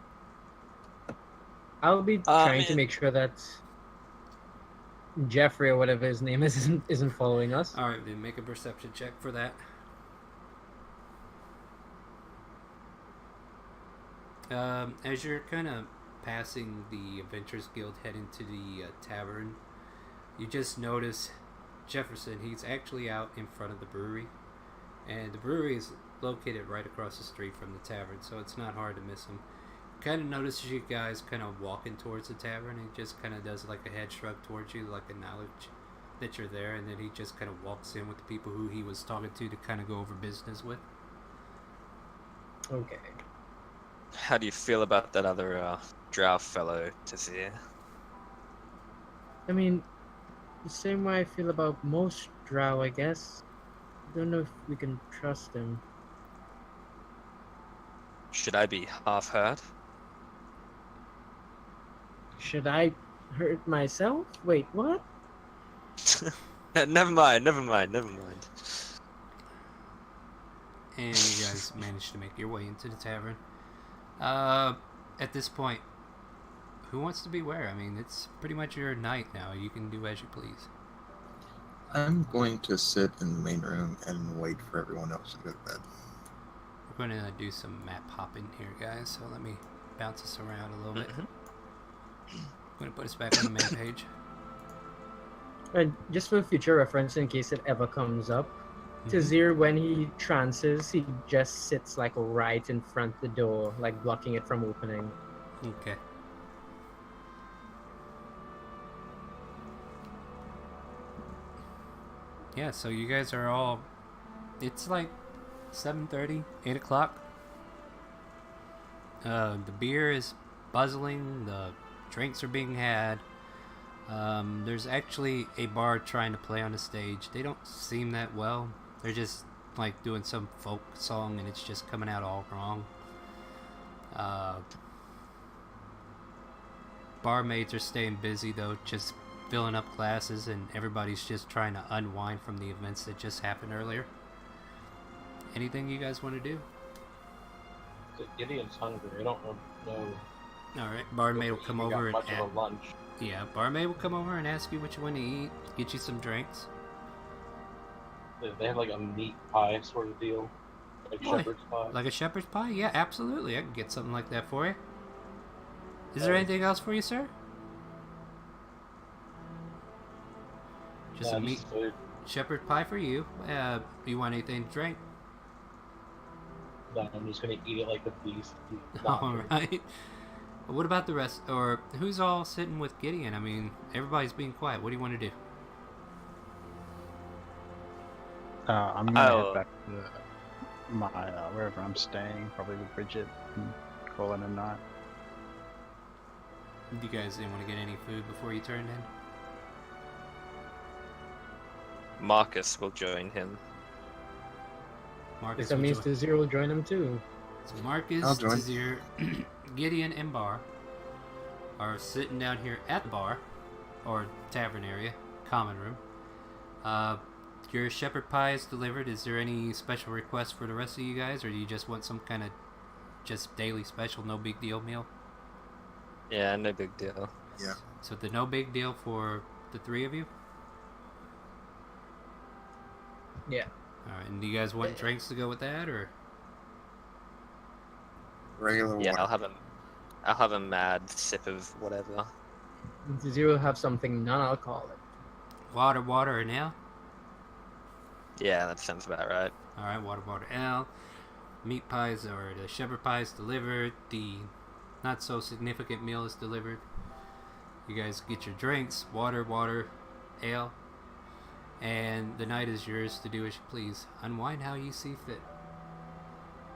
I'll be trying to make sure that Jeffrey or whatever his name is isn't following us. Alright, then make a perception check for that. As you're kind of passing the Adventurers Guild heading to the tavern, you just notice Jefferson. He's actually out in front of the brewery, and the brewery is located right across the street from the tavern, so it's not hard to miss him. Kind of notices you guys kind of walking towards the tavern, and he just kind of does like a head shrug towards you, like acknowledge that you're there, and then he just kind of walks in with the people who he was talking to kind of go over business with. Okay. How do you feel about that other drow fellow, Tazir? I mean, the same way I feel about most drow, I guess. I don't know if we can trust him. Should I be half hurt? Should I hurt myself? Wait, what? Never mind. And you guys manage to make your way into the tavern. At this point, who wants to be where? I mean, it's pretty much your night now. You can do as you please. I'm going to sit in the main room and wait for everyone else to go to bed. We're going to do some map hopping here, guys, so let me bounce us around a little bit. I'm going to put us back on the main page. And just for future reference, in case it ever comes up, Tazir, when he trances, he just sits like right in front of the door, like blocking it from opening. Okay. Yeah, so you guys are all... It's like 7:30, 8 o'clock. The beer is buzzing, the drinks are being had. There's actually a bard trying to play on the stage. They don't seem that well. They're just like doing some folk song and it's just coming out all wrong. Barmaids are staying busy though, just filling up glasses, and everybody's just trying to unwind from the events that just happened earlier. Anything you guys want to do? Gideon's hungry. I don't know All right, barmaid will come We got over and much of a lunch. yeah, barmaid will come over and ask you what you want to eat, get you some drinks. They have like a meat pie sort of deal, like Boy, shepherd's pie. like a shepherd's pie? Yeah, absolutely. I can get something like that for you. Is there anything else for you, sir? Just Nah, a meat food. shepherd pie for you. You want anything to drink? Nah, I'm just gonna eat it like a beast. All right. What about the rest? Or who's all sitting with Gideon? I mean, everybody's being quiet. What do you want to do? I'm gonna Oh. head back to my wherever I'm staying, probably with Bridget, and call it a night. Do you guys didn't want to get any food before you turned in? Marcus will join him. Marcus, That would means you- Tazir will join them too. So Marcus, I'll join. Tazir, Gideon, and Bar are sitting down here at the bar, or tavern area, common room. Your shepherd pie is delivered. Is there any special request for the rest of you guys, or do you just want some kind of just daily special, no big deal meal? Yeah, no big deal. Yeah. So the no big deal for the three of you? Yeah. Alright, and do you guys want drinks to go with that, or? Regular Yeah, water. I'll have a mad sip of whatever. Tazir will have something non-alcoholic. Water, and ale? Yeah, that sounds about right. Alright, water, ale. Meat pies, or the shepherd pies delivered. The not so significant meal is delivered. You guys get your drinks, water, ale. And the night is yours to do as you please. Unwind how you see fit.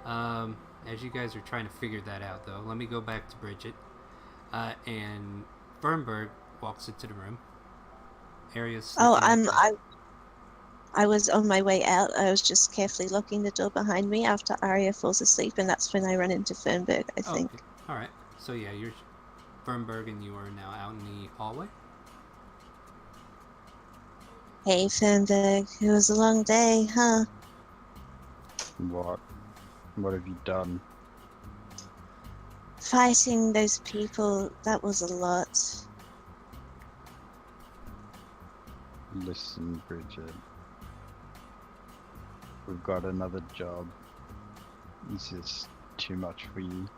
As you guys are trying to figure that out, though, let me go back to Bridget. And Fernberg walks into the room. Aria's Oh, sleeping at I was on my way out. I was just carefully locking the door behind me after Arya falls asleep, and that's when I run into Fernberg, I Oh, think. okay. Alright. So yeah, you're Fernberg and you are now out in the hallway. Hey, Fernberg. It was a long day, huh? What? What have you done? Fighting those people, that was a lot. Listen, Bridget. We've got another job. Is this too much for you?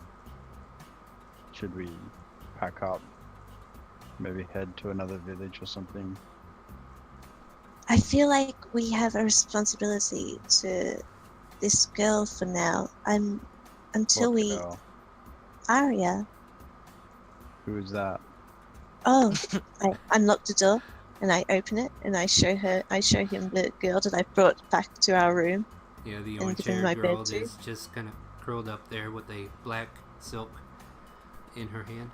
Should we pack up? Maybe head to another village or something? I feel like we have a responsibility to this girl for now. Until What we girl? Arya. Who is that? Oh, I unlock the door and I open it and I show him the girl that I brought back to our room. Yeah, the And orange give him haired my girl bed too. is just kind of curled up there with a black silk in her hand.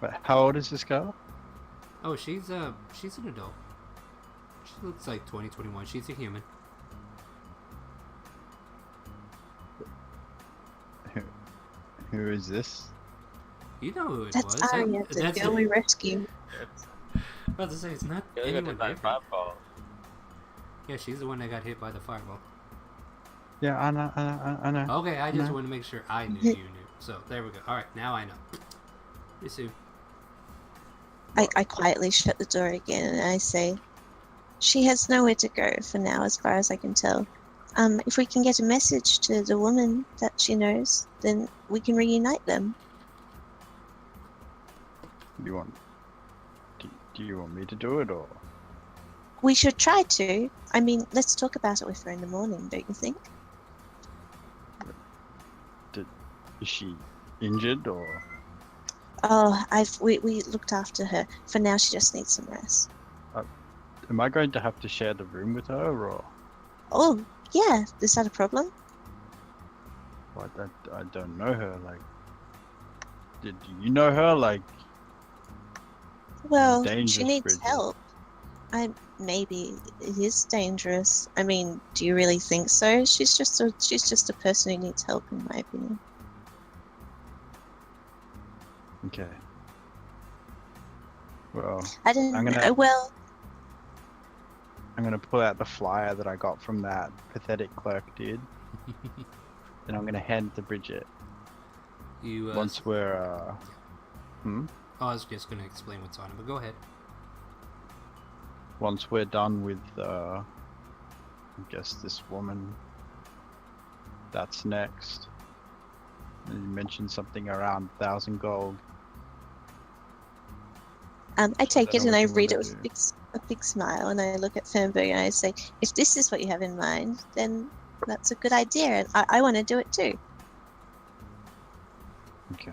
But how old is this girl? Oh, she's an adult. She looks like 20, 21. She's a human. Who is this? You know who it That's was. Arya, the girl we rescued. I was about to say, it's not Yeah, they got anyone hit by a different. fireball. Yeah, she's the one that got hit by the fireball. Yeah, I know. Okay, I just No. wanted to make sure I knew you knew. So, there we go. Alright, now I know. You see. I quietly shut the door again and I say, she has nowhere to go for now, as far as I can tell. If we can get a message to the woman that she knows, then we can reunite them. Do you want me to do it, or We should try to. I mean, let's talk about it with her in the morning, don't you think? is she injured, or? Oh, we looked after her. For now, she just needs some rest. Am I going to have to share the room with her, or? Oh, yeah. Is that a problem? What? I don't know her. Like, do you know her? Like, Well, dangerous, she needs Bridget. help. Maybe it is dangerous. I mean, do you really think so? She's just a person who needs help, in my opinion. okay. Well, I didn't. I'm gonna- Well, I'm gonna pull out the flyer that I got from that pathetic clerk dude, and I'm gonna hand it to Bridget. You Once we're oh, I was just gonna explain what's on it, but go ahead. once we're done with I guess this woman, that's next. You mentioned something around 1,000 gold. I take don't it know and what I you read it wanna with do. a big smile, and I look at Fernberg and I say, if this is what you have in mind, then that's a good idea, and I want to do it too. Okay.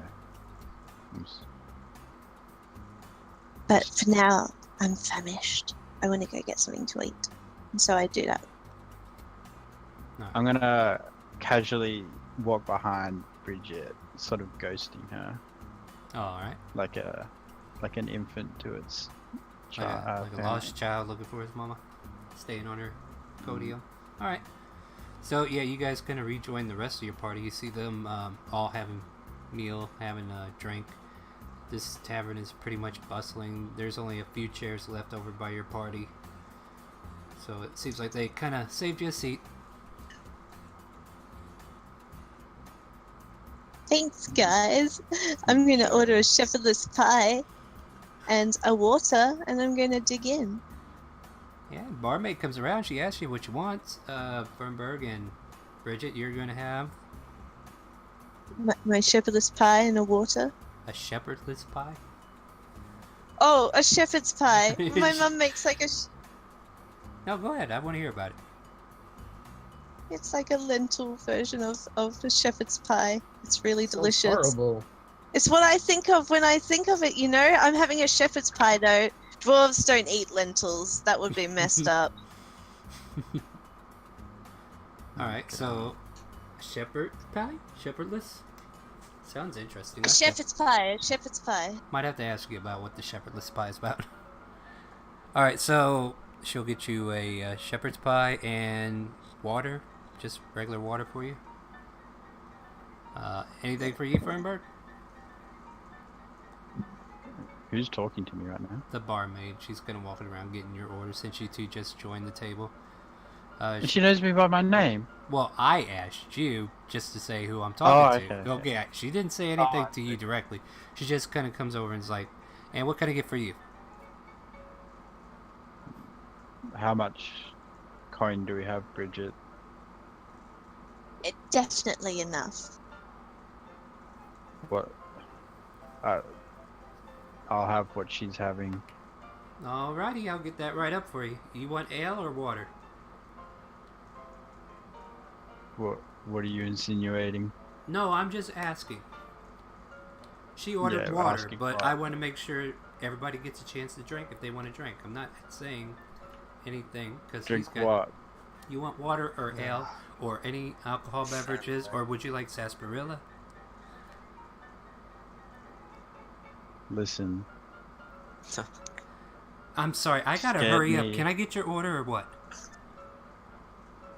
But for now, I'm famished. I want to go get something to eat. And so I do that. I'm gonna casually walk behind Bridget, sort of ghosting her, All right. like an infant to its Like a parent. lost child looking for his mama, staying on her podium. All right. So yeah, you guys kind of rejoin the rest of your party. You see them all having meal, having a drink. This tavern is pretty much bustling. There's only a few chairs left over by your party, so it seems like they kind of saved you a seat. Thanks, guys. I'm going to order a shepherdless pie and a water, and I'm going to dig in. Yeah, barmaid comes around. She asks you what you want. Fernberg and Bridget, you're going to have My shepherdless pie and a water. a shepherdless pie. Oh, a shepherd's pie. My mum makes like No, go ahead. I want to hear about it. it's like a lentil version of the shepherd's pie. It's really Sounds delicious. horrible. It's what I think of when I think of it, you know? I'm having a shepherd's pie though. Dwarves don't eat lentils. That would be messed up. All right, so shepherd pie, shepherdless. Sounds interesting. A shepherd's pie. A shepherd's pie. Might have to ask you about what the shepherdless pie is about. All right, so she'll get you a shepherd's pie and water, just regular water for you. Anything for you, Fernberg? Who's talking to me right now? The barmaid. She's kind of walking around getting your order since you two just joined the table. And she knows me by my name. Well, I asked you just to say who I'm talking okay, to. Okay, she didn't say anything to you directly. She just kind of comes over and is like, and what can I get for you? How much coin do we have, Bridget? Definitely enough. What? I'll have what she's having. Alrighty, I'll get that right up for you. You want ale or water? What are you insinuating? No, I'm just asking. She ordered Yeah, water, asking but for- I want to make sure everybody gets a chance to drink if they want to drink. I'm not saying anything because Drink what? You want water or ale or any alcohol beverages, or would you like sarsaparilla? Listen, I'm sorry, I gotta Scared hurry up. me. Can I get your order or what?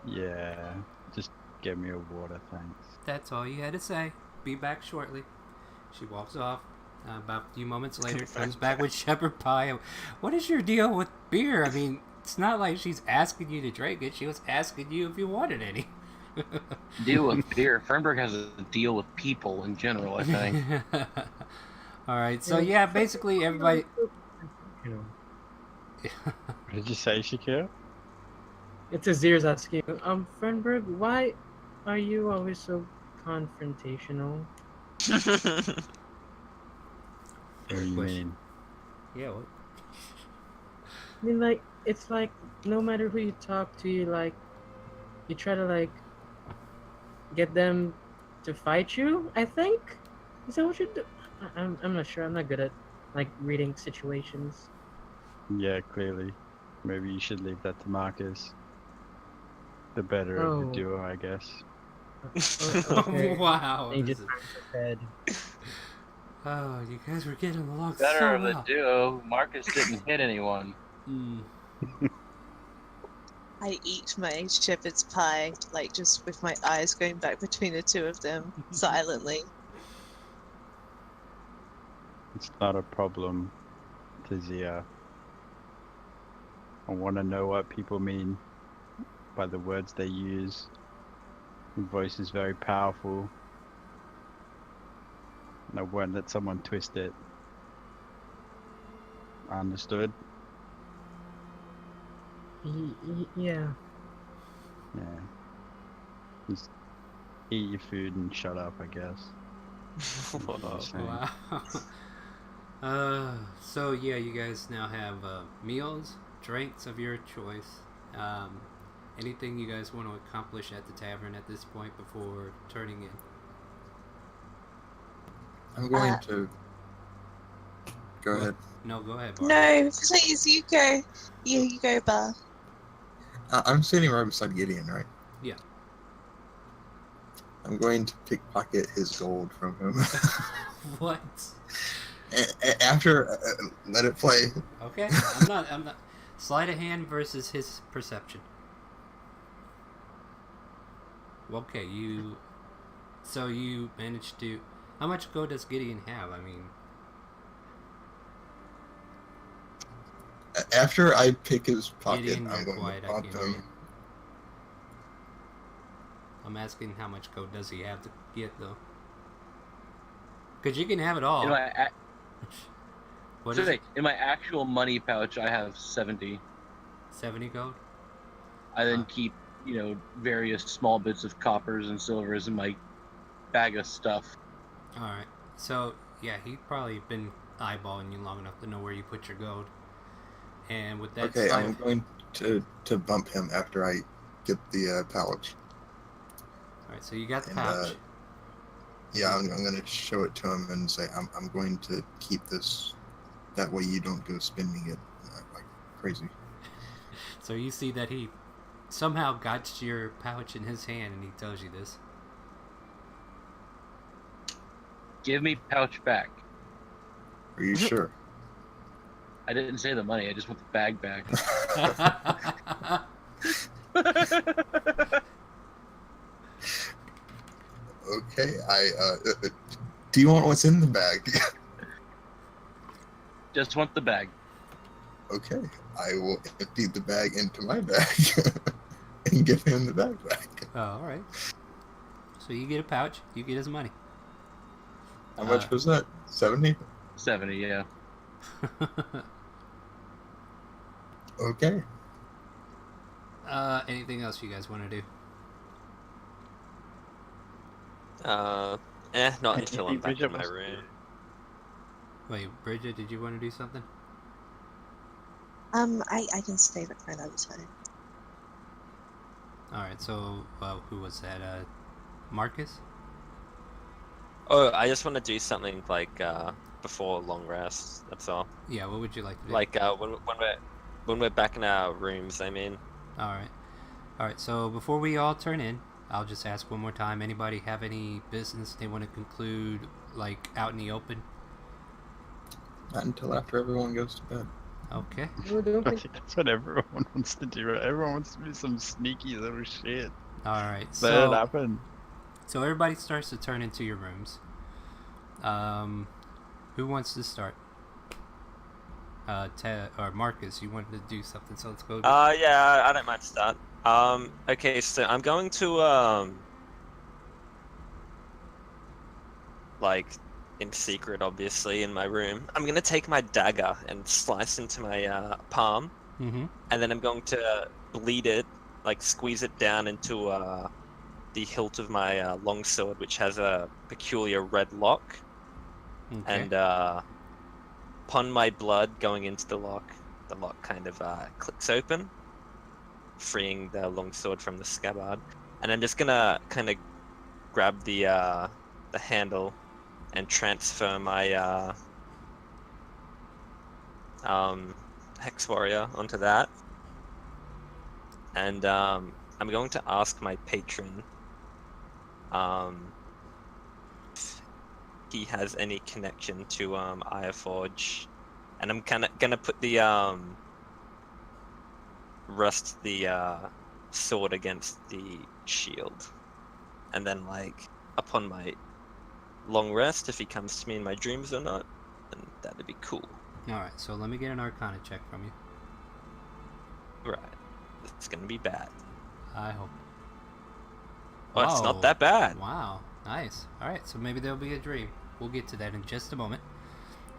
yeah, just get me a water, thanks. That's all you had to say. Be back shortly. She walks off. About a few moments later, comes back with shepherd pie. What is your deal with beer? I mean, it's not like she's asking you to drink it. She was asking you if you wanted any. Deal with beer. Fernberg has a deal with people in general, I think. All right, so yeah, basically everybody. You know, What did you say, Shakira? it's Azir's asking, Fernberg, why are you always so confrontational? What do you mean? Yeah. What? I mean, like, it's like, no matter who you talk to, you try to, get them to fight you, I think? Is that what you do? I'm not sure. I'm not good at, reading situations. Yeah, clearly. Maybe you should leave that to Marcus. The better of Oh. the duo, I guess. Okay. Wow. He this just is- hangs his head. Oh, you guys were getting along Better so of the well. duo. Marcus didn't hit anyone. Mm. I eat my shepherd's pie, just with my eyes going back between the two of them, silently. It's not a problem, Tizia. I want to know what people mean by the words they use. Your voice is very powerful. No, won't let someone twist it. Understood. Yeah. Yeah. Just eat your food and shut up, I guess. Whoa. Just saying. Wow. So yeah, you guys now have meals, drinks of your choice. Anything you guys want to accomplish at the tavern at this point before turning in? I'm going Uh, to. Go ahead. No, go ahead, Barbara. No, please, you go. You go, Bar. I'm sitting right beside Gideon, right? Yeah. I'm going to pickpocket his gold from him. What? After, let it play. Okay, I'm not. Sleight of hand versus his perception. Okay, So you managed to. How much gold does Gideon have? I mean, After I pick his pocket, Gideon, I'm you're going quiet. to I bump can't hear you. him. I'm asking how much gold does he have to get though? Because you can have it all. In my, What so is wait, it? in my actual money pouch, I have 70. 70 gold. I then keep, various small bits of coppers and silvers in my bag of stuff. All right. So yeah, he probably been eyeballing you long enough to know where you put your gold. And with that, Okay, I'm going to bump him after I get the pouch. All right. So you got the And, pouch. Yeah, I'm going to show it to him and say, I'm going to keep this. That way you don't go spending it like crazy. So you see that he somehow got your pouch in his hand, and he tells you this. Give me pouch back. Are you sure? I didn't say the money. I just want the bag back. Okay, do you want what's in the bag? Just want the bag. Okay, I will empty the bag into my bag and give him the bag back. Oh, all right. So you get a pouch. You get his money. How much was that? 70? 70, yeah. Okay. Anything else you guys want to do? Not until I'm back Bridget in my was- room. Wait, Bridget, did you want to do something? I can save it for another time. All right. So who was that? Marcus. Oh, I just want to do something like before a long rest. That's all. Yeah. What would you like to do? Like when we're back in our rooms. I mean. All right. All right. So before we all turn in, I'll just ask one more time. Anybody have any business they want to conclude, like out in the open? Not until after everyone goes to bed. Okay. No, don't I think- think that's what everyone wants to do. Right? Everyone wants to do some sneaky little shit. All right. Let it So happen. so everybody starts to turn into your rooms. Who wants to start? Ted or Marcus, you wanted to do something, so let's go. Yeah, I don't mind start. Okay, so I'm going to like in secret, obviously, in my room. I'm gonna take my dagger and slice into my palm, Mm-hmm. and then I'm going to bleed it, like squeeze it down into the hilt of my longsword, which has a peculiar red lock. Okay. And upon my blood going into the lock kind of clicks open, freeing the longsword from the scabbard. And I'm just gonna kind of grab the handle and transfer my hex warrior onto that. And I'm going to ask my patron if he has any connection to Ironforge, and I'm kind of gonna put the rust the sword against the shield, and then like upon my long rest, if he comes to me in my dreams or not, then that'd be cool. All right. So let me get an Arcana check from you. Right, it's gonna be bad. I hope. Oh, it's Whoa. not that bad. Wow. Nice. All right. So maybe there'll be a dream. we'll get to that in just a moment.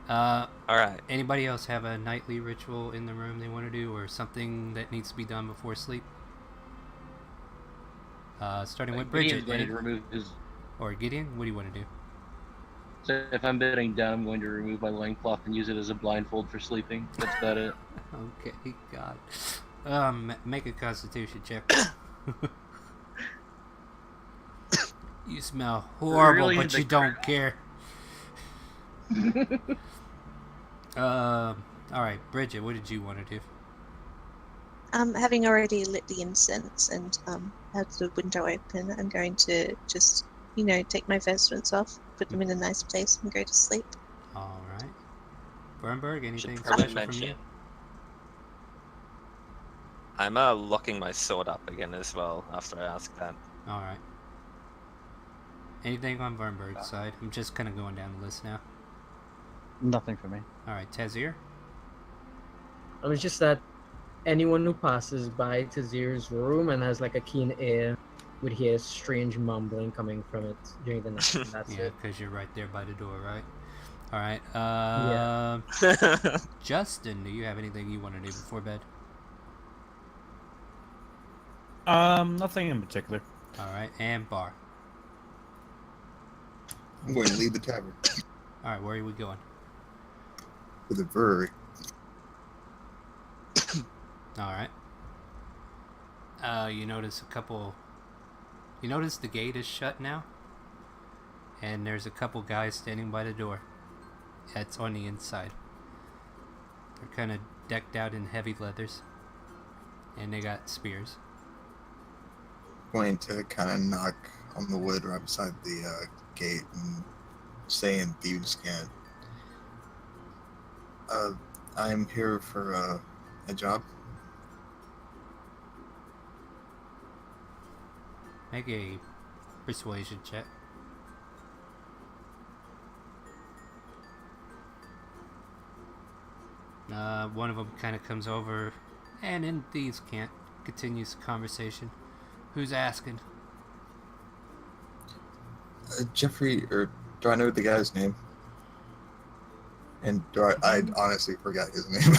All right. Anybody else have a nightly ritual in the room they want to do, or something that needs to be done before sleep? Starting with Gideon's Bridget. going to remove his. Or Gideon, what do you want to do? So if I'm bedding down, I'm going to remove my loincloth and use it as a blindfold for sleeping. That's about it. Okay, God. Make a Constitution check. You smell horrible, Really, but the you don't care. Alright, Bridget, what did you want to do? Having already lit the incense and had the window open, I'm going to just, take my vestments off, put them in a nice place, and go to sleep. Alright. Bernberg, anything Should probably special from you? mention. I'm locking my sword up again as well after I ask that. Alright. Anything on Bernberg's side? I'm just kind of going down the list now. Nothing for me. Alright, Tazir? It's just that anyone who passes by Tazir's room and has like a keen ear would hear strange mumbling coming from it during the night. And that's Yeah, it. because you're right there by the door, right? Alright, Yeah. Justin, do you have anything you want to do before bed? Nothing in particular. Alright, and Bar. I'm going to leave the tavern Alright, where are we going? to the brewery. Alright. You notice You notice the gate is shut now? And there's a couple guys standing by the door. That's on the inside. They're kind of decked out in heavy leathers. And they got spears. Going to kind of knock on the wood right beside the gate and say in thieves' cant, I'm here for a job. Make a persuasion check. One of them kind of comes over, and in thieves' cant continues the conversation. Who's asking? Jeffrey, or do I know the guy's name? And I honestly forgot his name.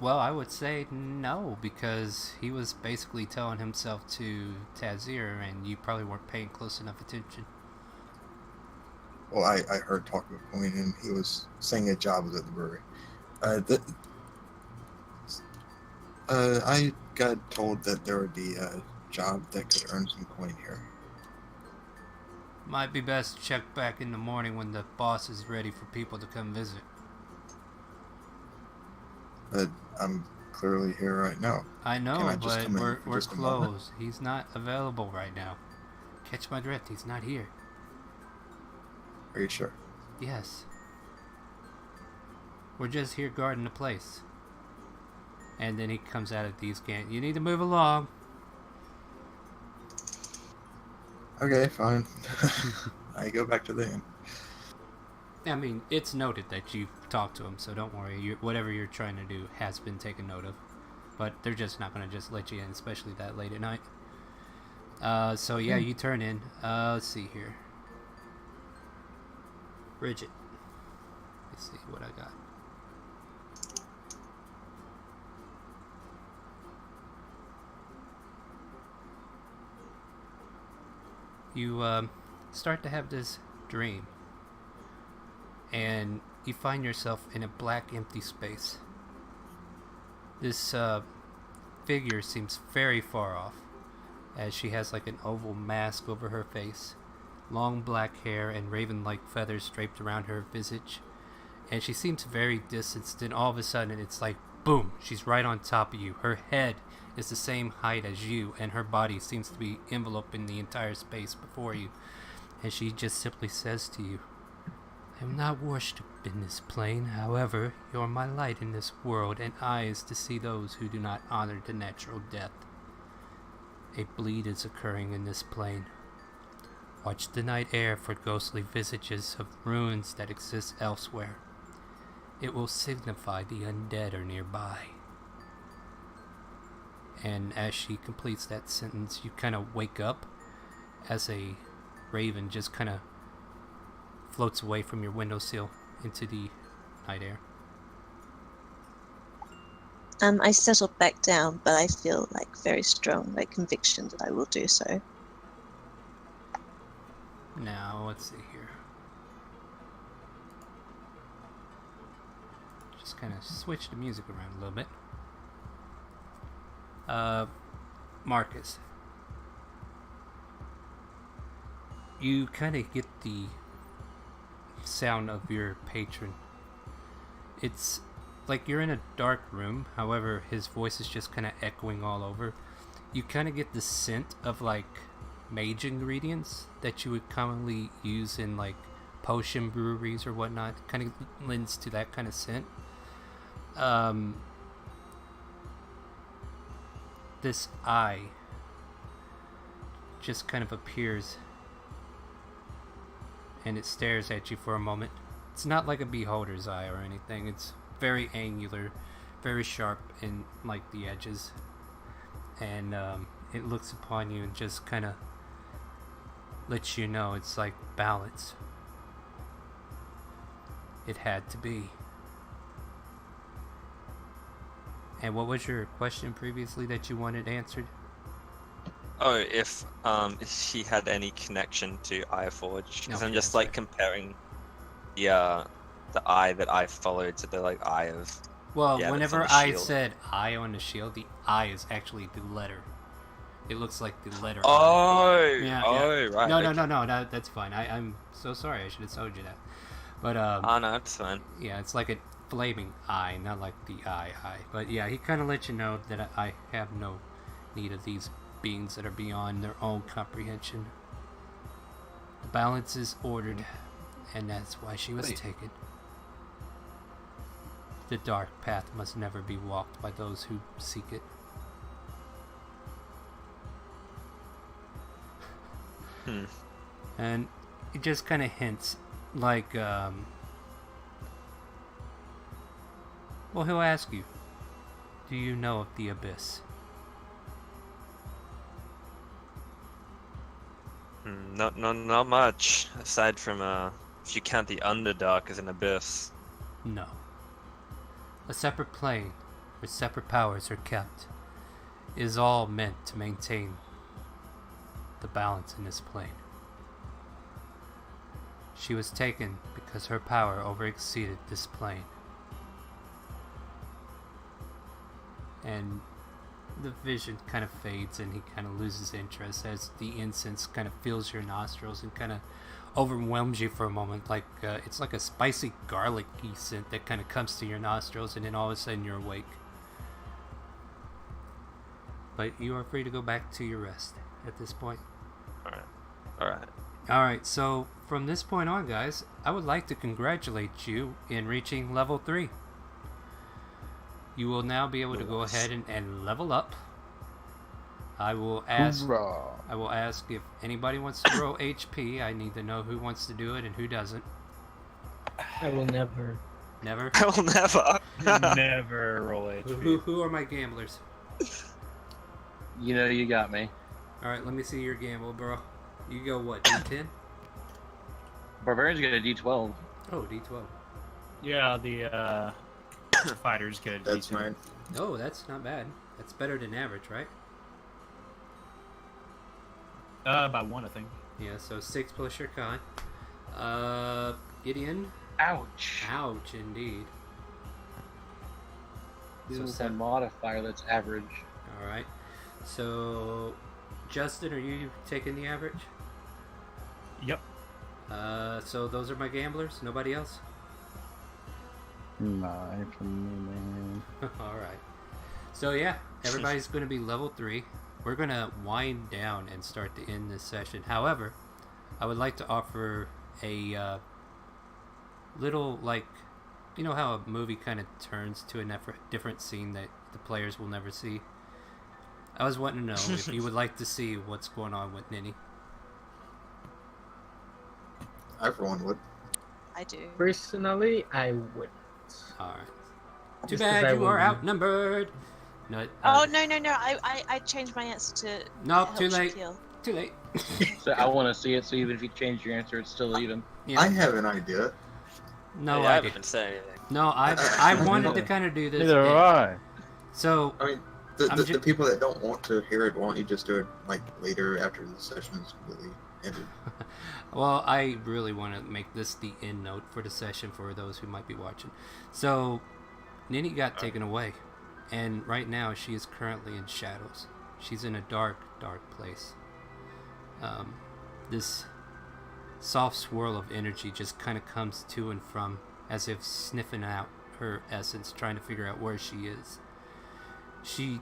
Well, I would say no, because he was basically telling himself to Tazir, and you probably weren't paying close enough attention. Well, I heard talk of a point, and he was saying a job was at the brewery. I got told that there would be a job that could earn some coin here. Might be best to check back in the morning when the boss is ready for people to come visit. But I'm clearly here right now. I know, Can I just but come in we're for just a moment? closed. He's not available right now. Catch my drift, he's not here. Are you sure? Yes. We're just here guarding the place. And then he comes out of these cant. You need to move along. Okay, fine. I go back to the inn. I mean, it's noted that you've talked to him, so don't worry. Whatever you're trying to do has been taken note of. But they're just not going to just let you in, especially that late at night. So yeah, you turn in. Let's see here. Bridget. Let's see what I got. You start to have this dream, and you find yourself in a black empty space. This figure seems very far off, as she has like an oval mask over her face, long black hair and raven-like feathers draped around her visage, and she seems very distanced. And all of a sudden it's like boom, she's right on top of you. Her head is the same height as you, and her body seems to be enveloped in the entire space before you. And she just simply says to you, I am not worshipped in this plane, however, you are my light in this world, and eyes to see those who do not honor the natural death. A bleed is occurring in this plane. Watch the night air for ghostly visages of ruins that exist elsewhere. It will signify the undead are nearby. And as she completes that sentence, you kind of wake up as a raven just kind of floats away from your windowsill into the night air. I settle back down, but I feel like very strong, like conviction that I will do so. Now, let's see here. Just kind of switch the music around a little bit. Marcus. You kind of get the sound of your patron. It's like you're in a dark room, however, his voice is just kind of echoing all over. You kind of get the scent of like mage ingredients that you would commonly use in like potion breweries or whatnot. Kind of lends to that kind of scent. This eye just kind of appears and it stares at you for a moment. It's not like a beholder's eye or anything. It's very angular, very sharp in like the edges, and it looks upon you and just kind of lets you know it's like balance. It had to be. And what was your question previously that you wanted answered? Oh, if he had any connection to Ironforge, because Okay, I'm just that's like right. comparing the eye that I followed to the like eye of. Well, Yeah, that's on whenever the I shield. said I on the shield, the I is actually the letter. It looks like the letter I. Oh, Yeah, right. No, okay. no, that's fine. I'm so sorry. I should have told you that. But Oh no, it's fine. yeah, it's like a flaming eye, not like the eye. But yeah, he kind of let you know that I have no need of these beings that are beyond their own comprehension. The balance is ordered, and that's why she was Wait. taken. The dark path must never be walked by those who seek it. And it just kind of hints like, well, he'll ask you, do you know of the abyss? Not much aside from if you count the Underdark as an abyss. No. A separate plane where separate powers are kept is all meant to maintain the balance in this plane. She was taken because her power overexceeded this plane. And the vision kind of fades and he kind of loses interest as the incense kind of fills your nostrils and kind of overwhelms you for a moment. Like it's like a spicy garlicky scent that kind of comes to your nostrils and then all of a sudden you're awake. But you are free to go back to your rest at this point. Alright. Alright, so from this point on, guys, I would like to congratulate you in reaching level 3. You will now be able to go ahead and level up. I will ask if anybody wants to roll HP. I need to know who wants to do it and who doesn't. I will never, Never? I will never. Never roll HP. Who are my gamblers? You know you got me. Alright, let me see your gamble, bro. You go what, D10? Barbarians get a D12. Oh, D12. Yeah, the fighters get a That's D2. mine. Oh, that's not bad. That's better than average, right? About one, I think. Yeah, so 6 plus your con. Gideon? Ouch. Ouch, indeed. This So is a seven. modifier that's average. Alright. So, Justin, are you taking the average? Yep. So those are my gamblers? Nobody else? Nah, from me, man. Alright. So yeah, everybody's going to be level 3. We're going to wind down and start to end this session. However, I would like to offer a little, like, you know how a movie kind of turns to a different scene that the players will never see? I was wanting to know if you would like to see what's going on with Ninny. I, for one, would. I do. Personally, I wouldn't. Alright. Too Just 'cause bad I you are wouldn't. outnumbered. No, Oh no. I changed my answer to No, help too late. Shaquille. Too late. So I want to see it, so even if you change your answer, it's still even. Yeah. I have an idea. No I idea. haven't said anything. No, I wanted to kind of do this. Neither have I. So I mean, I'm the ju- people that don't want to hear it, why don't you just do it like later after the session is completely ended? well, I really want to make this the end note for the session for those who might be watching. So, Nini got taken away, and right now she is currently in shadows. She's in a dark, dark place. This soft swirl of energy just kind of comes to and from, as if sniffing out her essence, trying to figure out where she is. She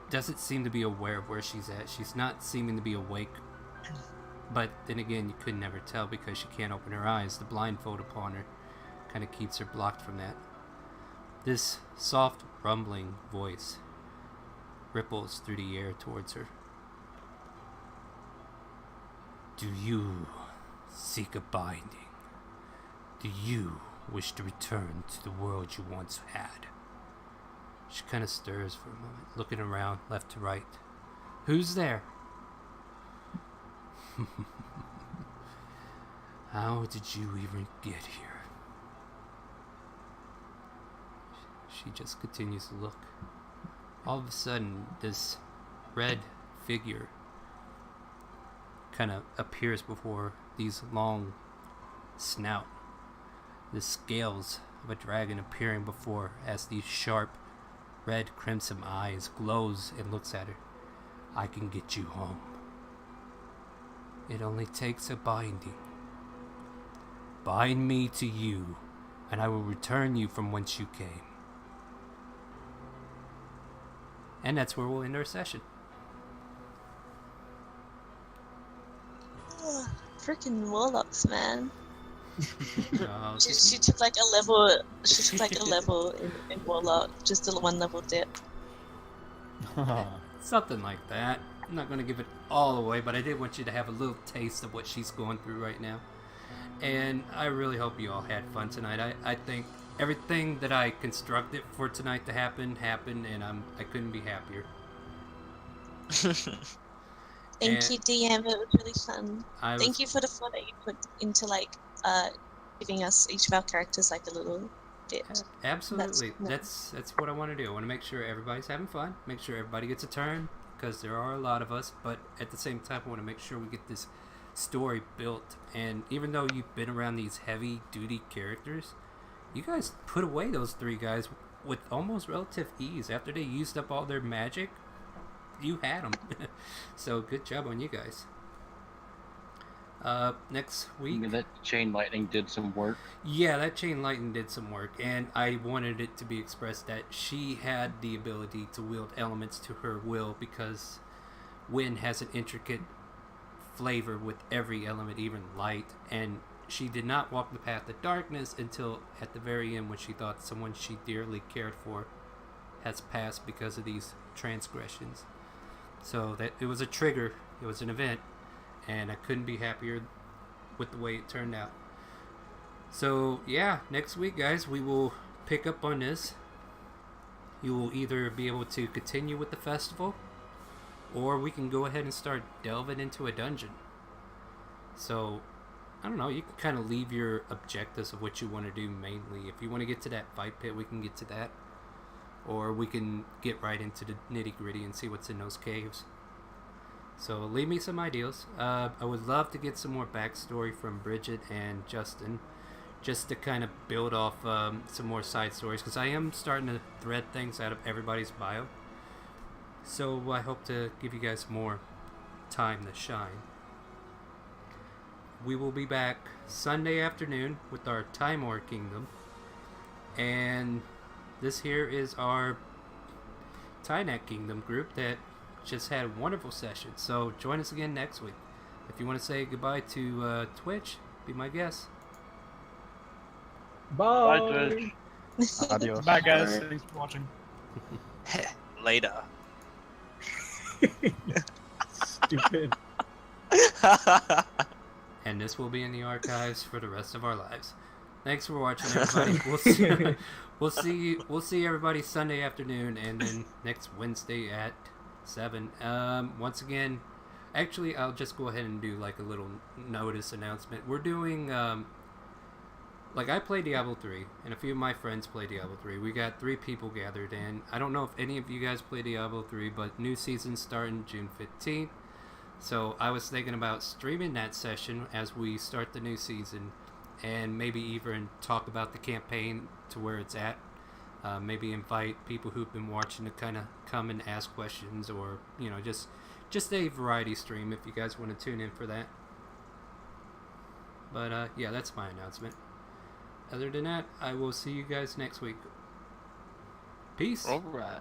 doesn't seem to be aware of where she's at. She's not seeming to be awake. But then again, you could never tell because she can't open her eyes. The blindfold upon her kind of keeps her blocked from that. This soft, rumbling voice ripples through the air towards her. Do you seek a binding? Do you wish to return to the world you once had? She kind of stirs for a moment, looking around left to right. Who's there? How did you even get here? She just continues to look. All of a sudden, this red figure kind of appears before these long snout. The scales of a dragon appearing before as these sharp red crimson eyes glows and looks at her. I can get you home. It only takes a binding. Bind me to you, and I will return you from whence you came. And that's where we'll end our session. Freaking warlocks, man. Uh, She took like a level. She took like a level in warlock, just a one level dip. Something like that. I'm not going to give it all away, but I did want you to have a little taste of what she's going through right now. And I really hope you all had fun tonight. I think everything that I constructed for tonight to happen happened, and I couldn't be happier. Thank you, DM. It was really fun. I was, Thank you for the thought that you put into like giving us each of our characters like a little bit. Absolutely. That's- That's what I want to do. I want to make sure everybody's having fun. Make sure everybody gets a turn, because there are a lot of us. But at the same time, I want to make sure we get this story built. And even though you've been around these heavy-duty characters, you guys put away those three guys with almost relative ease. After they used up all their magic, you had them. So good job on you guys. Next I week. mean, that chain lightning did some work. Yeah, that chain lightning did some work, and I wanted it to be expressed that she had the ability to wield elements to her will, because wind has an intricate flavor with every element, even light, and she did not walk the path of darkness until at the very end, when she thought someone she dearly cared for has passed because of these transgressions. So that it was a trigger, it was an event, and I couldn't be happier with the way it turned out. So yeah, next week, guys, we will pick up on this. You will either be able to continue with the festival, or we can go ahead and start delving into a dungeon. So I don't know, you can kind of leave your objectives of what you want to do mainly. If you want to get to that fight pit, we can get to that, or we can get right into the nitty gritty and see what's in those caves. So leave me some ideas. I would love to get some more backstory from Bridget and Justin, just to kind of build off some more side stories, because I am starting to thread things out of everybody's bio. So I hope to give you guys more time to shine. We will be back Sunday afternoon with our Timor Kingdom, and this here is our Tynac Kingdom group that just had a wonderful session. So join us again next week. If you want to say goodbye to Twitch, be my guest. Bye. Bye, Twitch. Adios. Bye, guys. Alright. Thanks for watching. Later. Stupid. And this will be in the archives for the rest of our lives. Thanks for watching, everybody. We'll see everybody Sunday afternoon, and then next Wednesday at 7. Once again, Actually, I'll just go ahead and do like a little notice announcement. We're doing like I play Diablo 3, and a few of my friends play Diablo 3. We got 3 people gathered in. I don't know if any of you guys play Diablo 3, but new season starting June 15th. So I was thinking about streaming that session as we start the new season, and maybe even talk about the campaign to where it's at. Maybe invite people who've been watching to kind of come and ask questions, or just a variety stream if you guys want to tune in for that. But yeah, that's my announcement. Other than that, I will see you guys next week. Peace. All right.